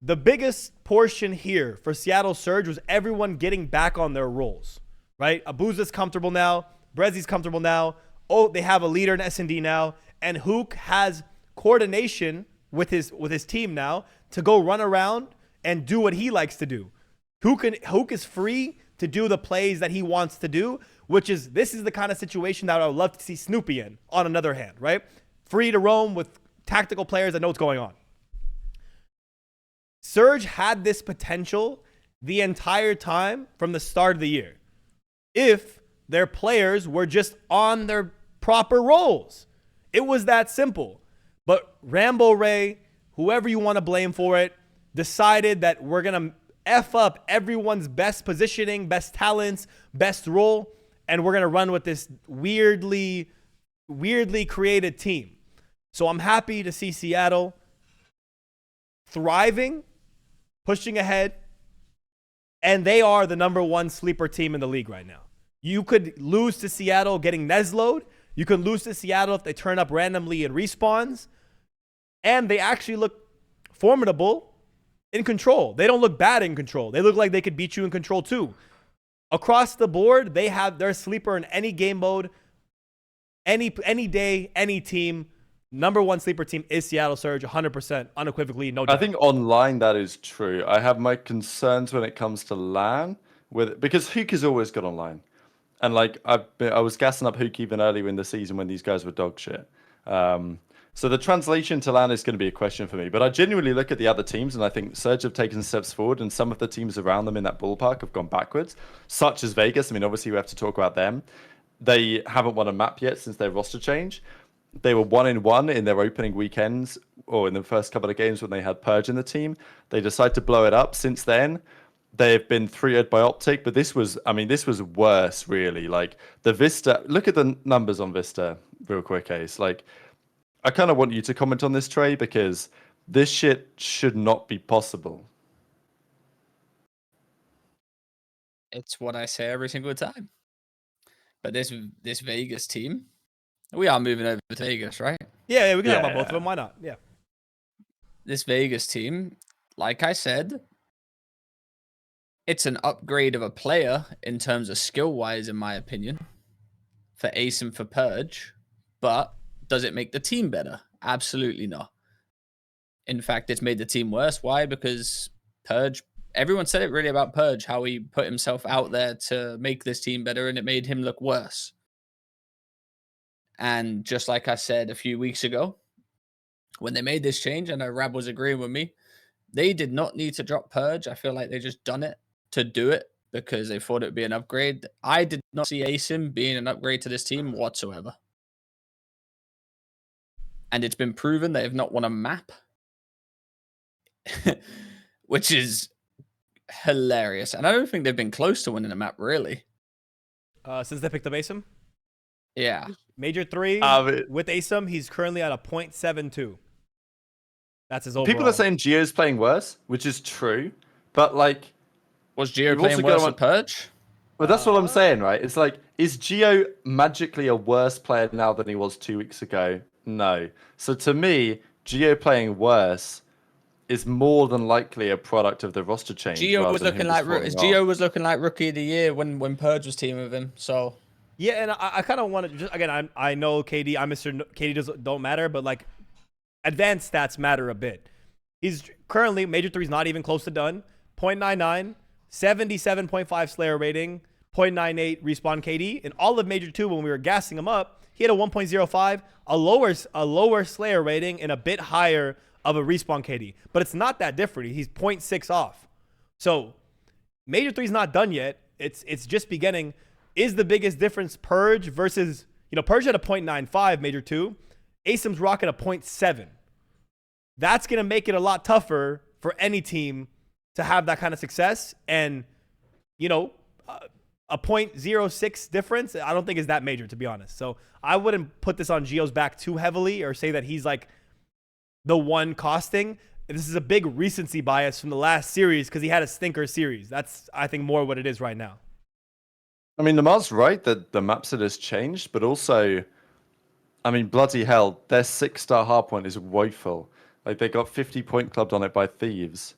The biggest portion here for Seattle Surge was everyone getting back on their roles. Right? Abuza's comfortable now. Brezzy's comfortable now. Oh, they have a leader in S&D now. And Hook has coordination with his team now to go run around and do what he likes to do. Hook is free to do the plays that he wants to do, this is the kind of situation that I would love to see Snoopy in, on another hand, right? Free to roam with tactical players that know what's going on. Surge had this potential the entire time from the start of the year, if their players were just on their proper roles. It was that simple. But Rambo Ray, whoever you want to blame for it, decided that we're going to F up everyone's best positioning, best talents, best role, and we're going to run with this weirdly created team. So I'm happy to see Seattle thriving, pushing ahead, and they are the #1 sleeper team in the league right now. You could lose to Seattle getting Neslo'd. You could lose to Seattle if they turn up randomly in respawns. And they actually look formidable in control. They don't look bad in control. They look like they could beat you in control too. Across the board, they have their sleeper in any game mode, any day, any team. #1 sleeper team is Seattle Surge, 100%, unequivocally, no doubt. I think online that is true. I have my concerns when it comes to LAN, because Hook has always got online. And like I was gassing up Hook even earlier in the season when these guys were dog shit. So the translation to LAN is going to be a question for me. But I genuinely look at the other teams, and I think Surge have taken steps forward, and some of the teams around them in that ballpark have gone backwards, such as Vegas. I mean, obviously we have to talk about them. They haven't won a map yet since their roster change. They were 1-1 in their opening weekends, or in the first couple of games when they had Purge in the team. They decided to blow it up. Since then, they've been 3-0'd by OpTic, but this was worse, really. Like, the Vista, look at the numbers on Vista real quick, Ace. Like, I kind of want you to comment on this, Trey, because this shit should not be possible. It's what I say every single time. But this Vegas team, we are moving over to Vegas, right? Yeah, we can talk about both of them. Why not? Yeah. This Vegas team, like I said, it's an upgrade of a player in terms of skill-wise, in my opinion, for Ace and for Purge. But does it make the team better? Absolutely not. In fact, it's made the team worse. Why? Because Purge, everyone said it really about Purge, how he put himself out there to make this team better, and it made him look worse. And just like I said a few weeks ago, when they made this change, and Rab was agreeing with me, they did not need to drop Purge. I feel like they just done it to do it because they thought it would be an upgrade. I did not see ASIM being an upgrade to this team whatsoever. And it's been proven they have not won a map, which is hilarious. And I don't think they've been close to winning a map, really. Since they picked up ASIM? Yeah. Major 3 with ASIM, he's currently at a 0.72. That's his overall. People are saying Geo's playing worse, which is true. But, like... Was Geo playing worse with Purge? Well, that's what I'm saying, right? It's like, is Geo magically a worse player now than he was 2 weeks ago? No. So to me, Geo playing worse is more than likely a product of the roster change. Geo was looking like Rookie of the Year when Purge was teaming with him. So yeah, and I kind of want to just again. I know KD. I'm Mr. KD don't matter, but like advanced stats matter a bit. He's currently Major 3's not even close to done. 0.99, 77.5 Slayer rating, 0.98 respawn KD. In all of Major 2, when we were gassing him up, he had a 1.05, a lower Slayer rating, and a bit higher of a respawn KD. But it's not that different. He's 0.6 off. So Major 3's not done yet. It's just beginning. Is the biggest difference Purge versus, Purge had a 0.95 Major 2. ASIM's rocking a 0.7. That's going to make it a lot tougher for any team to have that kind of success. And, a 0.06 difference, I don't think is that major, to be honest. So I wouldn't put this on Geo's back too heavily or say that he's like the one costing. This is a big recency bias from the last series because he had a stinker series. That's, I think, more what it is right now. I mean, Lamar's right that the map set has changed, but also, I mean, bloody hell, their 6-star hardpoint is woeful. Like, they got 50 point clubbed on it by Thieves.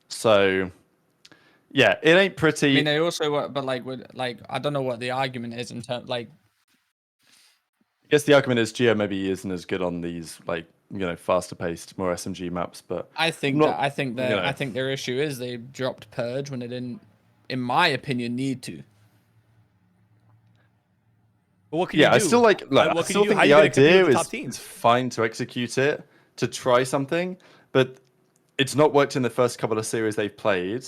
So, yeah, it ain't pretty. I mean, they also, but I don't know what the argument is in terms, guess the argument is Geo maybe isn't as good on these like faster paced, more SMG maps, but I think not- I think you know. I think their issue is they dropped Purge when they didn't, in my opinion, need to. But what can you do? I still like. Look, I What can still you do? think How the you gonna compete idea with the top is teams? fine to execute it, to try something, but it's not worked in the first couple of series they've played.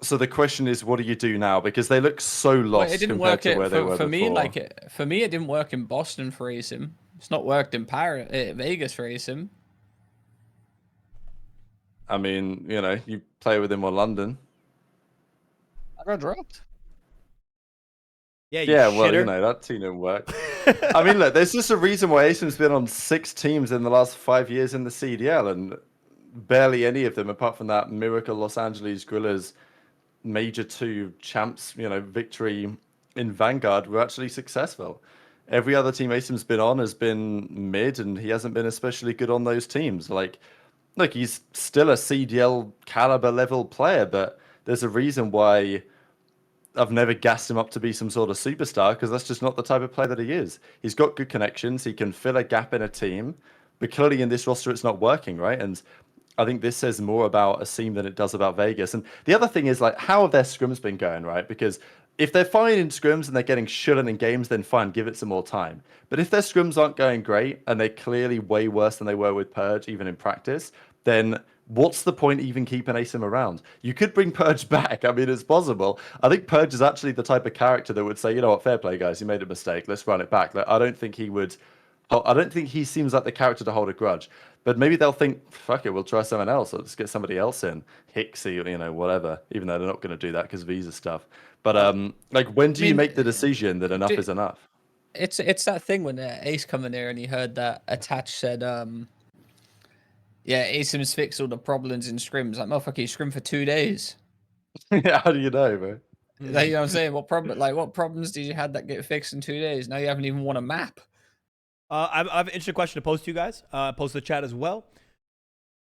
So the question is, what do you do now? Because they look so lost Well, it didn't compared work to where they were for me. before. For me, it didn't work in Boston for ASIM. It's not worked in Vegas for ASIM. I mean, you play with him on London. I got dropped. Yeah, you Yeah, well, shitter. that team didn't work. I mean, look, there's just a reason why ASIM's been on 6 teams in the last 5 years in the CDL, and barely any of them, apart from that miracle Los Angeles Guerrillas Major 2 champs, victory in Vanguard, were actually successful. Every other team ASIM's been on has been mid, and he hasn't been especially good on those teams. Like, look, he's still a CDL caliber level player, but there's a reason why I've never gassed him up to be some sort of superstar, because that's just not the type of player that he is. He's got good connections. He can fill a gap in a team, but clearly in this roster, it's not working, right? And I think this says more about Asim than it does about Vegas. And the other thing is, like, how have their scrims been going, right? Because if they're fine in scrims and they're getting shut in games, then fine, give it some more time. But if their scrims aren't going great and they're clearly way worse than they were with Purge, even in practice, then what's the point even keeping ASIM around? You could bring Purge back. I mean, it's possible. I think Purge is actually the type of character that would say, you know what, fair play, guys, you made a mistake. Let's run it back. Like, I don't think he seems like the character to hold a grudge. But maybe they'll think, fuck it, we'll try someone else. Let's get somebody else in. Hixie, whatever. Even though they're not going to do that because visa stuff. But when do you make the decision that enough is enough? It's that thing when Ace come in there and he heard that Attach said, yeah, ASIM's fixed all the problems in scrims. Like, motherfucker, you scrim for 2 days. Yeah, how do you know, bro? Like, you know what I'm saying? What problems did you have that get fixed in 2 days? Now you haven't even won a map. I have an interesting question to pose to you guys. Post to the chat as well.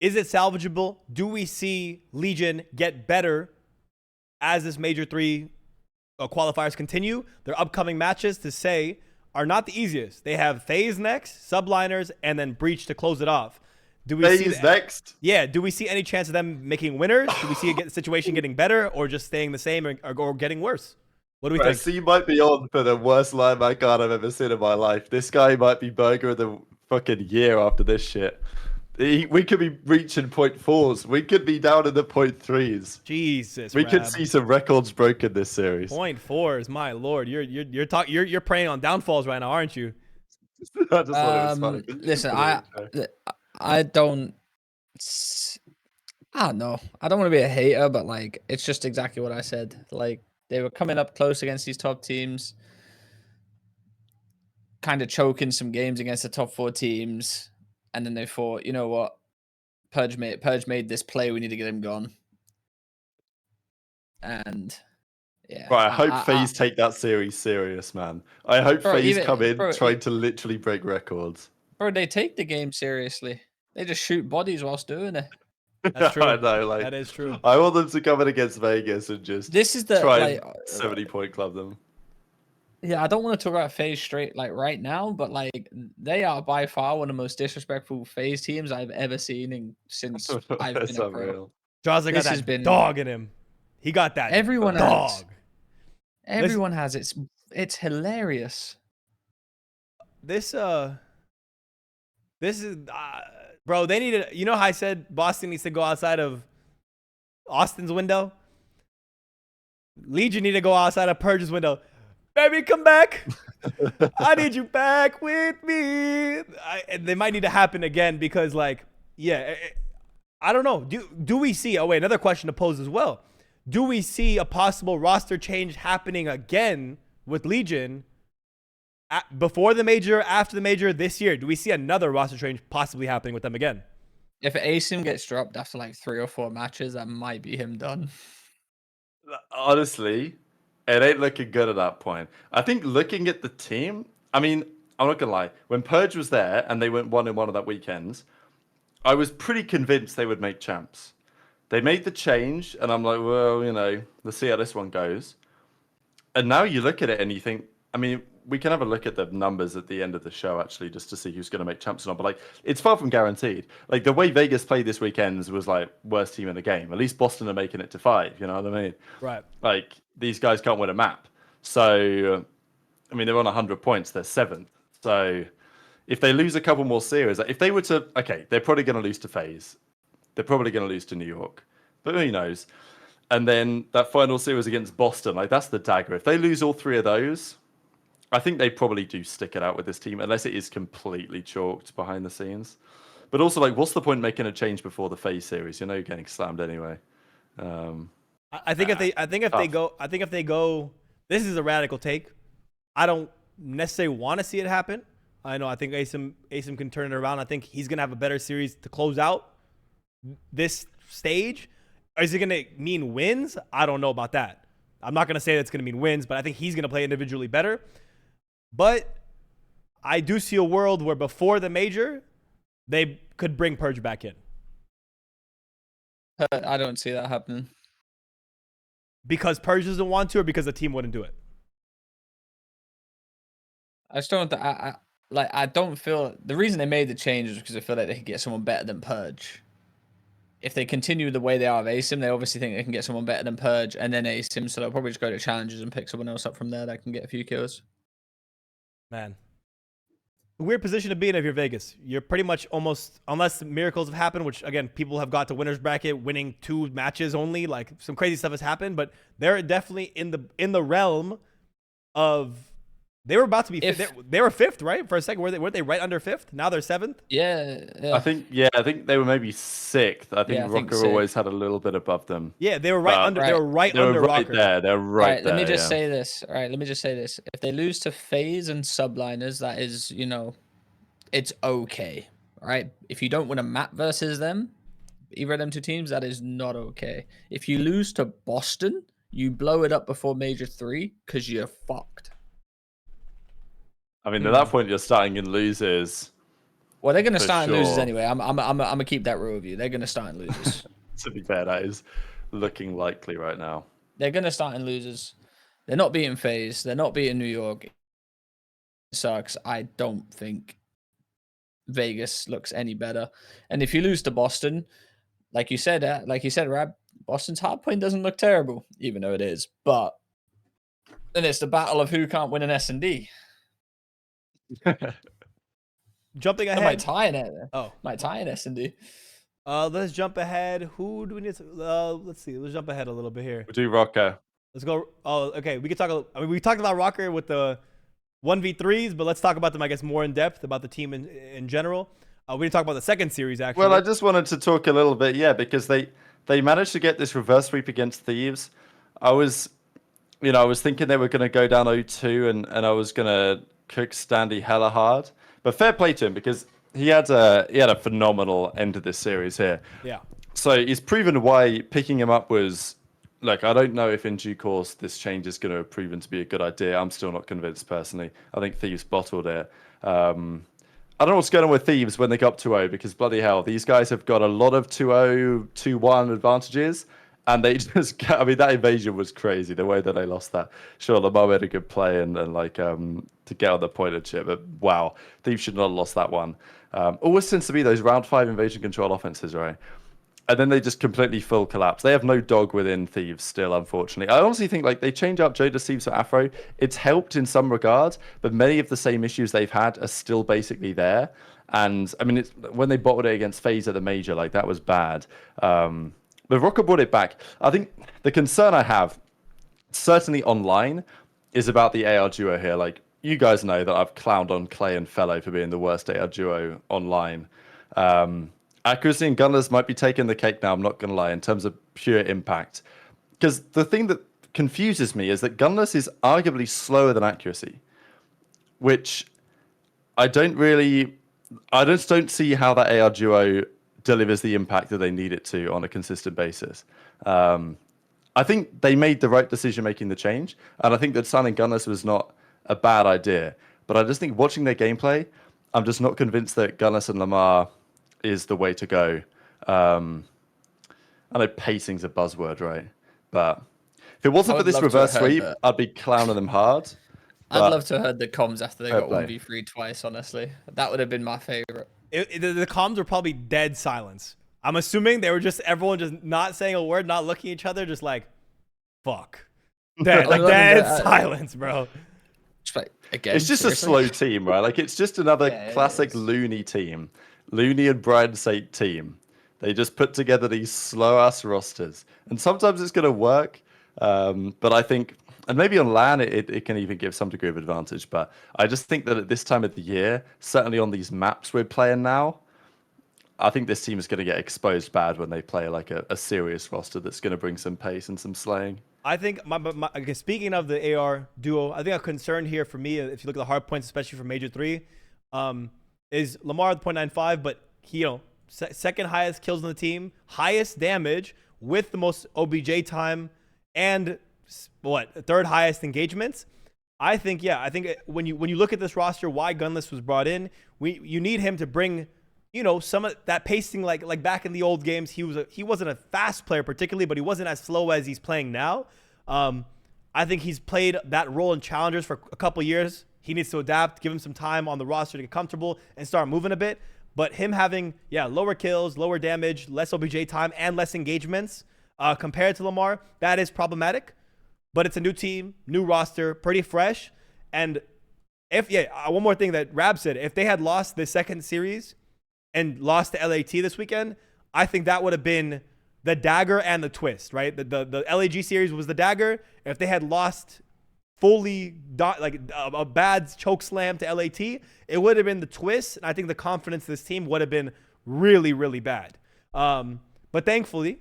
Is it salvageable? Do we see Legion get better as this Major 3 qualifiers continue? Their upcoming matches, to say, are not the easiest. They have FaZe next, Subliners, and then Breach to close it off. Do we see next? Yeah. Do we see any chance of them making winners? Do we see a situation getting better, or just staying the same, or getting worse? What do we think? So you might be on for the worst linebacker card I've ever seen in my life. This guy might be burger of the fucking year after this shit. We could be reaching .4s. We could be down in the .3s. Jesus, we could Rab. see some records broken this series. .4s, my lord. You're preying on downfalls right now, aren't you? I just thought it was funny. Listen, I don't know. I don't want to be a hater, but like, it's just exactly what I said. Like, they were coming up close against these top teams, kind of choking some games against the top 4 teams, and then they thought, you know what, Purge made this play. We need to get him gone. And yeah, Right, I hope FaZe take that series serious, man. I hope FaZe come in trying to literally break records. Bro, they take the game seriously. They just shoot bodies whilst doing it. That's true. I know, like, that is true. I want them to come in against Vegas and just try and 70-point club them. Yeah, I don't want to talk about FaZe straight like right now, but like, they are by far one of the most disrespectful FaZe teams I've ever seen since I've been a pro. Drazah got that dog in him. He got that Everyone dog. has. Everyone has. It's hilarious. This is bro, they need to, you know how I said Boston needs to go outside of Austin's window? Legion need to go outside of Purge's window. Baby, come back. I need you back with me. They might need to happen again because, like, yeah, I don't know. Do we see, oh wait, another question to pose as well. Do we see a possible roster change happening again with Legion before the major, after the major this year? Do we see another roster change possibly happening with them again? If ASIM gets dropped after like 3 or 4 matches, that might be him done. Honestly, it ain't looking good at that point. I think looking at the team, I mean, I'm not gonna lie. When Purge was there and they went 1-1 on that weekend, I was pretty convinced they would make champs. They made the change, and I'm like, well, let's see how this one goes. And now you look at it and you think, I mean, we can have a look at the numbers at the end of the show actually, just to see who's going to make champs or not. But like, it's far from guaranteed. Like the way Vegas played this weekend was like worst team in the game. At least Boston are making it to 5. You know what I mean? Right. Like these guys can't win a map. So, I mean, they're on 100 points. They're 7th. So, if they lose a couple more series, like if they were to, okay, they're probably going to lose to FaZe. They're probably going to lose to New York, but who knows? And then that final series against Boston, like that's the dagger. If they lose all 3 of those, I think they probably do stick it out with this team, unless it is completely chalked behind the scenes. But also, like, what's the point making a change before the FaZe series? You know, you're getting slammed anyway. I think if they go, this is a radical take. I don't necessarily want to see it happen. I think Asim can turn it around. I think he's gonna have a better series to close out this stage. Is it gonna mean wins? I don't know about that. I'm not gonna say that's gonna mean wins, but I think he's gonna play individually better. But I do see a world where before the major, they could bring Purge back in. I don't see that happening. Because Purge doesn't want to, or because the team wouldn't do it? I just don't. I don't feel the reason they made the change is because I feel like they could get someone better than Purge. If they continue the way they are with Asim, they obviously think they can get someone better than Purge and then Asim, so they'll probably just go to challenges and pick someone else up from there that can get a few kills. Man, a weird position to be in if you're Vegas. You're pretty much almost, unless miracles have happened, which again, people have got to winners bracket winning 2 matches only. Like some crazy stuff has happened, but they're definitely in the realm of. They were about to be. They were 5th, right? For a second, weren't they right under 5th? Now they're 7th. Yeah. I think they were maybe 6th. I think Rokkr always had a little bit above them. Yeah, they were right under. They were right they were under right Rokkr. there. They're right there. Let me just say this. All right, let me just say this. If they lose to FaZe and Subliners, that is, it's okay. All right. If you don't win a map versus them, either of them 2 teams, that is not okay. If you lose to Boston, you blow it up before Major 3 because you're fucked. I mean, at that point, you're starting in losers. Well, they're going to start in losers anyway. I'm gonna keep that rule with you. They're going to start in losers. To be fair, that is looking likely right now. They're going to start in losers. They're not beating FaZe. They're not beating New York. It sucks. I don't think Vegas looks any better. And if you lose to Boston, like you said, Rab, Boston's hardpoint doesn't look terrible, even though it is. But then it's the battle of who can't win an S&D. Jumping ahead. Might tie in it. Oh, might tie in S&D. Let's jump ahead. Who do we need to? Let's see. Let's jump ahead a little bit here. We'll do Rokkr. Let's go. Oh, okay. We can talk. I mean, we talked about Rokkr with the 1v3s, but let's talk about them, I guess, more in depth about the team in general. We didn't talk about the second series actually. Well, I just wanted to talk a little bit, because they managed to get this reverse sweep against Thieves. I was thinking they were going to go down 0-2 and I was going to cook Standy hella hard, but fair play to him because he had a phenomenal end to this series here. Yeah. So he's proven why picking him up was, like, I don't know if in due course this change is going to have proven to be a good idea. I'm still not convinced personally. I think Thieves bottled it. I don't know what's going on with Thieves when they got up 2-0 because bloody hell, these guys have got a lot of 2-0, 2-1 advantages. And they just, that invasion was crazy, the way that they lost that. Sure, Lamar had a good play and to get on the point and shit, but wow, Thieves should not have lost that one. Always tends to be those round 5 invasion control offenses, right? And then they just completely full collapse. They have no dog within Thieves still, unfortunately. I honestly think they change up Joe Deceives for Afro. It's helped in some regards, but many of the same issues they've had are still basically there. And I mean, when they bottled it against FaZe at the major, that was bad. But Rokkr brought it back. I think the concern I have, certainly online, is about the AR duo here. You guys know that I've clowned on Clay and Fellow for being the worst AR duo online. Accuracy and Gunless might be taking the cake now, I'm not going to lie, in terms of pure impact. Because the thing that confuses me is that Gunless is arguably slower than Accuracy, which I just don't see how that AR duo delivers the impact that they need it to on a consistent basis. I think they made the right decision making the change, and I think that signing Gunless was not a bad idea. But I just think watching their gameplay, I'm just not convinced that Gunless and Lamar is the way to go. I know pacing's a buzzword, right? But if it wasn't for this reverse sweep, I'd be clowning them hard. I'd But love to have heard the comms after they fair got play. 1v3 twice, honestly. That would have been my favorite. The comms were probably dead silence. I'm assuming they were just everyone just not saying a word, not looking at each other, just like, fuck. Dead, like dead silence, bro. Just like, again, it's just seriously? a slow team, right? Like it's just another Yeah, it classic is. loony team. Loony and Brian Sate team. They just put together these slow-ass rosters. And sometimes it's going to work. But I think, and maybe on LAN, it can even give some degree of advantage. But I just think that at this time of the year, certainly on these maps we're playing now, I think this team is going to get exposed bad when they play like a serious roster that's going to bring some pace and some slaying. I think, okay, speaking of the AR duo, I think a concern here for me, if you look at the hard points, especially for Major 3, is Lamar at 0.95, but he, second highest kills on the team, highest damage with the most OBJ time, and third highest engagements. I think when you look at this roster, why Gunless was brought in, you need him to bring, some of that pacing, like back in the old games. He wasn't a fast player particularly, but he wasn't as slow as he's playing now. I think he's played that role in challengers for a couple years. He needs to adapt, give him some time on the roster to get comfortable and start moving a bit. But him having, lower kills, lower damage, less OBJ time, and less engagements compared to Lamar, that is problematic. But it's a new team, new roster, pretty fresh. And one more thing that Rab said, if they had lost the second series and lost to LAT this weekend, I think that would have been the dagger and the twist, right? The LAG series was the dagger. If they had lost fully, like a bad choke slam to LAT, it would have been the twist. And I think the confidence of this team would have been really, really bad. But thankfully,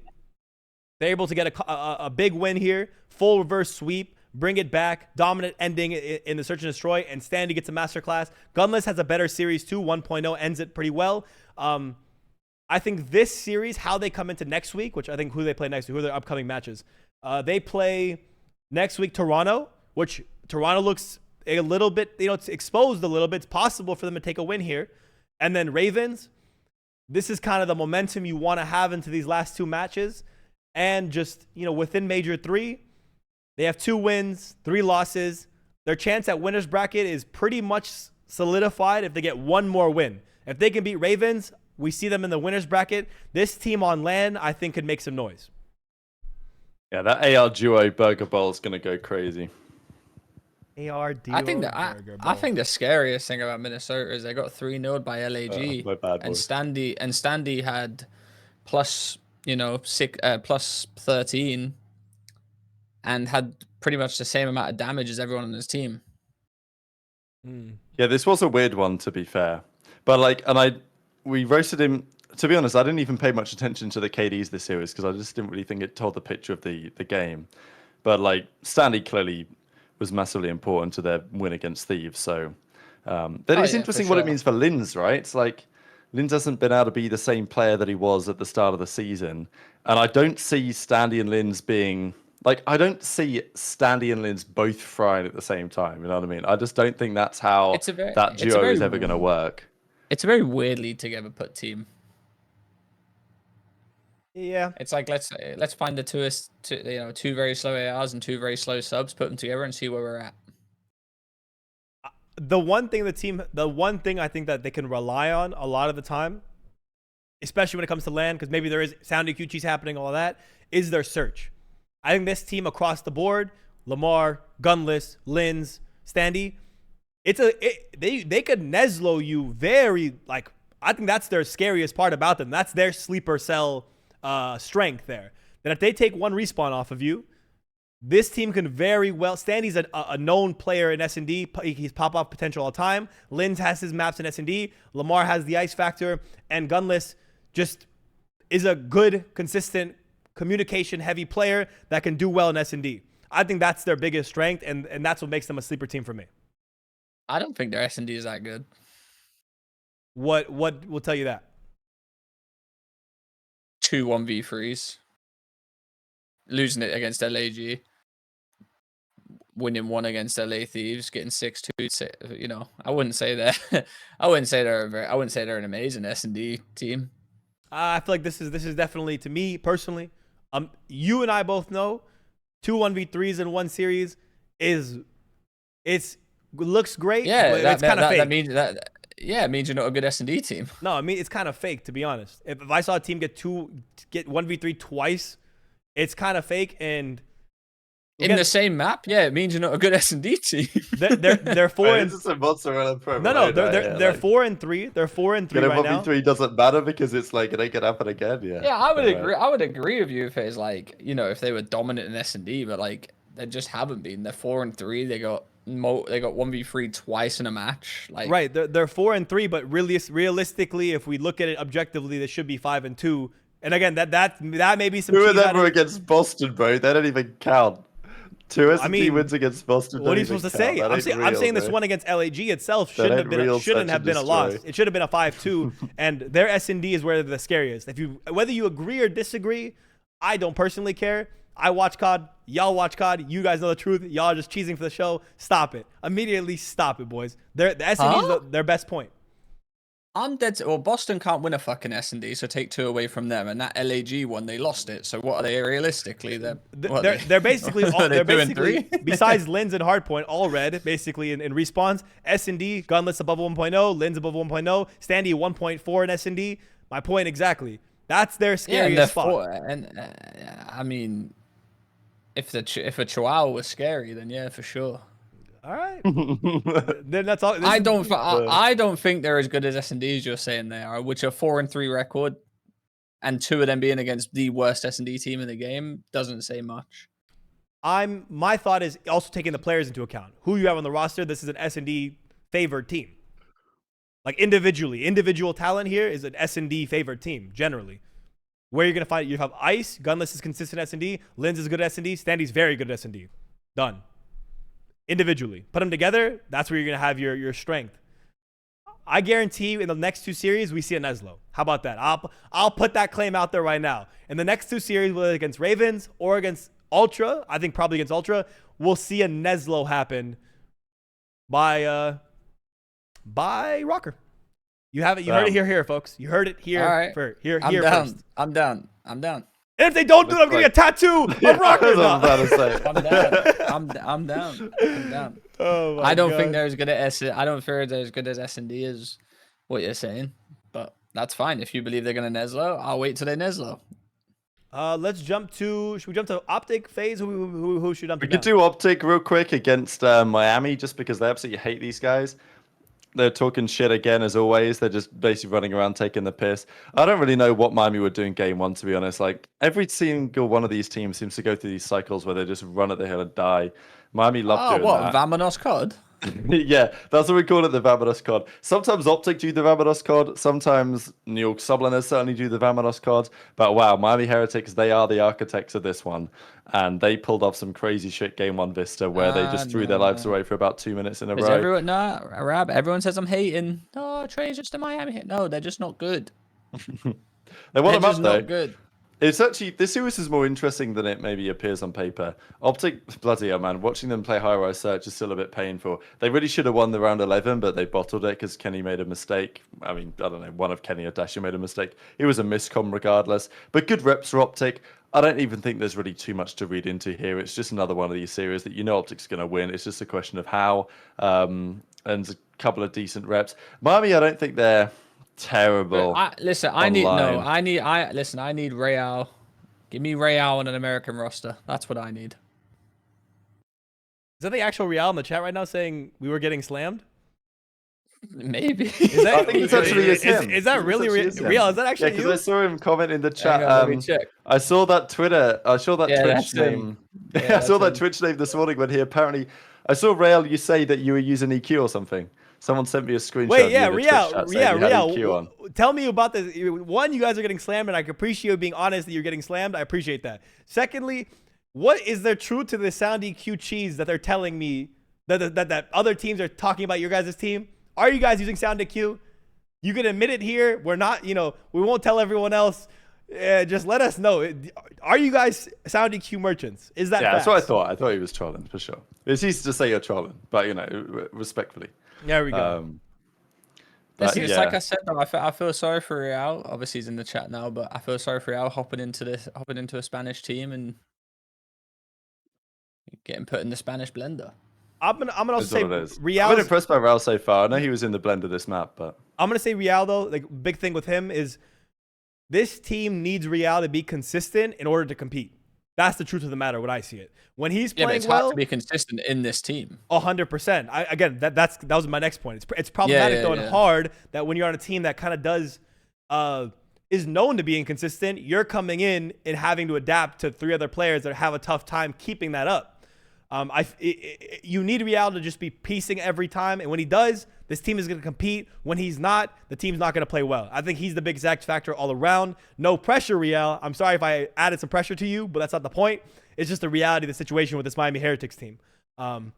they're able to get a big win here, full reverse sweep, bring it back, dominant ending in the Search and Destroy, and Standy gets a masterclass. Gunless has a better series too, 1.0 ends it pretty well. I think this series, how they come into next week, which I think who they play next week, who are their upcoming matches. They play next week Toronto, which Toronto looks a little bit, it's exposed a little bit. It's possible for them to take a win here. And then Ravens, this is kind of the momentum you want to have into these last two matches. And just, within Major 3, they have 2 wins, 3 losses. Their chance at winner's bracket is pretty much solidified if they get one more win. If they can beat Ravens, we see them in the winner's bracket. This team on LAN, I think, could make some noise. Yeah, that AR duo Burger Bowl is going to go crazy. AR duo. I think the scariest thing about Minnesota is they got 3-0'd by LAG, my bad and boys. Standy had plus 13 and had pretty much the same amount of damage as everyone on his team. Yeah, this was a weird one, to be fair. But we roasted him. To be honest, I didn't even pay much attention to the KDs this series because I just didn't really think it told the picture of the game. But Standy clearly was massively important to their win against Thieves. So it's interesting what it means for Linz, right? It's like Linz hasn't been able to be the same player that he was at the start of the season. And I don't see Standy and Linz being I don't see Standy and Linz both frying at the same time. You know what I mean? I just don't think that's how that duo is ever going to work. It's a very weirdly together put team. Yeah, it's like let's find the two very slow ARs and 2 very slow subs, put them together and see where we're at. The one thing I think that they can rely on a lot of the time, especially when it comes to LAN, because maybe there is sounding QGs happening, all of that, is their search. I think this team across the board, Lamar, Gunless, Linz, Standy, they could Neslo you very, I think that's their scariest part about them. That's their sleeper cell strength there. That if they take one respawn off of you, this team can very well. Standy's a known player in S&D. He's pop-off potential all the time. Linz has his maps in S&D. Lamar has the ice factor. And Gunless just is a good, consistent, communication-heavy player that can do well in S&D. I think that's their biggest strength, and that's what makes them a sleeper team for me. I don't think their S&D is that good. What will tell you that? 2 1v3s. Losing it against LAG. Winning 1 against LA Thieves, getting 6-2. I wouldn't say that. I wouldn't say they're an amazing S&D team. I feel like this is definitely, to me personally, you and I both know 2 1v3s in one series it's looks great. Yeah, but it's kind of fake. that means that. Yeah, it means you're not a good S&D team. No, I mean it's kind of fake, to be honest. If I saw a team get 1v3 twice, it's kind of fake. And in the same map, yeah, it means you're not a good S&D team. They're 4 and This is a mozzarella promo. no, they're 4 and 3. They're 4 and 3 right now. 1v3 doesn't matter because it's like it ain't gonna happen again. Yeah. Yeah, I would agree. I would agree with you if it's like, you know, if they were dominant in S&D, but like they just haven't been. They're 4 and 3. They got 1v3 twice in a match. Like right, they're 4 and 3, but realistically, if we look at it objectively, they should be 5 and 2. And again, that may be some. Who are them against Boston, bro? They don't even count. 2 S&D wins against Boston. What are you supposed to say? I'm saying this one against LAG itself shouldn't have been a loss. It should have been a 5-2, and their S&D is where they're the scariest. Whether you agree or disagree, I don't personally care. I watch COD. Y'all watch COD. You guys know the truth. Y'all are just cheesing for the show. Stop it. Immediately stop it, boys. The S&D is their best point. I'm dead. Well, Boston can't win a fucking S&D, so take 2 away from them. And that LAG one, they lost it. So what are they realistically? They're basically they're basically besides Lins and Hardpoint, all red basically in respawns. S&D gunless above 1.0, Lins above 1.0, Standy 1.4 in S&D. My point exactly. That's their scariest spot. I mean, if a Chihuahua was scary, then yeah, for sure. All right. Then that's all. I don't think they're as good as S&D as you're saying they are, which are 4 and 3 record, and 2 of them being against the worst S&D team in the game doesn't say much. My thought is also taking the players into account. Who you have on the roster. This is an S&D favored team. Like individual talent here is an S&D favored team generally. Where you're gonna find you have Ice, Gunless is consistent S&D, Lins is good at S&D, Standy's very good at S&D. Done. Individually, put them together. That's where you're gonna have your strength. I guarantee in the next 2 series we see a Neslo. How about that? I'll put that claim out there right now. In the next 2 series, whether against Ravens or against Ultra, I think probably against Ultra, we'll see a Neslo happen by Rokkr. You have it. You heard it here, folks. You heard it here. All right. Here down. first. I'm down. And if they don't do it, I'm getting a tattoo of Rokkr. I'm down. Oh I don't think they're as good at I don't feel they're as good as S&D as what you're saying, but that's fine. If you believe they're gonna Neslo, I'll wait till they Neslo. Let's jump to. Should we jump to OpTic FaZe? Who should jump? We could do OpTic real quick against Miami, just because they absolutely hate these guys. They're talking shit again, as always. They're just basically running around taking the piss. I don't really know what Miami would do in game 1, to be honest. Like, every single one of these teams seems to go through these cycles where they just run at the hill and die. Miami love doing that. Vamonos COD? Yeah, that's what we call it, the Vamonos COD. Sometimes OpTic do the Vamonos COD. Sometimes New York Subliners certainly do the Vamonos COD. But wow, Miami Heretics, they are the architects of this one. And they pulled off some crazy shit game 1 Vista where they just threw their lives away for about 2 minutes in a row. Everyone says I'm hating. No, Trey's just a Miami. No, they're just not good. They want them up, though. Not good. It's actually, this series is more interesting than it maybe appears on paper. OpTic, bloody hell, man. Watching them play high-rise search is still a bit painful. They really should have won the round 11, but they bottled it because Kenny made a mistake. I mean, I don't know, one of Kenny or Dasher made a mistake. It was a miscom regardless. But good reps for OpTic. I don't even think there's really too much to read into here. It's just another one of these series that you know OpTic's going to win. It's just a question of how, and a couple of decent reps. Miami, I don't think they're terrible. I need ReeaL. Give me ReeaL on an American roster. That's what I need. Is that the actual ReeaL in the chat right now saying we were getting slammed? Maybe. I think it's actually him. Is that really ReeaL? Is that actually you? Because I saw him comment in the chat. Let me check. I saw that Twitch name. I saw that Twitch name this morning when he apparently. I saw ReeaL, you say that you were using EQ or something. Someone sent me a screenshot. Wait, yeah, ReeaL. Tell me about this. One, you guys are getting slammed, and I appreciate you being honest that you're getting slammed. I appreciate that. Secondly, what is there truth to the sound EQ cheese that they're telling me that other teams are talking about your guys' team? Are you guys using sound EQ? You can admit it here. We're not, we won't tell everyone else. Just let us know. Are you guys sound EQ merchants? Is that that's what I thought. I thought he was trolling for sure. It's easy to say you're trolling, but respectfully. There we go. It's like I said though, I feel sorry for ReeaL. Obviously he's in the chat now, but I feel sorry for ReeaL hopping into a Spanish team and getting put in the Spanish blender. I'm gonna also Is say what it is. I've been ReeaL's impressed by ReeaL so far. I know he was in the blend of this map, but I'm gonna say ReeaL though. Like big thing with him is this team needs ReeaL to be consistent in order to compete. That's the truth of the matter. What I see it when he's Yeah, but playing it's well. hard to be consistent in this team. 100%. Again, that was my next point. It's problematic though and hard that when you're on a team that kind of does is known to be inconsistent, you're coming in and having to adapt to 3 other players that have a tough time keeping that up. You need ReeaL to just be piecing every time, and when he does, this team is going to compete. When he's not, the team's not going to play well. I think he's the biggest X factor all around. No pressure, ReeaL. I'm sorry if I added some pressure to you, but that's not the point. It's just the reality of the situation with this Miami Heretics team. You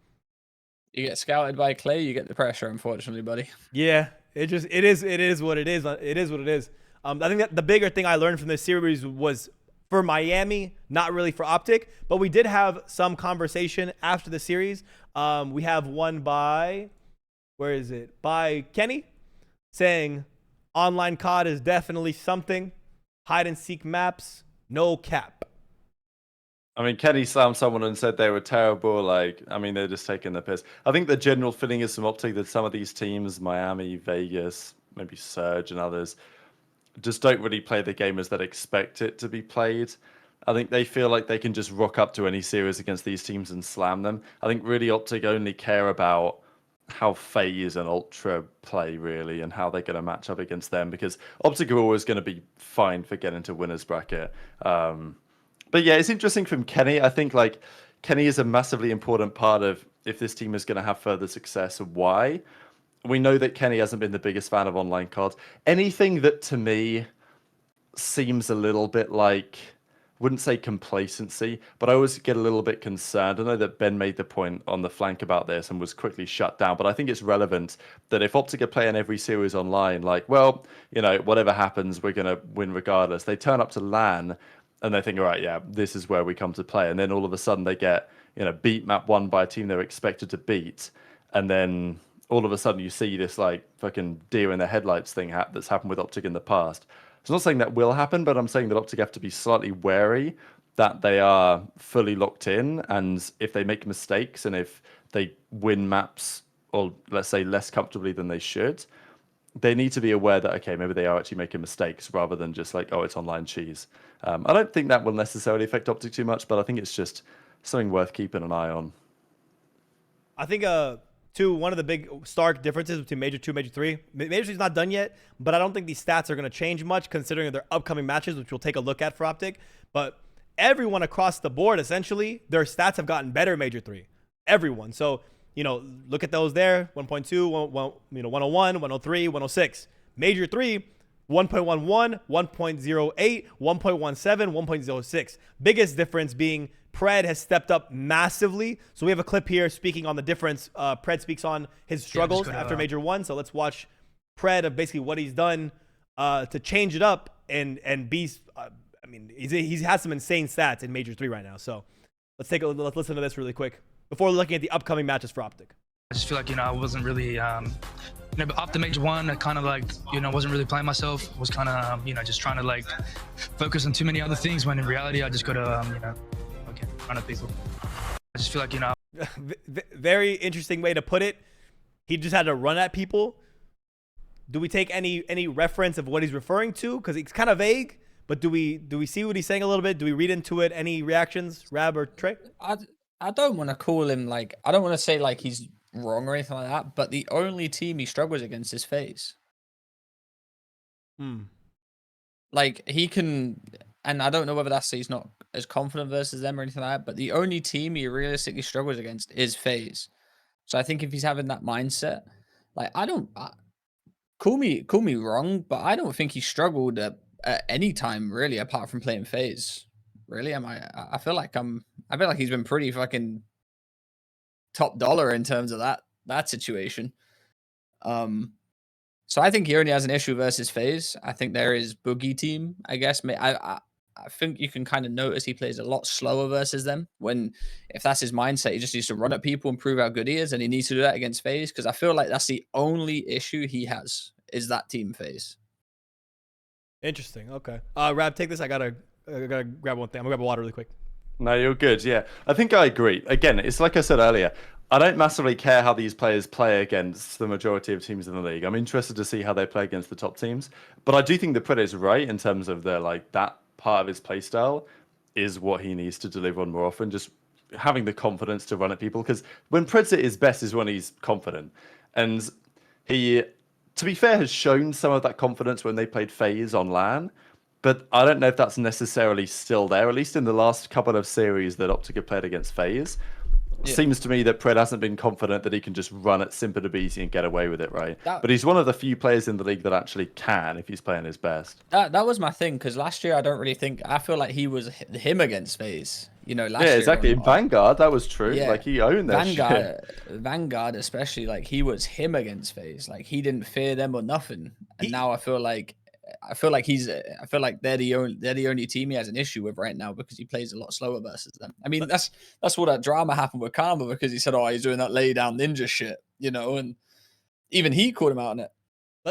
get scouted by Clay, you get the pressure, unfortunately, buddy. Yeah, it is what it is. It is what it is. I think that the bigger thing I learned from this series was for Miami, not really for OpTic, but we did have some conversation after the series. We have one by, where is it? By Kenny, saying online COD is definitely something. Hide and seek maps, no cap. I mean, Kenny slammed someone and said they were terrible. Like, I mean, they're just taking the piss. I think the general feeling is from OpTic that some of these teams, Miami, Vegas, maybe Surge and others, just don't really play the game as they'd expect it to be played. I think they feel like they can just rock up to any series against these teams and slam them. I think really OpTic only care about how FaZe and Ultra play, really, and how they're going to match up against them, because OpTic are always going to be fine for getting to winner's bracket. But yeah, it's interesting from Kenny. I think like Kenny is a massively important part of if this team is going to have further success. Why? We know that Kenny hasn't been the biggest fan of online cards. Anything that to me seems a little bit like, wouldn't say complacency, but I always get a little bit concerned. I know that Ben made the point on the flank about this and was quickly shut down, but I think it's relevant that if OpTic are playing every series online, like, well, you know, whatever happens, we're going to win regardless. They turn up to LAN and they think, all right, yeah, this is where we come to play. And then all of a sudden they get, you know, beat map 1 by a team they're expected to beat. And then all of a sudden you see this like fucking deer in the headlights thing that's happened with OpTic in the past. So I'm not saying that will happen, but I'm saying that OpTic have to be slightly wary that they are fully locked in. And if they make mistakes and if they win maps, or let's say less comfortably than they should, they need to be aware that, okay, maybe they are actually making mistakes rather than just like, oh, it's online cheese. I don't think that will necessarily affect OpTic too much, but I think it's just something worth keeping an eye on. I think one of the big stark differences between Major 2 and Major 3. Major 3 is not done yet, but I don't think these stats are going to change much considering their upcoming matches, which we'll take a look at for OpTic. But everyone across the board, essentially, their stats have gotten better in Major 3. Everyone. So, you know, look at those there. 1.2, 101, 103, 106. Major 3, 1.11, 1.08, 1.17, 1.06. Biggest difference being Pred has stepped up massively. So we have a clip here speaking on the difference. Pred speaks on his struggles after Major 1. So let's watch Pred of basically what he's done to change it up and be. I mean, he's had some insane stats in Major 3 right now. So let's listen to this really quick before looking at the upcoming matches for OpTic. I just feel like, you know, I wasn't really, after Major 1, I kind of like, you know, wasn't really playing myself. Was kind of, you know, just trying to like focus on too many other things when in reality I just got to, you know, get in front of people. I just feel like, you know. Very interesting way to put it. He just had to run at people. Do we take any reference of what he's referring to? Because it's kind of vague, but do we see what he's saying a little bit? Do we read into it? Any reactions, Rab or Trey? I don't want to call him like, I don't want to say like he's wrong or anything like that, but the only team he struggles against is FaZe. Like he can, and I don't know whether that's he's not as confident versus them or anything like that, but the only team he realistically struggles against is FaZe. So I think if he's having that mindset, like call me wrong, but I don't think he struggled at any time really apart from playing FaZe. Really, I feel like he's been pretty fucking top dollar in terms of that situation. So I think he only has an issue versus FaZe. I think there is Boogie team. I guess I think you can kind of notice he plays a lot slower versus them. If that's his mindset, he just needs to run at people and prove how good he is, and he needs to do that against FaZe because I feel like that's the only issue he has is that team FaZe. Interesting. Okay. Rab, take this. I gotta grab one thing. I'm gonna grab a water really quick. No, you're good. Yeah, I think I agree. Again, it's like I said earlier. I don't massively care how these players play against the majority of teams in the league. I'm interested to see how they play against the top teams. But I do think the Predator's right in terms of their like that part of his playstyle is what he needs to deliver on more often. Just having the confidence to run at people, because when Predator is best is when he's confident, and he, to be fair, has shown some of that confidence when they played FaZe on LAN. But I don't know if that's necessarily still there, at least in the last couple of series that OpTic have played against FaZe. Yeah. Seems to me that Pred hasn't been confident that he can just run at Simper to BC and get away with it, right? That- But he's one of the few players in the league that actually can if he's playing his best. That was my thing, because last year I feel like he was him against FaZe. You know, last Yeah, year exactly. In Vanguard, that was true. Yeah. Like, he owned that shit. Vanguard especially, like, he was him against FaZe. Like, he didn't fear them or nothing. And now I feel like they're the only team he has an issue with right now, because he plays a lot slower versus them. I mean, that's what that drama happened with Karma, because he said, "Oh, he's doing that lay down ninja shit," you know, and even he called him out on it.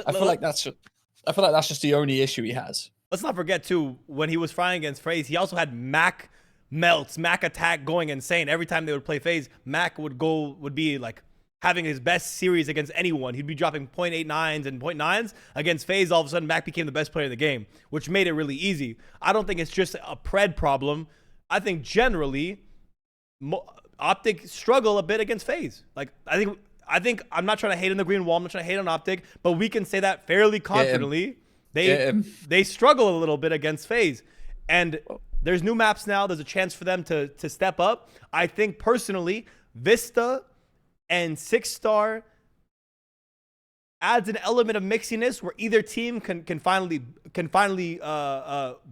I feel like that's just the only issue he has. Let's not forget too, when he was frying against FaZe, he also had Mac melts, Mac attack going insane. Every time they would play FaZe, Mac would be like having his best series against anyone. He'd be dropping 0.89s and 0.9s against FaZe. All of a sudden, Mac became the best player in the game, which made it really easy. I don't think it's just a Pred problem. I think generally, OpTic struggle a bit against FaZe. Like, I think I'm not trying to hate on the green wall. I'm not trying to hate on OpTic, but we can say that fairly confidently. They struggle a little bit against FaZe. And there's new maps now. There's a chance for them to step up. I think personally, Vista and 6-star adds an element of mixiness where either team can finally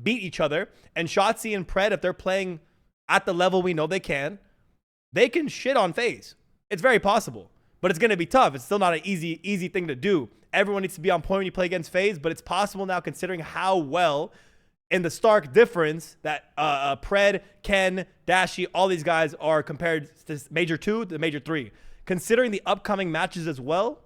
beat each other. And Shotzzy and Pred, if they're playing at the level we know they can shit on FaZe. It's very possible, but it's going to be tough. It's still not an easy thing to do. Everyone needs to be on point when you play against FaZe, but it's possible now, considering how well, in the stark difference that Pred, Ken, Dashy, all these guys are compared to Major 2 to Major 3. Considering the upcoming matches as well,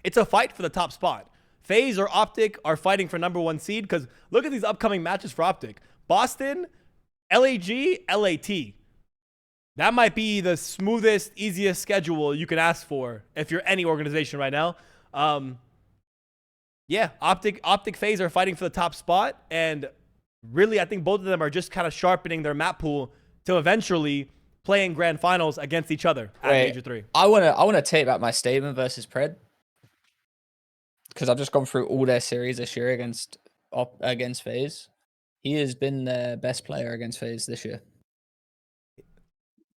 it's a fight for the top spot. FaZe or OpTic are fighting for #1 seed, because look at these upcoming matches for OpTic. Boston, LAG, LAT. That might be the smoothest, easiest schedule you can ask for if you're any organization right now. Yeah, OpTic FaZe are fighting for the top spot, and really I think both of them are just kind of sharpening their map pool to eventually play in grand finals against each other at Major 3. I wanna take back my statement versus Pred, because I've just gone through all their series this year against FaZe. He has been their best player against FaZe this year.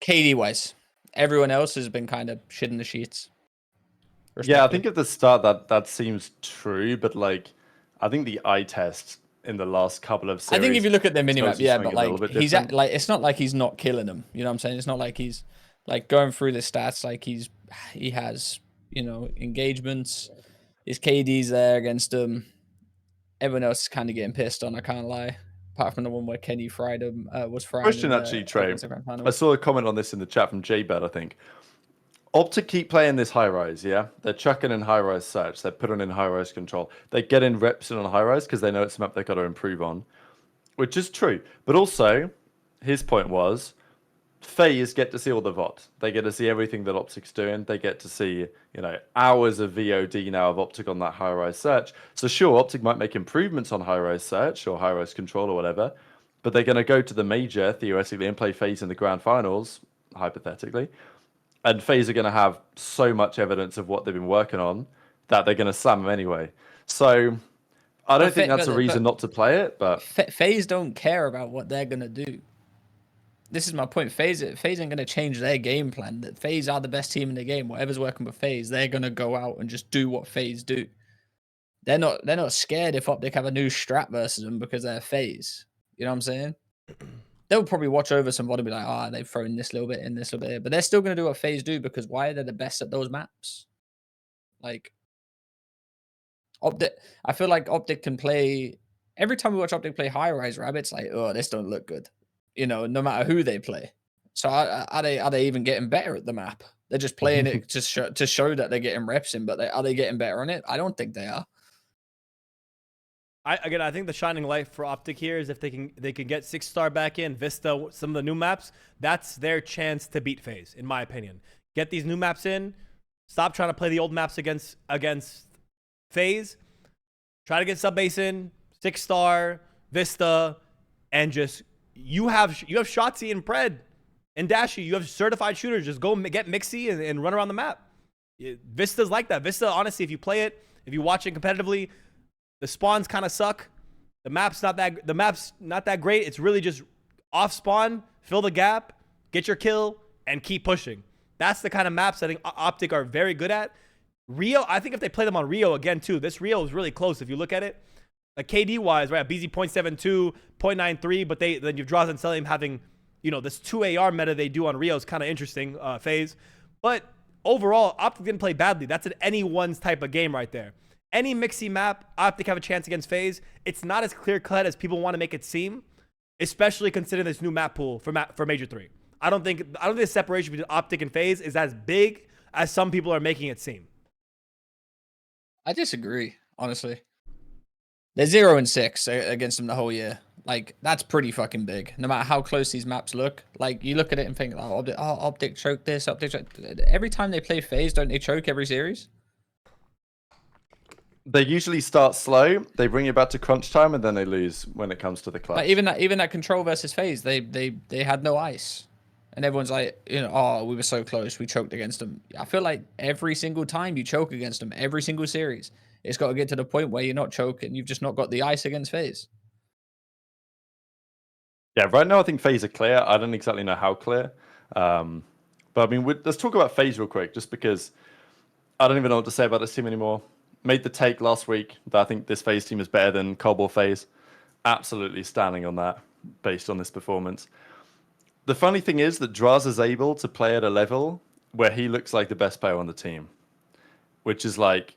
KD wise, everyone else has been kind of shit in the sheets. Yeah, I think at the start that seems true, but like I think the eye test in the last couple of series, I think if you look at the minimap, yeah, but like he's different. like, it's not like he's not killing them. You know what I'm saying? It's not like he's like going through the stats like he has, you know, engagements. His KD's there against him. Everyone else is kind of getting pissed on. I can't lie. Apart from the one where Kenny fried him, was fried. Question actually, Trey. I saw a comment on this in the chat from JBed, I think. OpTic keep playing this high rise, yeah? They're chucking in high rise search. They're putting in high rise control. They get in reps in on high rise because they know it's a map they've got to improve on, which is true. But also, his point was, FaZe get to see all the VOD. They get to see everything that OpTic's doing. They get to see, you know, hours of VOD now of OpTic on that high rise search. So sure, OpTic might make improvements on high rise search or high rise control or whatever, but they're going to go to the major theoretically and play FaZe in the grand finals, hypothetically. And FaZe are going to have so much evidence of what they've been working on that they're going to slam them anynway. So I don't think that's a reason not to play it. But FaZe don't care about what they're going to do. This is my point. FaZe ain't going to change their game plan. That FaZe are the best team in the game. Whatever's working with FaZe, they're going to go out and just do what FaZe do. They're not scared if OpTic have a new strat versus them because they're FaZe. You know what I'm saying? They'll probably watch over somebody and be like, they've thrown this little bit in, this little bit here. But they're still going to do what FaZe do, because why? They're the best at those maps. Like, OpTic, I feel like OpTic can play... Every time we watch OpTic play High Rise Rabbits, like, oh, this don't look good. You know, no matter who they play. So are they even getting better at the map? They're just playing it to show that they're getting reps in, but are they getting better on it? I don't think they are. I think the shining light for OpTic here is if they can get 6-star back in, Vista, some of the new maps. That's their chance to beat FaZe, in my opinion. Get these new maps in. Stop trying to play the old maps against FaZe. Try to get sub base in, 6-star, Vista, and just you have Shotzi and Pred and Dashy. You have certified shooters. Just go get Mixie and run around the map. Vista's like that. Vista, honestly, if you play it, if you watch it competitively, the spawns kind of suck. The map's not that great. It's really just off spawn, fill the gap, get your kill, and keep pushing. That's the kind of maps I think OpTic are very good at. ReeaL, I think if they play them on ReeaL again too, this ReeaL is really close if you look at it. Like KD wise, right? BZ 0.72, 0.93, but then you've Drazah and Selim having, this 2 AR meta they do on ReeaL is kind of interesting, FaZe. But overall, OpTic didn't play badly. That's an anyone's type of game right there. Any Mixie map, OpTic have a chance against FaZe. It's not as clear-cut as people want to make it seem, especially considering this new map pool for Major 3. I don't think the separation between OpTic and FaZe is as big as some people are making it seem. I disagree, honestly. They're 0-6 against them the whole year. Like, that's pretty fucking big. No matter how close these maps look. Like, you look at it and think, OpTic choked this, OpTic choked. Every time they play FaZe, don't they choke every series? They usually start slow, they bring you back to crunch time, and then they lose when it comes to the clutch. Like even that control versus FaZe, they had no ice. And everyone's like, oh, we were so close, we choked against them. I feel like every single time you choke against them, every single series, it's got to get to the point where you're not choking, you've just not got the ice against FaZe. Yeah, right now I think FaZe are clear. I don't exactly know how clear. But I mean, let's talk about FaZe real quick, just because I don't even know what to say about this team anymore. Made the take last week that I think this FaZe team is better than Cobble FaZe. Absolutely standing on that based on this performance. The funny thing is that Drazah is able to play at a level where he looks like the best player on the team. Which is like,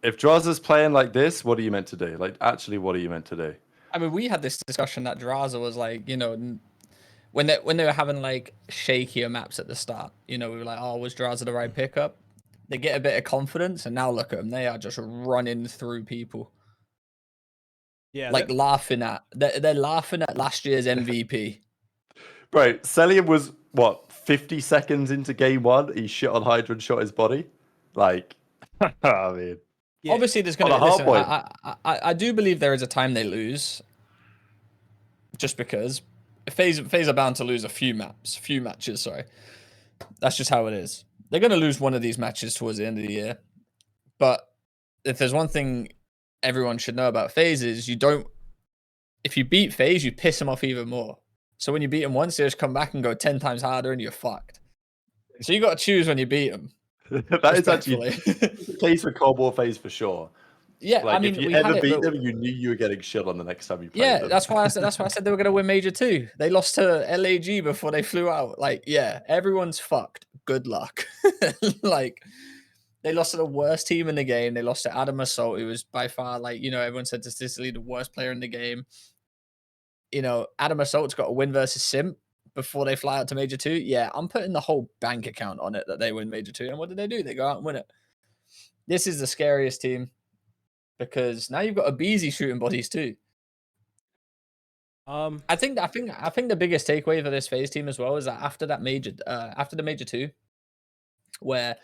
if Drazah's playing like this, what are you meant to do? Like, actually, what are you meant to do? I mean, we had this discussion that Drazah was like, when they were having like shakier maps at the start, we were like, oh, was Drazah the right pickup? They get a bit of confidence, and now look at them. They are just running through people. Yeah, like laughing at. They're laughing at last year's MVP. Bro, Celium was, 50 seconds into game 1? He shit on Hydra and shot his body? Like, I mean... Yeah. Obviously, there's going to be... I do believe there is a time they lose. Just because. FaZe are bound to lose a few matches, sorry. That's just how it is. They're going to lose one of these matches towards the end of the year. But if there's one thing everyone should know about FaZe is if you beat FaZe, you piss them off even more. So when you beat them once, they just come back and go 10 times harder and you're fucked. So you got to choose when you beat them. That is actually the case for Cold War FaZe for sure. Yeah, like, I mean, if you ever beat them, you knew you were getting shit on the next time you played them. That's why I said they were going to win Major 2. They lost to LAG before they flew out. Like, yeah, everyone's fucked. Good luck. Like, they lost to the worst team in the game. They lost to Adam Assault, who was by far, like, everyone said statistically the worst player in the game. Adam Assault's got a win versus Simp before they fly out to Major 2. Yeah, I'm putting the whole bank account on it that they win Major 2. And what do? They go out and win it. This is the scariest team. Because now you've got a Beezy shooting bodies too. I think the biggest takeaway for this FaZe team as well is that after the Major 2, where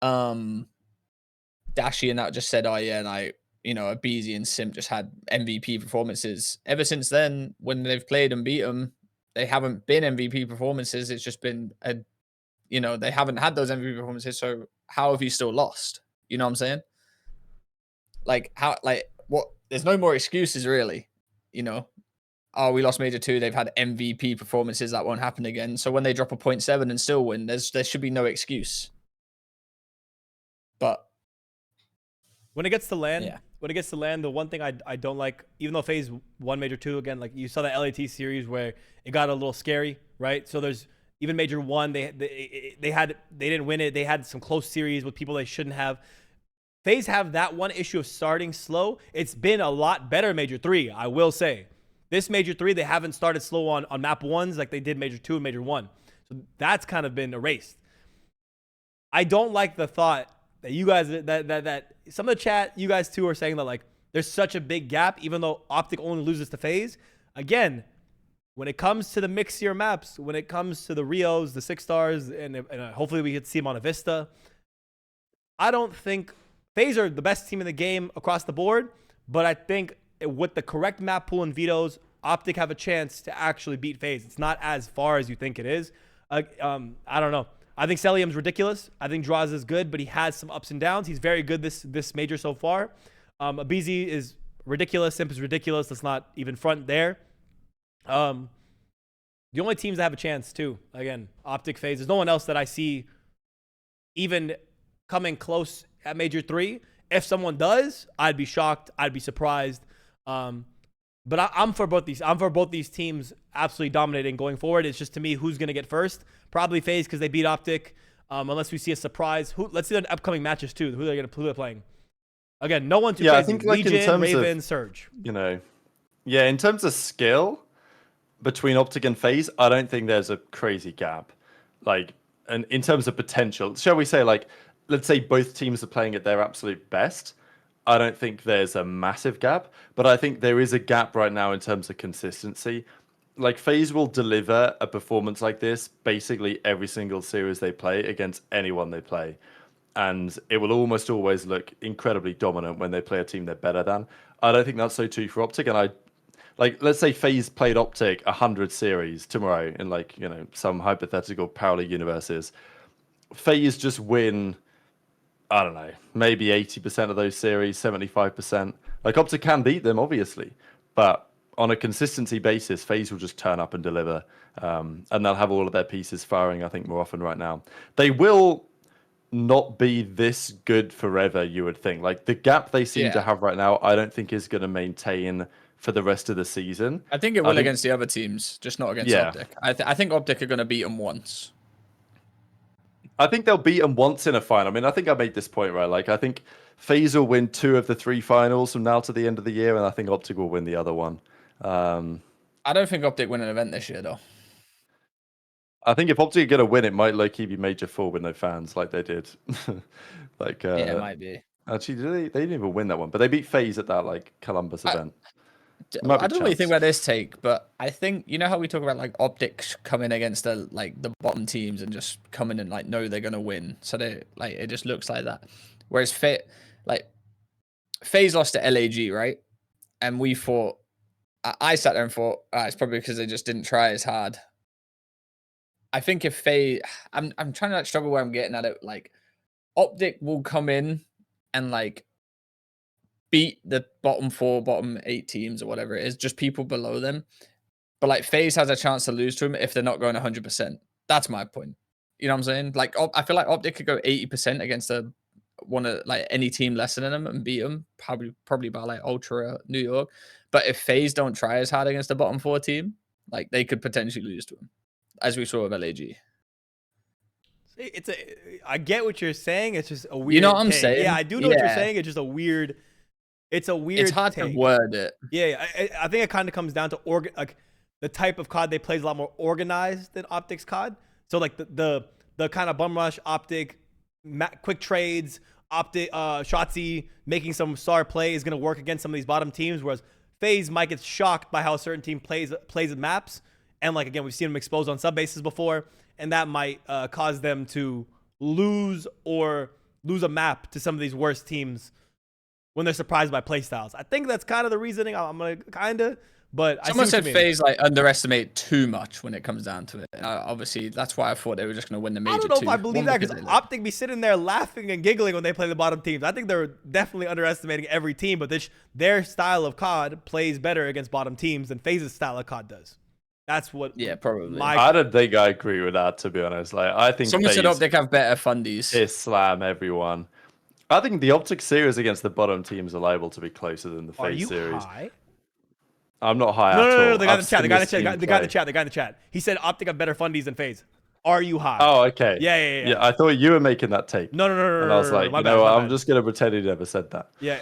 Dashy and that just said, oh yeah, like, a Beezy and Simp just had MVP performances. Ever since then, when they've played and beat them, they haven't been MVP performances. It's just been they haven't had those MVP performances. So how have you still lost? You know what I'm saying? There's no more excuses really, Oh, we lost Major 2. They've had MVP performances. That won't happen again. So when they drop a 0.7 and still win, there should be no excuse. But when it gets to land, the one thing I don't like, even though FaZe won Major 2 again, like you saw the LAT series where it got a little scary, right? So there's even Major 1, they didn't win it. They had some close series with people they shouldn't have. FaZe have that one issue of starting slow. It's been a lot better Major 3, I will say. This Major 3, they haven't started slow on map 1s like they did Major 2 and Major 1. So that's kind of been erased. I don't like the thought that you guys, that some of the chat, you guys too are saying that like there's such a big gap, even though OpTic only loses to FaZe. Again, when it comes to the mix-tier maps, when it comes to the Rios, the 6 stars, and hopefully we get to see them on a Vista, I don't think FaZe are the best team in the game across the board, but I think with the correct map pool and vetoes, OpTic have a chance to actually beat FaZe. It's not as far as you think it is. I don't know. I think Celium's ridiculous. I think Drazah is good, but he has some ups and downs. He's very good this major so far. aBeZy is ridiculous. Simp is ridiculous. Let's not even front there. The only teams that have a chance too, again, OpTic, FaZe. There's no one else that I see even coming close at Major 3. If someone does, I'd be shocked. I'd be surprised. But I'm for both these. I'm for both these teams absolutely dominating going forward. It's just, to me, who's going to get first. Probably FaZe because they beat OpTic. Unless we see a surprise. Let's see the upcoming matches too. Who they're playing. Again, no one too crazy. I think like Legion, in terms Raven, of, Surge. In terms of skill between OpTic and FaZe, I don't think there's a crazy gap. And in terms of potential, shall we say, let's say both teams are playing at their absolute best. I don't think there's a massive gap, but I think there is a gap right now in terms of consistency. FaZe will deliver a performance like this basically every single series they play against anyone they play. And it will almost always look incredibly dominant when they play a team they're better than. I don't think that's so true for OpTic. And let's say FaZe played OpTic 100 series tomorrow in some hypothetical parallel universes. FaZe just win, I don't know, maybe 80% of those series, 75%. OpTic can beat them, obviously, but on a consistency basis, FaZe will just turn up and deliver, and they'll have all of their pieces firing, I think, more often right now. They will not be this good forever, you would think. The gap they seem to have right now, I don't think is going to maintain for the rest of the season. I think it will against the other teams, just not against OpTic. I think OpTic are going to beat them once. I think they'll beat them once in a final. I mean, I think I made this point, right? I think FaZe will win 2 of the 3 finals from now to the end of the year, and I think OpTic will win the other one. I don't think OpTic win an event this year, though. I think if OpTic are going to win, it might low-key be Major 4 with no fans, like they did. Yeah, it might be. Actually, they didn't even win that one, but they beat FaZe at that Columbus event. I don't really think about this take, but I think, you know how we talk about OpTic coming against the bottom teams and just coming and know they're gonna win. So they it just looks like that. Whereas FaZe lost to LAG, right? And we thought, I sat there and thought, it's probably because they just didn't try as hard. I think if FaZe, I'm trying to struggle where I'm getting at it. OpTic will come in and beat the bottom 4, bottom 8 teams or whatever it is, just people below them. But FaZe has a chance to lose to them if they're not going 100%. That's my point. You know what I'm saying? I feel like OpTic could go 80% against any team lesser than them and beat them, probably by Ultra New York. But if FaZe don't try as hard against the bottom 4 team, they could potentially lose to them, as we saw with LAG. I get what you're saying. It's just a weird. You know what I'm take. saying? Yeah, I do know what you're saying. It's just a weird. It's hard take. to word it. Yeah, I think it kind of comes down to the type of COD they play is a lot more organized than OpTic's COD. So the kind of bum rush OpTic, quick trades, OpTic, Shotzzy making some star play is going to work against some of these bottom teams. Whereas FaZe might get shocked by how a certain team plays maps, and again, we've seen them exposed on sub bases before, and that might cause them to lose a map to some of these worst teams when they're surprised by playstyles. I think that's kind of the reasoning. I'm gonna but someone said FaZe underestimate too much when it comes down to it. Obviously, that's why I thought they were just gonna win the major. I don't know if I believe that because OpTic be sitting there laughing and giggling when they play the bottom teams. I think they're definitely underestimating every team, but their style of COD plays better against bottom teams than FaZe's style of COD does. That's what. Yeah, probably. I don't think I agree with that, to be honest. I think someone said OpTic have better fundies. Slam everyone. I think the OpTic series against the bottom teams are liable to be closer than the FaZe series. High? I'm not high at all. No, the guy in the chat. He said OpTic have better fundies than FaZe. Are you high? Oh, okay. Yeah. I thought you were making that take. No. And I was like, I'm just gonna pretend he never said that. Yeah.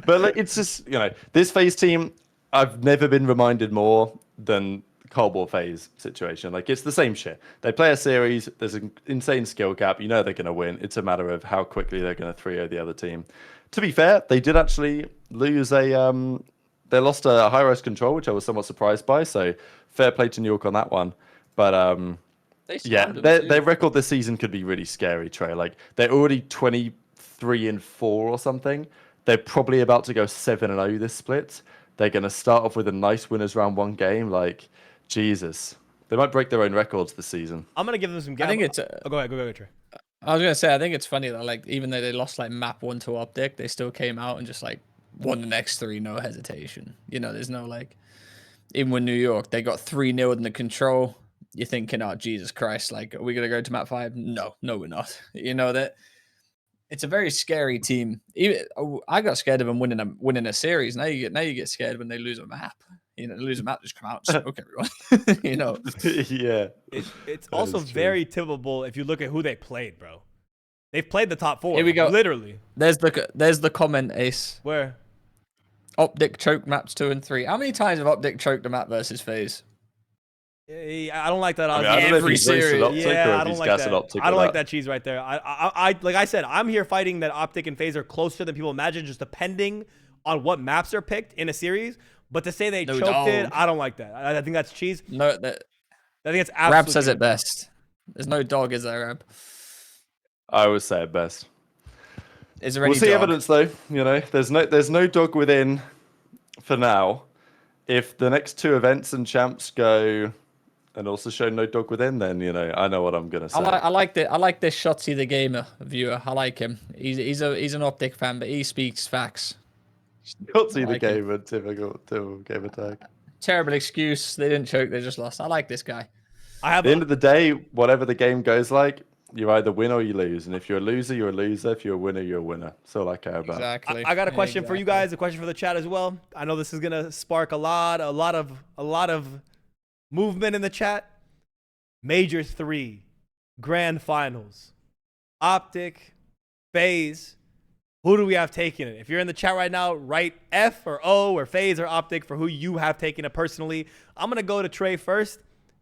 But it's just, this FaZe team, I've never been reminded more than Cold War FaZe situation. It's the same shit. They play a series, there's an insane skill gap, they're going to win. It's a matter of how quickly they're going to 3-0 the other team. to be fair, they did actually lose they lost a high-rise control, which I was somewhat surprised by. So fair play to New York on that one. But yeah, their record this season could be really scary, Trey. Like they're already 23-4 or something. They're probably about to go 7-0 this split. They're going to start off with a nice winners round one game. Like, Jesus. They might break their own records this season. I'm going to give them some... I think it's... go ahead, Trey. I was going to say, I think it's funny that, like, even though they lost, like, map 1 to OpTic, they still came out and just, like, won the next 3, no hesitation. You know, there's no, like... Even with New York, they got 3-0 in the control. You're thinking, oh, Jesus Christ, like, are we going to go to map 5? No, we're not. You know, that... It's a very scary team. I got scared of them winning a series. Now you get scared when they lose a map. You know, they lose a map, just come out and smoke everyone. You know. Yeah. It's also very typical if you look at who they played, bro. They've played the top 4. Here we go. Literally. There's the comment, Ace. Where? OpTic choked maps 2 and 3. How many times have OpTic choked a map versus FaZe? I don't like that. Every series. Yeah, I don't like that. I don't like that cheese right there. I like I said, I'm here fighting that OpTic and FaZe are closer than people imagine, just depending on what maps are picked in a series. But to say they choked it, I don't like that. I think that's cheese. No, I think it's absolutely. Rab says it best. There's no dog, is there, Rab? I would say it best. Is there any We'll see dog? evidence though. You know, there's no dog within for now. If the next 2 events and champs go and also show no dog within, then you know I know what I'm gonna say. I like this Shotzi the gamer viewer. I like him. He's an OpTic fan, but he speaks facts. Shotzi the gamer, typical gamer tag. Terrible excuse. They didn't choke. They just lost. I like this guy. At the end of the day, whatever the game goes like, you either win or you lose. And if you're a loser, you're a loser. If you're a winner, you're a winner. That's all I care about. Exactly. I got a question for you guys. A question for the chat as well. I know this is gonna spark a lot of movement in the chat. Major 3, Grand Finals, OpTic, FaZe. Who do we have taking it? If you're in the chat right now, write F or O or FaZe or OpTic for who you have taken it personally. I'm gonna go to Trey first.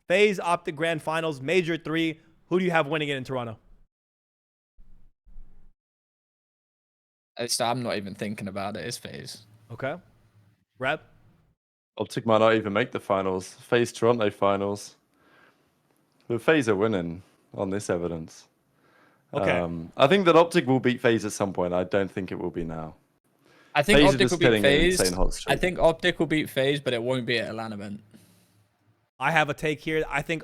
FaZe, OpTic, Grand Finals, Major 3. Who do you have winning it in Toronto? I'm not even thinking about it. It's FaZe. Okay. Reb? OpTic might not even make the finals. FaZe Toronto finals. But FaZe are winning on this evidence. Okay. I think that OpTic will beat FaZe at some point. I don't think it will be now. I think FaZe are OpTic just will beat getting an FaZe. insane hot streak. I think OpTic will beat FaZe, but it won't be at a LAN event. I have a take here. I think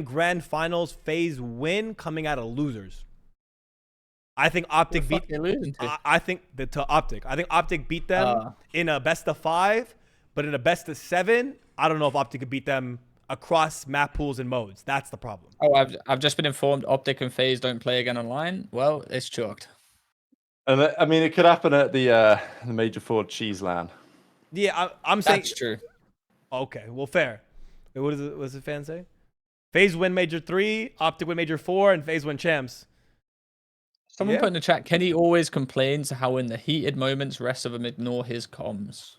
Grand Finals FaZe win coming out of losers. I think OpTic beat. I think to OpTic. I think OpTic beat them in a best of 5, but in a best of 7, I don't know if OpTic could beat them across map pools and modes. That's the problem. Oh, I've just been informed OpTic and FaZe don't play again online. Well, it's chalked. And I mean, it could happen at the Major 4 Cheese LAN. Yeah, I'm saying that's true. Okay, well, fair. Wait, what does the fan say? FaZe win Major 3, OpTic win Major 4, and FaZe win Champs. Someone put in the chat, Kenny always complains how in the heated moments, rest of them ignore his comms.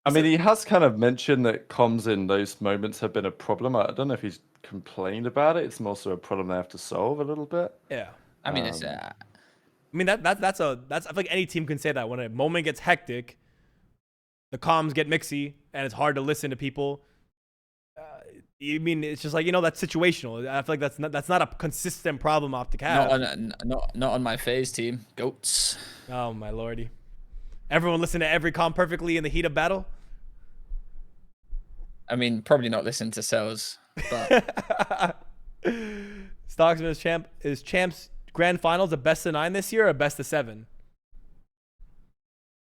I mean, he has kind of mentioned that comms in those moments have been a problem. I don't know if he's complained about it. It's more so a problem they have to solve a little bit. Yeah. I mean, it's... I mean, that's I feel like any team can say that when a moment gets hectic, the comms get mixy, and it's hard to listen to people. I mean, it's just like, you know, that's situational. I feel like that's not a consistent problem OpTic has. Not on my FaZe team. Goats. Oh, my lordy. Everyone listen to every comm perfectly in the heat of battle? I mean, probably not listen to cells, but... Stocksman is Champs Grand Finals a best of 9 this year or a best of 7?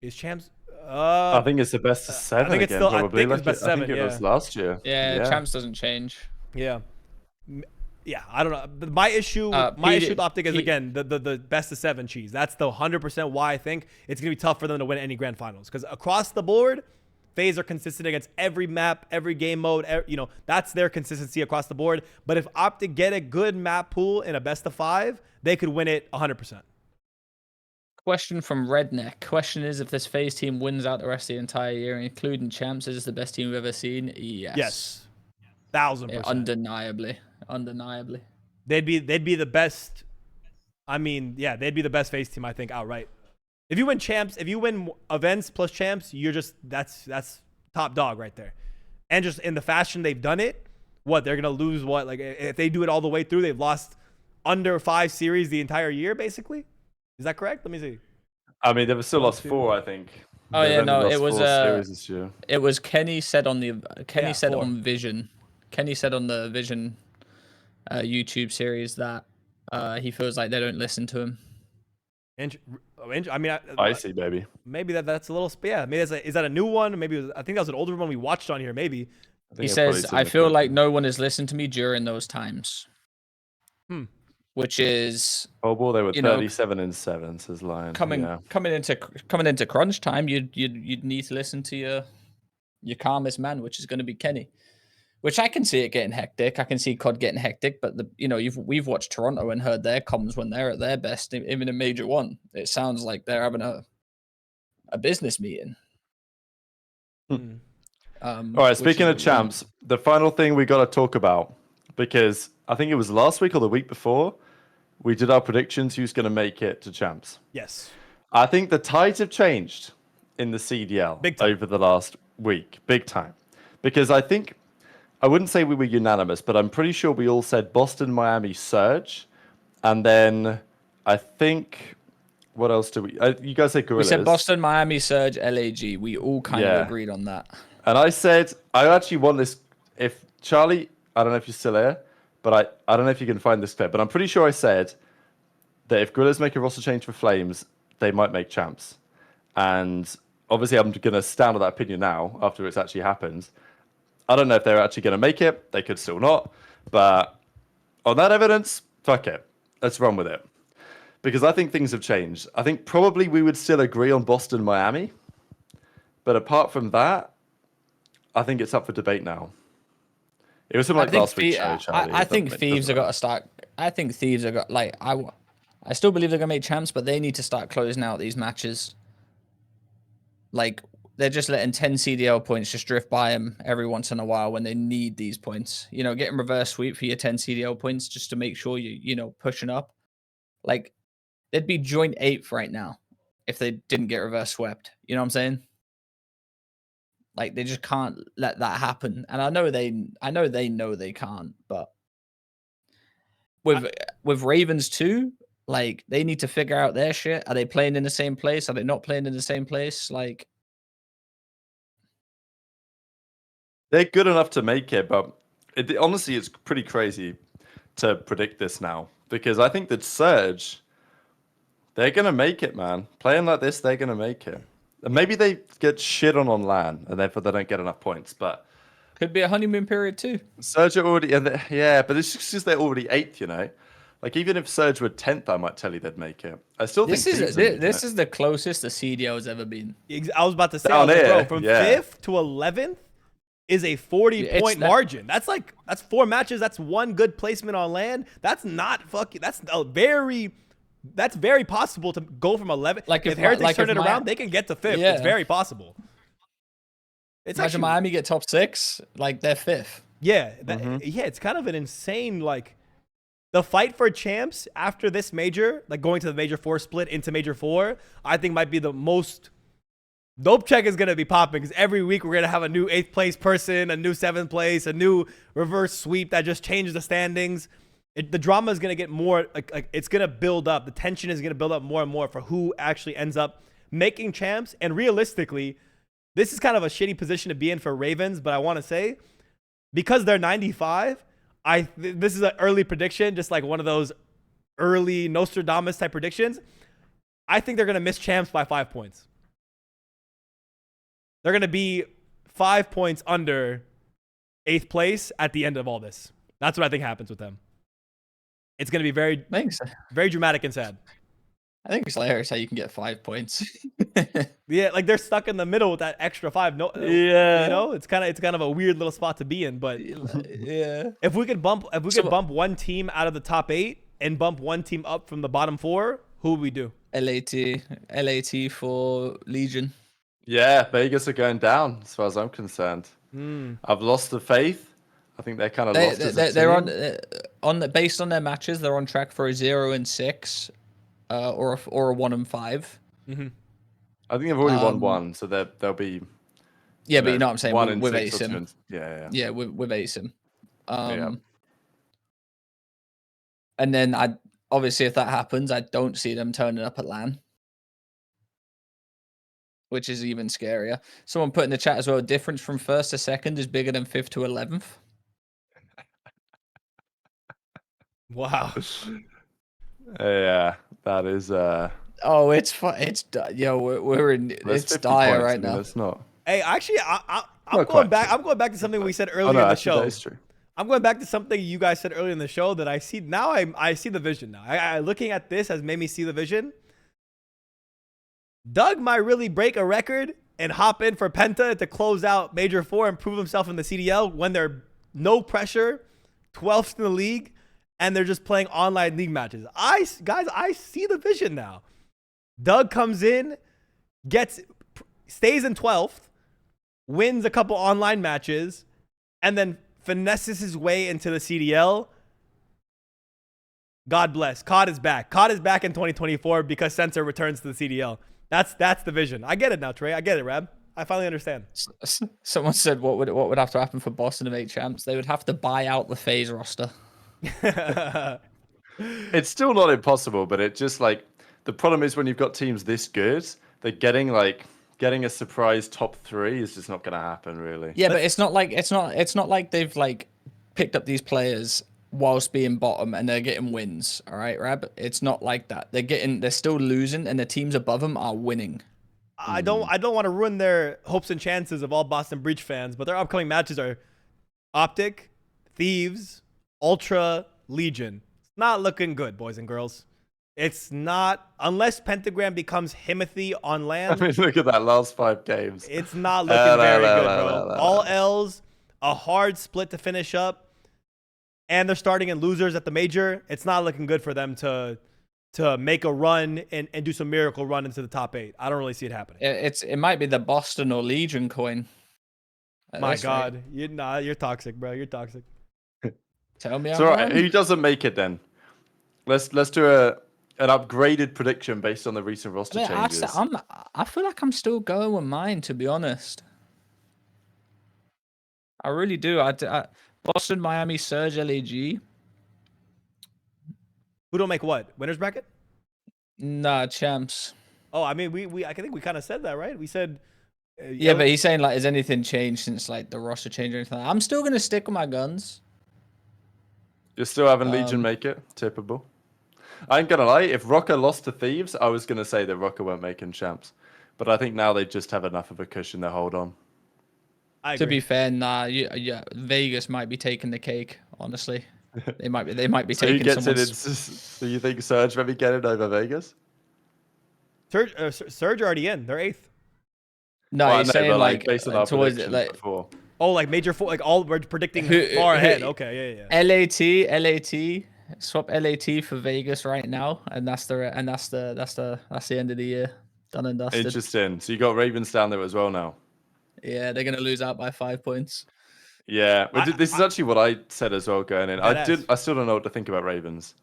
Is Champs... I think it's the best of 7 I think it's again, still, probably. I think it's best of 7, I think it was last year. Yeah, Champs doesn't change. Yeah. Yeah, I don't know. My issue with OpTic is, again, the best of 7 cheese. That's the 100% why I think it's going to be tough for them to win any Grand Finals. Because across the board, FaZe are consistent against every map, every game mode. You know, that's their consistency across the board. But if OpTic get a good map pool in a best of 5, they could win it 100%. Question from Redneck. Question is, if this FaZe team wins out the rest of the entire year, including Champs, is this the best team we've ever seen? Yes. Yes. 1000%. Yeah, undeniably. Undeniably. They'd be the best I mean, yeah, they'd be the best FaZe team, I think, outright. If you win champs, if you win events plus champs, you're just that's top dog right there. And just in the fashion they've done it, what they're gonna lose? What like if they do it all the way through, they've lost under 5 series the entire year, basically. Is that correct? Let me see. I mean, they've still lost 4, I think. Oh They've yeah, only no, lost it was 4 series this year. it was Kenny said on the Yeah, 4. on Vision. Kenny said on the Vision YouTube series that he feels like they don't listen to him. I mean, I see, baby. maybe that's a little yeah. Maybe is that a new one? Maybe I think that was an older one we watched on here. Maybe. He says, "I feel like no one has listened to me during those times." Which is oh well, they were you know, 37-7, says Lion. coming into crunch time. You'd need to listen to your calmest man, which is going to be Kenny. Which I can see it getting hectic. I can see COD getting hectic, but we've watched Toronto and heard their comms when they're at their best, even in Major 1. It sounds like they're having a business meeting. All right, speaking of champs, the final thing we got to talk about, because I think it was last week or the week before, we did our predictions who's going to make it to champs. Yes. I think the tides have changed in the CDL over the last week, big time. Because I think, I wouldn't say we were unanimous, but I'm pretty sure we all said Boston, Miami, Surge. And then I think, what else did we, you guys said Guerrillas. We said Boston, Miami, Surge, LAG. We all kind of agreed on that. And I said, I actually want this, if Charlie, I don't know if you're still here, but I don't know if you can find this clip, but I'm pretty sure I said that if Guerrillas make a roster change for Flames, they might make champs. And obviously I'm going to stand on that opinion now after it's actually happened. I don't know if they're actually going to make it. They could still not. But on that evidence, fuck it. Let's run with it. Because I think things have changed. I think probably we would still agree on Boston, Miami. But apart from that, I think it's up for debate now. It was something like last week's show, Charlie. I think Thieves have got to start. I think Thieves have got, like, I still believe they're going to make champs, but they need to start closing out these matches. Like, they're just letting 10 CDL points just drift by them every once in a while when they need these points. You know, getting reverse sweep for your 10 CDL points just to make sure you know, pushing up. Like, they'd be joint 8th right now if they didn't get reverse swept. You know what I'm saying? Like, they just can't let that happen. And I know they know they can't, but with Ravens too, like, they need to figure out their shit. Are they playing in the same place? Are they not playing in the same place? Like, they're good enough to make it, but honestly, it's pretty crazy to predict this now. Because I think that Surge, they're going to make it, man. Playing like this, they're going to make it. And maybe they get shit on LAN, and therefore they don't get enough points. But could be a honeymoon period too. Surge are already, yeah, but it's just because they're already 8th, you know. Like, even if Surge were 10th, I might tell you they'd make it. I still think this is the closest the CDL has ever been. I was about to say, bro, from 5th to 11th is a 40-point margin. That's 4 matches. That's 1 good placement on LAN. That's not fucking. That's very possible to go from 11. Like, if Heretics turn it around, they can get to 5th. Yeah. It's very possible. Imagine Miami get top 6, like they're 5th. Yeah, yeah. It's kind of an insane, like, the fight for champs after this major, like going to the Major 4 split into Major 4, I think might be the most. Dope check is gonna be popping because every week we're gonna have a new 8th place person, a new 7th place, a new reverse sweep that just changes the standings. The drama is going to get more, like it's going to build up. The tension is going to build up more and more for who actually ends up making champs. And realistically, this is kind of a shitty position to be in for Ravens, but I want to say, because they're 95, this is an early prediction, just like one of those early Nostradamus type predictions. I think they're going to miss champs by 5 points. They're going to be 5 points under 8th place at the end of all this. That's what I think happens with them. It's going to be very, very dramatic and sad. I think it's hilarious how you can get 5 points. Yeah, like they're stuck in the middle with that extra 5. No, yeah, you know, it's kind of a weird little spot to be in. But yeah, if we could bump bump one team out of the top 8 and bump one team up from the bottom 4, who would we do? LAT for Legion. Yeah, Vegas are going down as far as I'm concerned. I've lost the faith. I think they're kind of lost as a team. They're on based on their matches. They're on track for a 0-6 or a 1-5. Mm-hmm. I think they've already won one, so they'll be. Yeah, but you know what I'm saying. 1 in With 6 or ASIM. 2 in- Yeah. Yeah, with ASIM. Yeah. And then obviously if that happens, I don't see them turning up at LAN, which is even scarier. Someone put in the chat as well, difference from first to second is bigger than 5th to 11th. Wow. Yeah, that is. Oh, it's we're in. That's It's 50 dire points. right I mean, now. That's not. Hey, actually, I'm Not going quite. back. I'm going back to something we said earlier Oh no, in the actually, show. that is true. I'm going back to something you guys said earlier in the show that I see now. I see the vision now. I looking at this has made me see the vision. Doug might really break a record and hop in for Penta to close out Major 4 and prove himself in the CDL when they're no pressure, 12th in the league, and they're just playing online league matches. I see the vision now. Doug comes in, stays in 12th, wins a couple online matches, and then finesses his way into the CDL. God bless. COD is back. COD is back in 2024 because Sensor returns to the CDL. That's the vision. I get it now, Trey. I get it, Rab. I finally understand. Someone said what would have to happen for Boston to make champs? They would have to buy out the FaZe roster. It's still not impossible, but it just like the problem is when you've got teams this good, they're getting a surprise top 3 is just not going to happen, really. Yeah, but it's not like they've like picked up these players whilst being bottom and they're getting wins. All right, Rab. It's not like that. They're still losing, and the teams above them are winning. I don't want to ruin their hopes and chances of all Boston Breach fans, but their upcoming matches are OpTic, Thieves, Ultra, Legion. It's not looking good, boys and girls. It's not, unless Pentagram becomes Himothy on land. I mean, look at that last 5 games. It's not looking very good, bro. All L's, a hard split to finish up, and they're starting in losers at the major. It's not looking good for them to make a run and do some miracle run into the top 8. I don't really see it happening. It might be the Boston or Legion coin. My God, you're toxic, bro. You're toxic. Tell me. So right, who doesn't make it then? Let's do an upgraded prediction based on the recent roster changes. I feel like I'm still going with mine, to be honest. I really do. Boston, Miami, Surge, LAG. Who don't make what? Winners bracket? Nah, champs. Oh, I mean, I think we kind of said that, right? We said. Yeah, but he's saying like, has anything changed since like the roster change or anything? I'm still gonna stick with my guns. You're still having Legion make it? Tippable. I ain't gonna lie, if Rokkr lost to Thieves, I was gonna say that Rokkr won't make him champs. But I think now they just have enough of a cushion to hold on. To be fair, nah, Vegas might be taking the cake, honestly. They might be So taking who gets it? someone's... So you think Surge maybe get it over Vegas? Surge already in. They're 8th. No, Well, he's I know, saying but, like based on our towards predictions like before. Oh, like major 4, like all we're predicting far ahead. Okay, yeah. LAT, swap LAT for Vegas right now, and that's the end of the year. Done and dusted. Interesting. So you got Ravens down there as well now. Yeah, they're gonna lose out by 5 points. Yeah, this is actually what I said as well going in. I still don't know what to think about Ravens,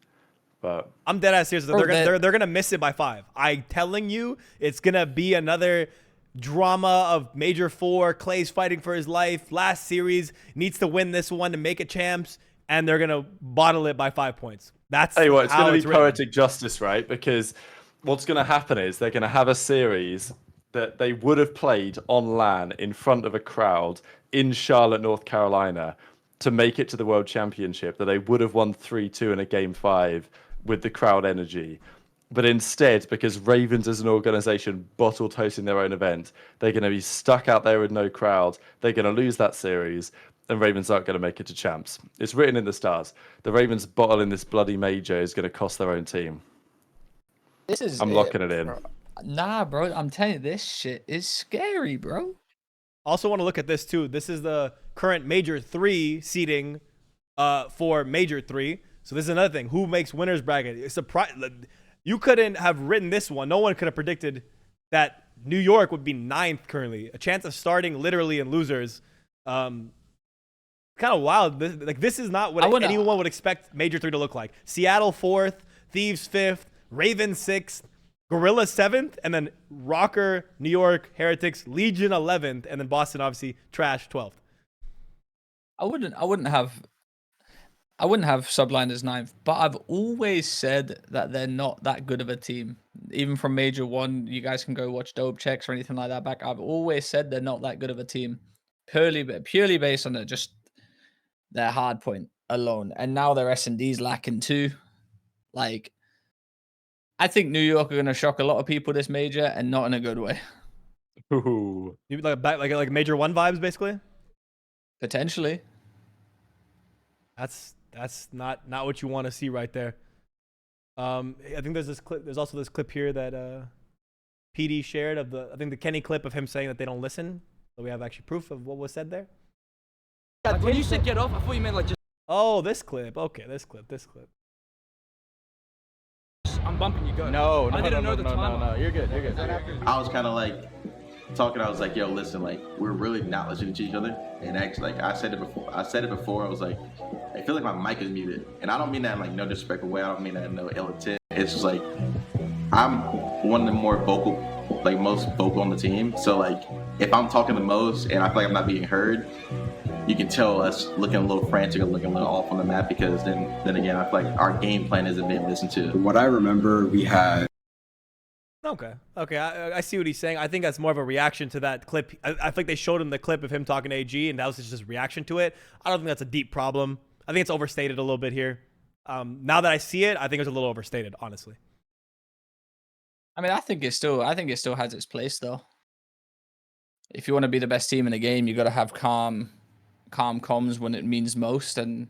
but I'm dead ass serious. They're gonna miss it by 5. I'm telling you, it's gonna be another drama of Major 4. Clay's fighting for his life. Last series, needs to win this one to make it champs, and they're gonna bottle it by 5 points. That's hey, it's how gonna be it's written. poetic justice, right? Because what's gonna happen is they're gonna have a series that they would have played on LAN in front of a crowd in Charlotte, North Carolina, to make it to the World Championship, that they would have won 3-2 in a Game 5 with the crowd energy. But instead, because Ravens as an organization bottled hosting their own event, they're going to be stuck out there with no crowd. They're going to lose that series, and Ravens aren't going to make it to champs. It's written in the stars. The Ravens bottling this bloody major is going to cost their own team. I'm locking it in. Bro. Nah, bro. I'm telling you, this shit is scary, bro. Also want to look at this too. This is the current Major 3 seeding for Major 3. So this is another thing. Who makes winners bracket? It's you couldn't have written this one. No one could have predicted that New York would be 9th currently. A chance of starting literally in losers. Kind of wild. This is not what anyone would expect Major 3 to look like. Seattle 4th, Thieves 5th, Ravens 6th, Guerrillas 7th, and then Rokkr, New York, Heretics, Legion 11th, and then Boston obviously trash 12th. I wouldn't have Subliners 9th, but I've always said that they're not that good of a team. Even from Major 1, you guys can go watch dope checks or anything like that back. I've always said they're not that good of a team. Purely based on just their hard point alone. And now their S&D's lacking too. Like, I think New York are going to shock a lot of people this major, and not in a good way. Ooh. You like Major 1 vibes, basically? Potentially. That's not what you want to see right there. I think there's this clip. There's also this clip here that PD shared of the Kenny clip of him saying that they don't listen. So we have actually proof of what was said there. Like, when you said get off, I thought you meant like just. Oh, this clip. Okay, this clip. I'm bumping you. Go. No, I didn't know the time. No, you're good. I was kind of like talking. I was like, "Yo, listen, like we're really not listening to each other." And actually, like I said it before. I was like, I feel like my mic is muted, and I don't mean that in like no disrespectful way. I don't mean that in no ill intent. It's just like I'm one of the more vocal, like most vocal on the team. So like if I'm talking the most and I feel like I'm not being heard, you can tell us looking a little frantic or looking a little off on the map, because then again, I feel like our game plan isn't being listened to. What I remember, we had. Okay. I see what he's saying. I think that's more of a reaction to that clip. I think they showed him the clip of him talking to AG, and that was just a reaction to it. I don't think that's a deep problem. I think it's overstated a little bit here. Now that I see it, I think it's a little overstated, honestly. I mean, I think it still has its place though. If you want to be the best team in the game, you got to have calm comms when it means most, and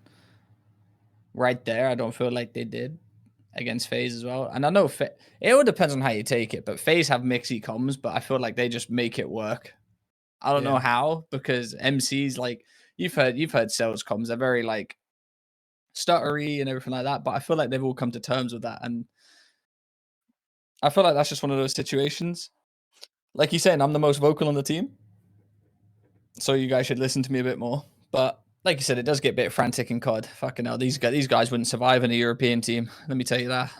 right there, I don't feel like they did against FaZe as well. And I know it all depends on how you take it, but FaZe have mixy comms, but I feel like they just make it work. I don't know how, because MCs, like you've heard sales comms, they're very like stuttery and everything like that, but I feel like they've all come to terms with that, and I feel like that's just one of those situations. Like you're saying, I'm the most vocal on the team, so you guys should listen to me a bit more. But like you said, it does get a bit frantic in COD. Fucking hell, these guys wouldn't survive in a European team. Let me tell you that.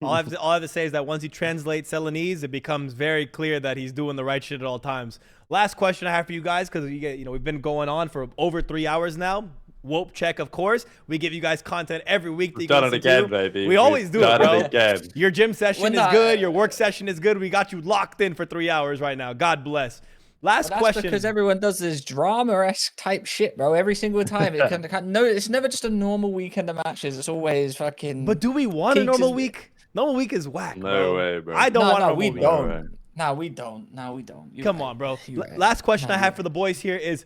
All I have to say is that once he translates Celanese, it becomes very clear that he's doing the right shit at all times. Last question I have for you guys, because we've been going on for over 3 hours now. Whoop check, of course. We give you guys content every week. We've done it again, baby. We always do it, bro. Again. Your gym session is good. Your work session is good. We got you locked in for 3 hours right now. God bless. Last question. Because everyone does this drama-esque type shit, bro. Every single time. It's never just a normal weekend of matches. It's always fucking. But do we want a normal week? Normal week is whack, bro. No way, bro. I don't want a normal we week. don't. No, we don't. No, we don't. Come on, bro. Last question I have for the boys here is,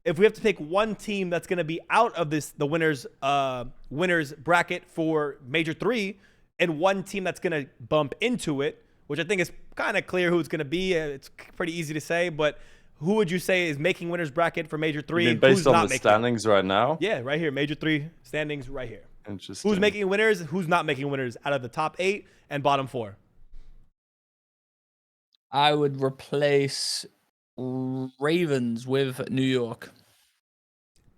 if we have to pick one team that's going to be out of the winners bracket for Major 3, and one team that's going to bump into it, which I think is kind of clear who it's going to be. It's pretty easy to say, but who would you say is making winners bracket for Major 3? You mean based on the standings right now? Yeah, right here. Major 3 standings right here. Interesting. Who's making winners? Who's not making winners out of the top 8 and bottom 4? I would replace Ravens with New York.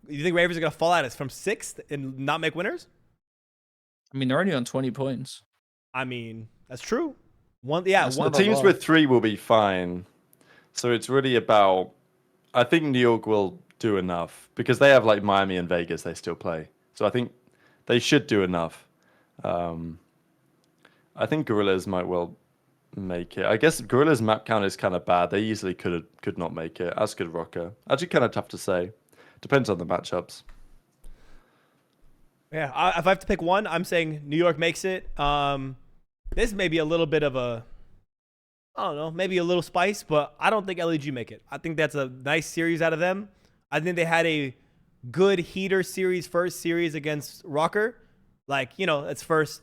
You think Ravens are going to fall out from 6th and not make winners? I mean, they're only on 20 points. I mean, that's true. One teams with 3 will be fine. So it's really about, I think New York will do enough, because they have like Miami and Vegas they still play. So I think they should do enough. I think Guerrillas might well make it. I guess Guerrillas map count is kind of bad. They easily could not make it, as could Rokkr. Actually kind of tough to say. Depends on the matchups. Yeah, if I have to pick one, I'm saying New York makes it. This may be a little bit of a, I don't know, maybe a little spice, but I don't think LEG make it. I think that's a nice series out of them. I think they had a good heater series, first series against Rokkr. Like, it's first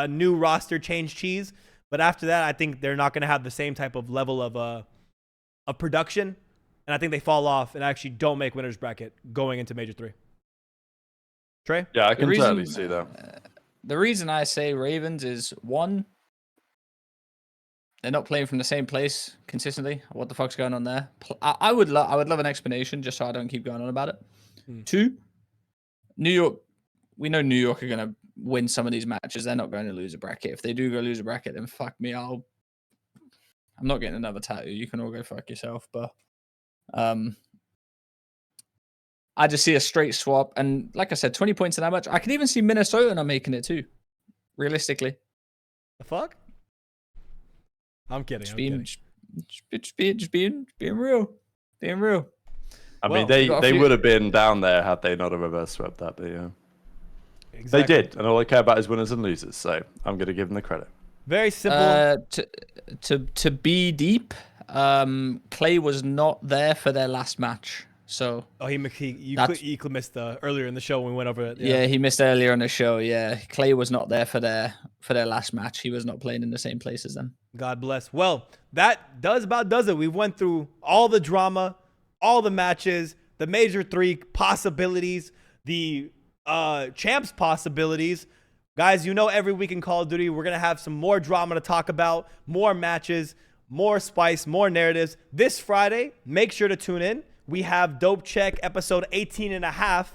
new roster change cheese. But after that, I think they're not going to have the same type of level of production. And I think they fall off and actually don't make winners bracket going into Major 3. Trey? Yeah, I can totally see that. The reason I say Ravens is, one, they're not playing from the same place consistently. What the fuck's going on there? I would love an explanation, just so I don't keep going on about it. 2, New York. We know New York are gonna win some of these matches, they're not going to lose a bracket. If they do go lose a bracket, then fuck me. I'm not getting another tattoo. You can all go fuck yourself. But I just see a straight swap. And like I said, 20 points in that much. I can even see Minnesota not making it too, realistically. The fuck? I'm kidding. Just being real. Being real. I mean, they would have been down there had they not have reverse swept that, but yeah. Exactly. They did, and all I care about is winners and losers, so I'm going to give them the credit. Very simple. To be deep, Clay was not there for their last match. So he missed earlier in the show when we went over it. Yeah, he missed earlier in the show. Yeah, Clay was not there for their last match. He was not playing in the same place as them. God bless. Well, that does it. We went through all the drama, all the matches, the major 3 possibilities, the champs possibilities. Guys, you know every week in Call of Duty, we're going to have some more drama to talk about, more matches, more spice, more narratives. This Friday, make sure to tune in. We have Dope Check episode 18.5,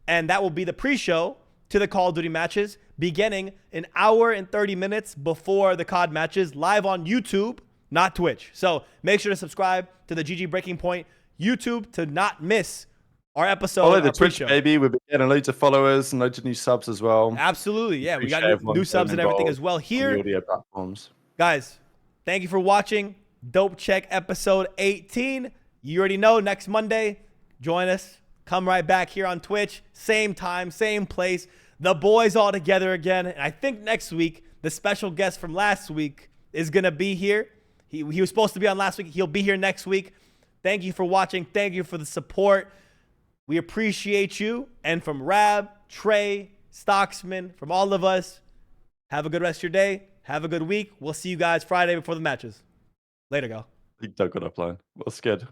and that will be the pre-show to the Call of Duty matches, beginning an hour and 30 minutes before the COD matches, live on YouTube, not Twitch. So make sure to subscribe to the GG Breaking Point YouTube to not miss our episode. Follow the Twitch, baby. We've been getting loads of followers and loads of new subs as well. Absolutely, yeah. We got new subs and everything as well here. The audio platforms. Guys, thank you for watching Dope Check episode 18. You already know, next Monday, join us. Come right back here on Twitch. Same time, same place. The boys all together again. And I think next week, the special guest from last week is going to be here. He was supposed to be on last week. He'll be here next week. Thank you for watching. Thank you for the support. We appreciate you. And from Rab, Trey, Stocksman, from all of us, have a good rest of your day. Have a good week. We'll see you guys Friday before the matches. Later, go. I think Doug got up line. Well, it's good.